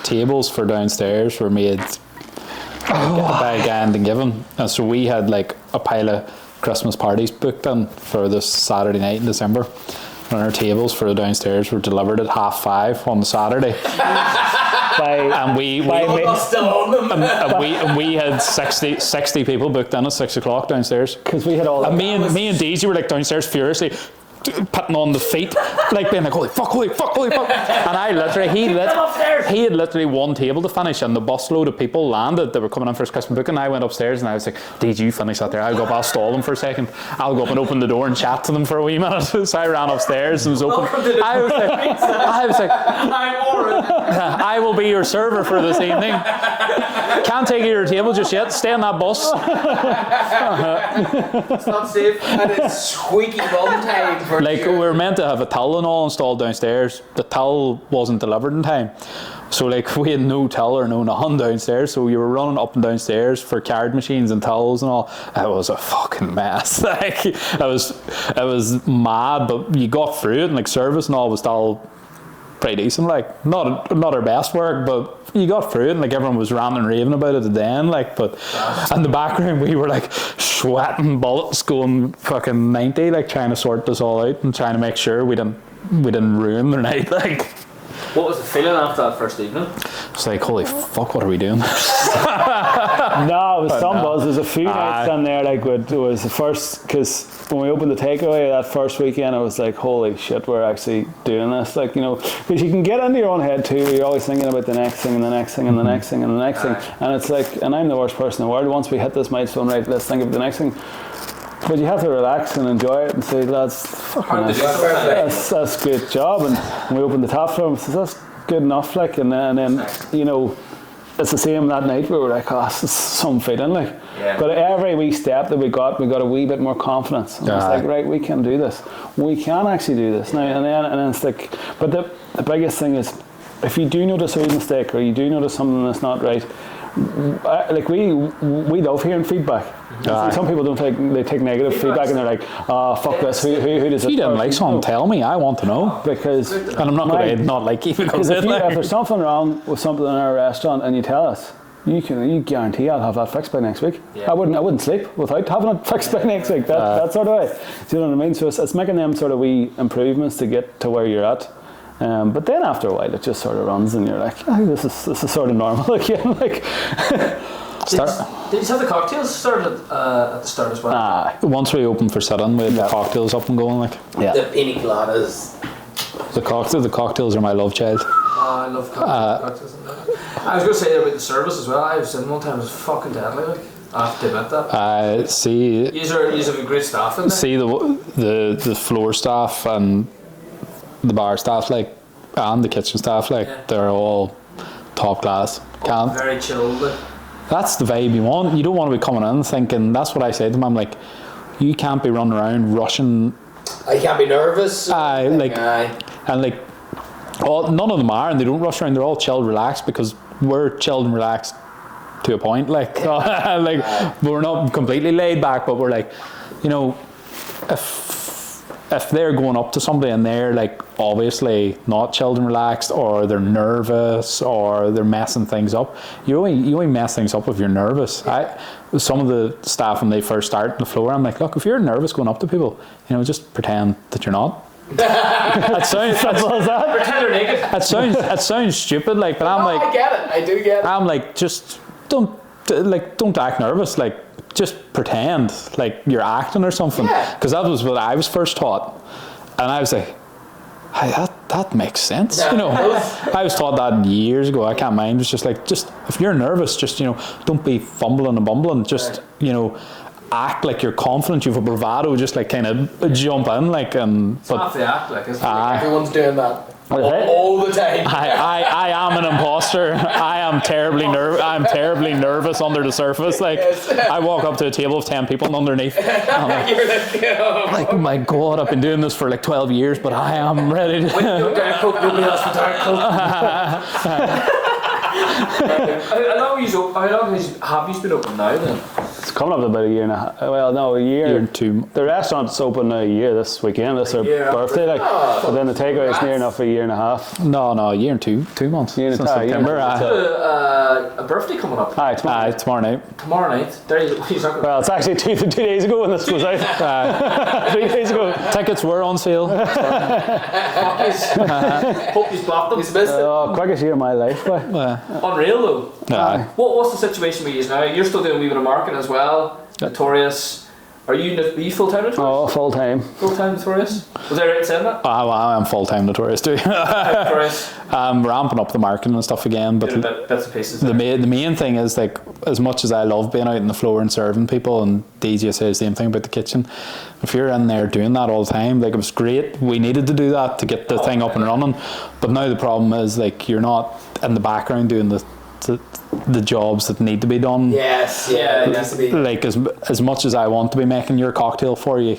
tables for downstairs were made by a guy in Dungiven, and so we had like a pile of Christmas parties booked in for this Saturday night in December, and our tables for the downstairs were delivered at 5:30 on the Saturday. We had 60 people booked in at 6 o'clock downstairs, because we had all. And me and Daisy were like downstairs furiously putting on the feet, like being like, holy fuck. And I literally, he had literally one table to finish, and the busload of people landed that were coming in for his Christmas book, and I went upstaiars and I was like, did you finish that there? I'll go up, I'll stall them for a second, I'll go up and open the door and chat to them for a wee minute. So I ran upstairs and was open. I was like, I'm Warren. I will be your server for this evening. Can't take you to your table just yet. Stay on that bus. It's not safe. And it's squeaky bum time for Like, we were meant to have a towel and all installed downstairs. The towel wasn't delivered in time. So, like, we had no towel or no nothing downstairs. So, you were running up and downstairs for card machines and towels and all. It was a fucking mess. Like, it was mad, but you got through it, and, like, service and all was still pretty decent. Like, not our best work, but you got through it, and, like, everyone was ranting and raving about it at the end. Like, but in the background, we were, like, sweating bullets going fucking 90, like, trying to sort this all out and trying to make sure we didn't ruin their night. Like, What was the feeling after that first evening? it's like, holy fuck, what are we doing? No, it was some buzz. There's a few nights down there, like, it was the first, because when we opened the takeaway that first weekend, I was like, holy shit, we're actually doing this. Like, you know, because you can get into your own head too, you're always thinking about the next thing and the next thing and the next thing and the next thing. And it's like, and I'm the worst person in the world. Once we hit this milestone, right, let's think of the next thing. But you have to relax and enjoy it and say, lads, fucking that's a great job. And we opened the top floor and says, that's good enough. Like, and then, you know, it's the same that night. We were like, oh, this is some feeling. Like, but every wee step that we got a wee bit more confidence. And it's like, right, we can do this. We can actually do this now. And then it's like, but the biggest thing is, if you do notice a wee mistake or you do notice something that's not right, like we love hearing feedback. Some people they take negative feedback and they're like, oh, fuck this, who does If this you didn't like something, tell me. I want to know. because And I'm not going to not like you because if there's something wrong with something in our restaurant and you tell us, you guarantee I'll have that fixed by next week. I wouldn't sleep without having it fixed by next week. That sort of way. Do you know what I mean? So it's making them sort of wee improvements to get to where you're at. But then after a while, it just sort of runs, and you're like, oh, this is sort of normal again. Like, Did you have the cocktails started at the start as well? Once we opened for sit-in, we had the cocktails up and going. Like, the pina coladas. the cocktails are my love child. I love cocktails. I was going to say about the service as well. I was in one time, it was fucking deadly. Like, I have to admit that. See, You have a great staff in there. see the floor staff and the bar staff, like, and the kitchen staff, like, they're all top class. Very chilled. Like. That's the vibe you want. You don't want to be coming in thinking. That's what I say to them. I'm like, you can't be running around rushing. I can't be nervous. And like, none of them are, and they don't rush around. They're all chilled, relaxed, because we're chilled and relaxed to a point. Like, like we're not completely laid back, but we're like, you know, if they're going up to somebody and they're like obviously not chilled and relaxed, or they're nervous, or they're messing things up, you only mess things up if you're nervous. Some of the staff, when they first start on the floor, I'm like, look, if you're nervous going up to people, you know, just pretend that you're not. That sounds stupid, like, but I'm like, I get it. I do get it. I'm like, just don't act nervous, like, just pretend like you're acting or something, because that was what I was first taught, and I was like, hey, that makes sense, you know. I was taught that years ago. I can't mind. It's just like, just if you're nervous, just, you know, don't be fumbling and bumbling. Just, you know, act like you're confident. You have a bravado. Just like kind of jump in, like, and It's not the act, like, isn't it? Everyone's doing that. All the time. I am an imposter. I am terribly nervous under the surface. Like, I walk up to a table of 10 people and underneath, I'm like, oh my god, I've been doing this for like 12 years, but I am ready to. When you don't get a coke, nobody else will get a coke. How long have you been open now then? it's coming up to about a year and a half. Well, no, a year and two. The restaurant's open a year this weekend. This is our birthday, like. But then the takeaway is near enough a year and a half. No, a year and 2 months. Year and Since a half. September. A birthday coming up. Tomorrow night. Tomorrow night. There you go. Well, it's actually two days ago when this goes out. 3 days ago. Tickets were on sale. Hope you blocked them. He's missed it. Oh, quickest year of my life, boy. Unreal though. What's the situation with you now? You're still doing a wee bit of marketing as well. Notorious. Are you full time Notorious? Oh, full time. Full time Notorious? Was I right in saying that? I am full time Notorious too. Notorious. I'm ramping up the marketing and stuff again, but Bits and pieces. the main thing is, like, as much as I love being out on the floor and serving people, and DJ says the same thing about the kitchen, if you're in there doing that all the time, like, it was great. We needed to do that to get the thing up and running, but now the problem is, like, you're not in the background doing the the jobs that need to be done. Yes, yeah, it has to be. Like as much as I want to be making your cocktail for you,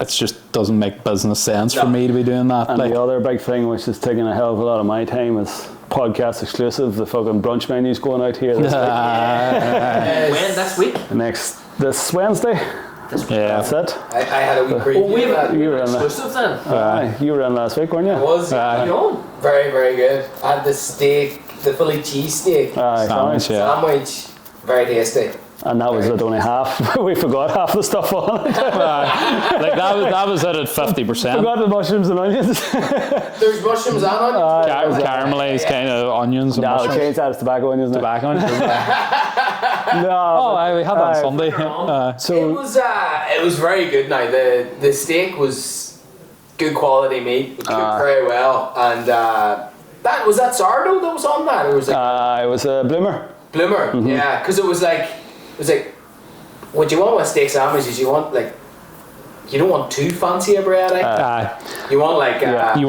it just doesn't make business sense for me to be doing that. And like, the other big thing, which is taking a hell of a lot of my time, is podcast exclusive. The fucking brunch menu's going out here this When next week? week. This Wednesday. yeah, That's it. I had a wee preview. Oh, we have You were in exclusive then. Aye, you were in last week, weren't you? It was You on? very, very good. I had the steak, the Philly cheese steak Aye, sandwich, yeah. sandwich, very tasty. And that was at only half. We forgot half the stuff on it. like that was it at 50%. Forgot the mushrooms and onions. There's mushrooms on it. Caramelized kind of onions and No, mushrooms. change that. It's tobacco onions. Tobacco onions. No. Oh, we had that on Sunday. It was very good. Now the steak was good quality meat, cooked very well, and that was that sourdough that was on that, or was it It was a bloomer. bloomer? Yeah, because it was like what you want with steak sandwiches, you want like. You don't want too fancy a bread. You want like you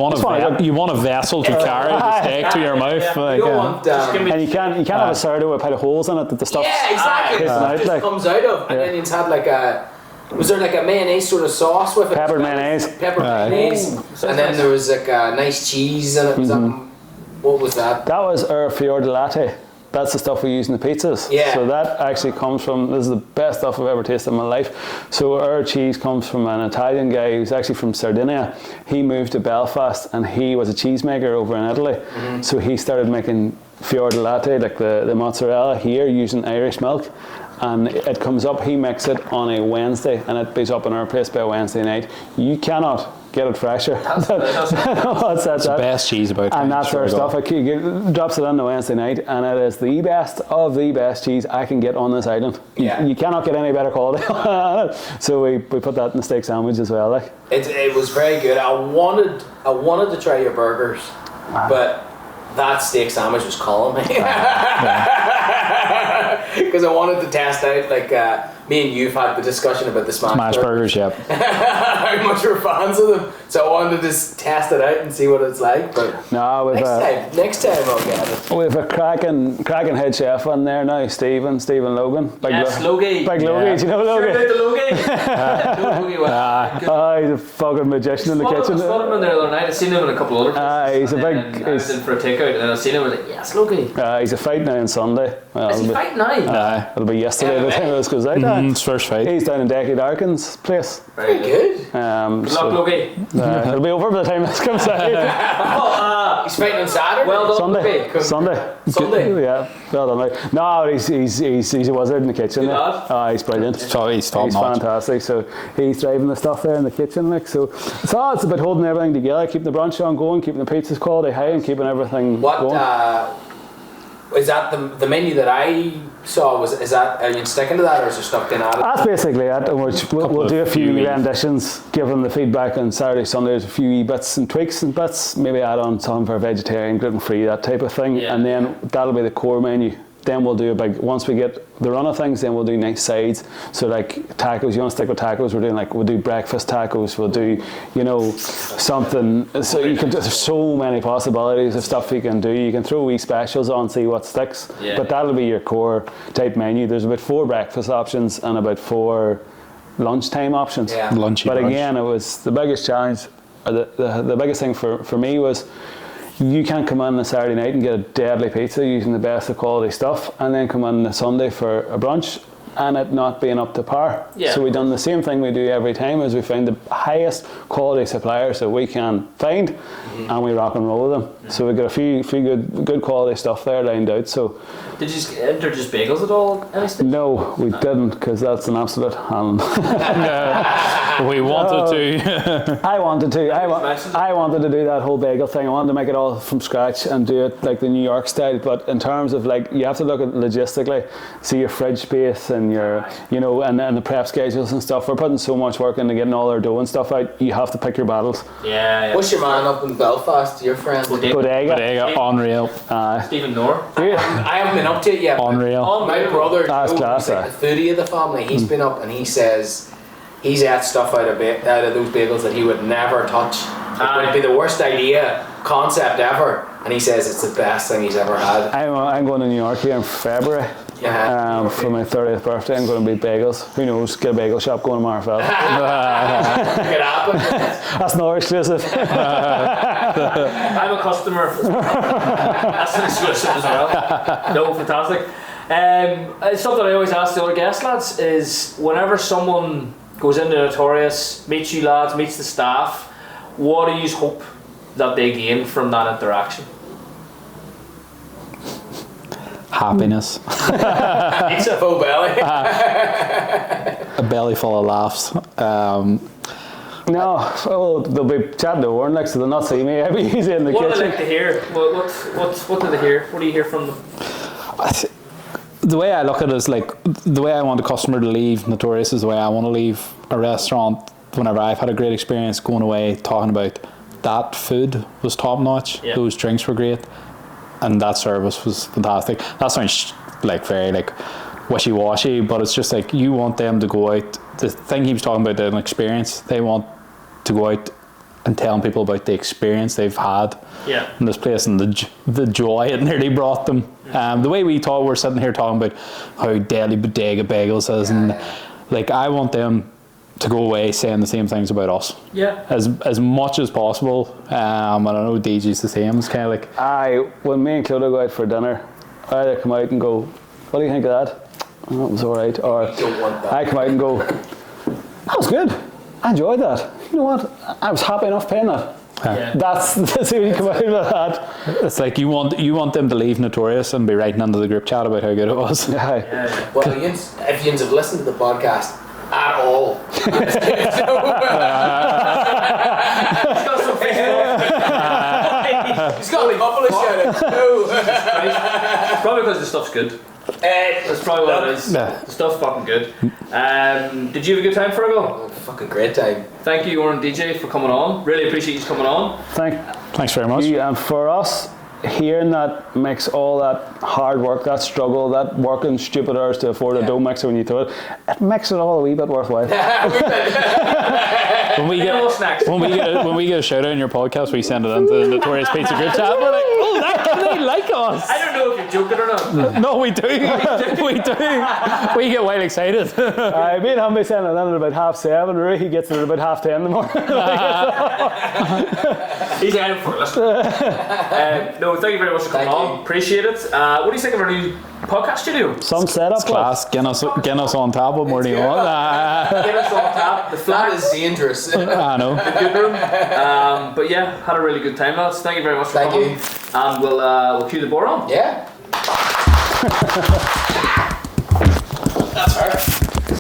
want a vessel to carry the steak to your mouth. Like, you don't want And you can't have a sourdough with a pile of holes in it that the stuff. exactly. It just comes out of, and then it's had like a. Was there like a mayonnaise sort of sauce with it? Peppered mayonnaise. Peppered mayonnaise, and then there was like a nice cheese in it. Was what was that? That was our fior di latte. That's the stuff we use in the pizzas. Yeah. So that actually comes from, this is the best stuff I've ever tasted in my life. So our cheese comes from an Italian guy who's actually from Sardinia. He moved to Belfast and he was a cheesemaker over in Italy. So he started making fior di latte, like the mozzarella here, using Irish milk. And it comes up, he makes it on a Wednesday and it be up in our place by Wednesday night. You cannot get it fresher. That's the best cheese about it. And that's our stuff. Drops it on the Wednesday night, and it is the best of the best cheese I can get on this island. Yeah. You cannot get any better quality on it. So we put that in the steak sandwich as well. Like It was very good. I wanted to try your burgers, but that steak sandwich was calling me. Because I wanted to test out, like, me and you've had the discussion about the smash burgers, yep. How much we're fans of them. So I wanted to just test it out and see what it's like. But no, next time I'll get it. We have a cracking head chef on there now, Stephen Logan. Logie. Big Logie, do you know Logie? He's a fucking magician in the kitchen. I spotted him in there the other night. I seen him in a couple of other places. He's I was in for a takeout and I seen him. I was like, yes, Logie. He's a fight now on Sunday. Well, Is he fighting now? It'll be yesterday by the time this goes out. It's first fight. He's down in Decky Darkin's place. Very good. Good luck, Logie. It'll be over by the time this comes out. He's fighting on Saturday. Well done, Sunday. Logie. Sunday. Yeah, well done. Mate. No, he's a wizard in the kitchen. Good lad. He's brilliant. So he's top He's notch. fantastic. So he's driving the stuff there in the kitchen. Like so, it's about holding everything together, keeping the brunch on going, keeping the pizzas quality high, and keeping everything going. Is that the menu that I saw? Are you sticking to that, or is there stuff in added? That's basically it, and we'll do a few renditions, give them the feedback on Saturday, Sunday, there's a few wee bits and tweaks and bits, maybe add on some for vegetarian, gluten-free, that type of thing, and then that'll be the core menu. Then we'll do once we get the run of things, then we'll do nice sides. So like tacos, you want to stick with tacos, we'll do breakfast tacos, we'll do, something, so there's so many possibilities of stuff you can do. You can throw wee specials on, see what sticks, but that'll be your core type menu. There's about 4 breakfast options and about 4 lunchtime options. Yeah. But again, it was the biggest challenge, or the biggest thing for me was, you can't come in on a Saturday night and get a deadly pizza using the best of quality stuff and then come in on a Sunday for a brunch and it not being up to par. So we've done the same thing we do every time, is we find the highest quality suppliers that we can find and we rock and roll with them. So we've got a few good quality stuff there lined out. So Did you enter just bagels at all? Anything? no, we didn't, because that's an absolute hand. We wanted to. I wanted to. I wanted to do that whole bagel thing. I wanted to make it all from scratch and do it like the New York style. But in terms of you have to look at logistically, see your fridge space and your, and the prep schedules and stuff. We're putting so much work into getting all our dough and stuff out. You have to pick your battles. Yeah. What's your man up in Belfast? Your friend? Bodega. Unreal. Stephen Noor. I haven't been up to it yet. Unreal. My brother, That's Joe, class, who's like the foodie of the family, he's been up and he says he's ate stuff out of those bagels that he would never touch. It would be the worst concept ever. and he says it's the best thing he's ever had. I'm going to New York here in February. Yeah. For my 30th birthday, I'm going to beat bagels. Who knows? Get a bagel shop going to Marfell. Could happen. That's not exclusive. I'm a customer. That's an exclusive as well. No, fantastic. Something I always ask the other guest lads is whenever someone goes into Notorious, meets you lads, meets the staff, what do you hope that they gain from that interaction? Happiness. It's a full belly. A belly full of laughs. No, they'll be chatting to Odhrán next, so they'll not see me. I'll be easy in the What do kitchen. they like to hear? What do they hear? What do you hear from them? The way I look at it is like the way I want a customer to leave Notorious is the way I want to leave a restaurant. Whenever I've had a great experience going away, talking about that food was top notch, those drinks were great, and that service was fantastic. That sounds like very like wishy-washy, but it's just like you want them to go out. The thing he was talking about, an experience, they want to go out and telling people about the experience they've had in this place and the joy it nearly brought them. The way we're sitting here talking about how deadly Bodega Bagels is, and like I want them to go away saying the same things about us. Yeah. As much as possible. And I know DJ's the same. It's kind of like when me and Clodagh go out for dinner, I either come out and go, what do you think of that? Oh, it was alright. Or I come out and go, that was good. I enjoyed that. You know what? I was happy enough paying that. That's how you come out with that. It's like you want them to leave Notorious and be writing under the group chat about how good it was. Well, if you have listened to the podcast at all, he's got a couple of shout-outs. Probably because the stuff's good. That's probably what it is. The stuff's fucking good. Did you have a good time, Fergal? Fucking great time. Thank you, Odhrán DJ, for coming on. Really appreciate you coming on. Thanks very much. And for us, hearing that makes all that hard work, that struggle, that working stupid hours to afford a dough mixer when you do it makes it all a wee bit worthwhile. When we get a shout out in your podcast, we send it into the Notorious Pizza group chat. We're like, oh, they like us. I don't know if you're joking or not. No, we do. We do. We get well excited. Me and him be sending it in at about 7:30. Ruhi gets it at about 10:30 in the morning. He's out for listening. No, thank you very much for coming on. Appreciate it. What do you think of our new podcast studio? Some setup. It's class. Guinness on tap. What more do you want? Guinness on tap. The flat is dangerous. I know. The good room. But yeah, had a really good time, lads. Thank you very much for coming. And we'll cue the board on. Yeah.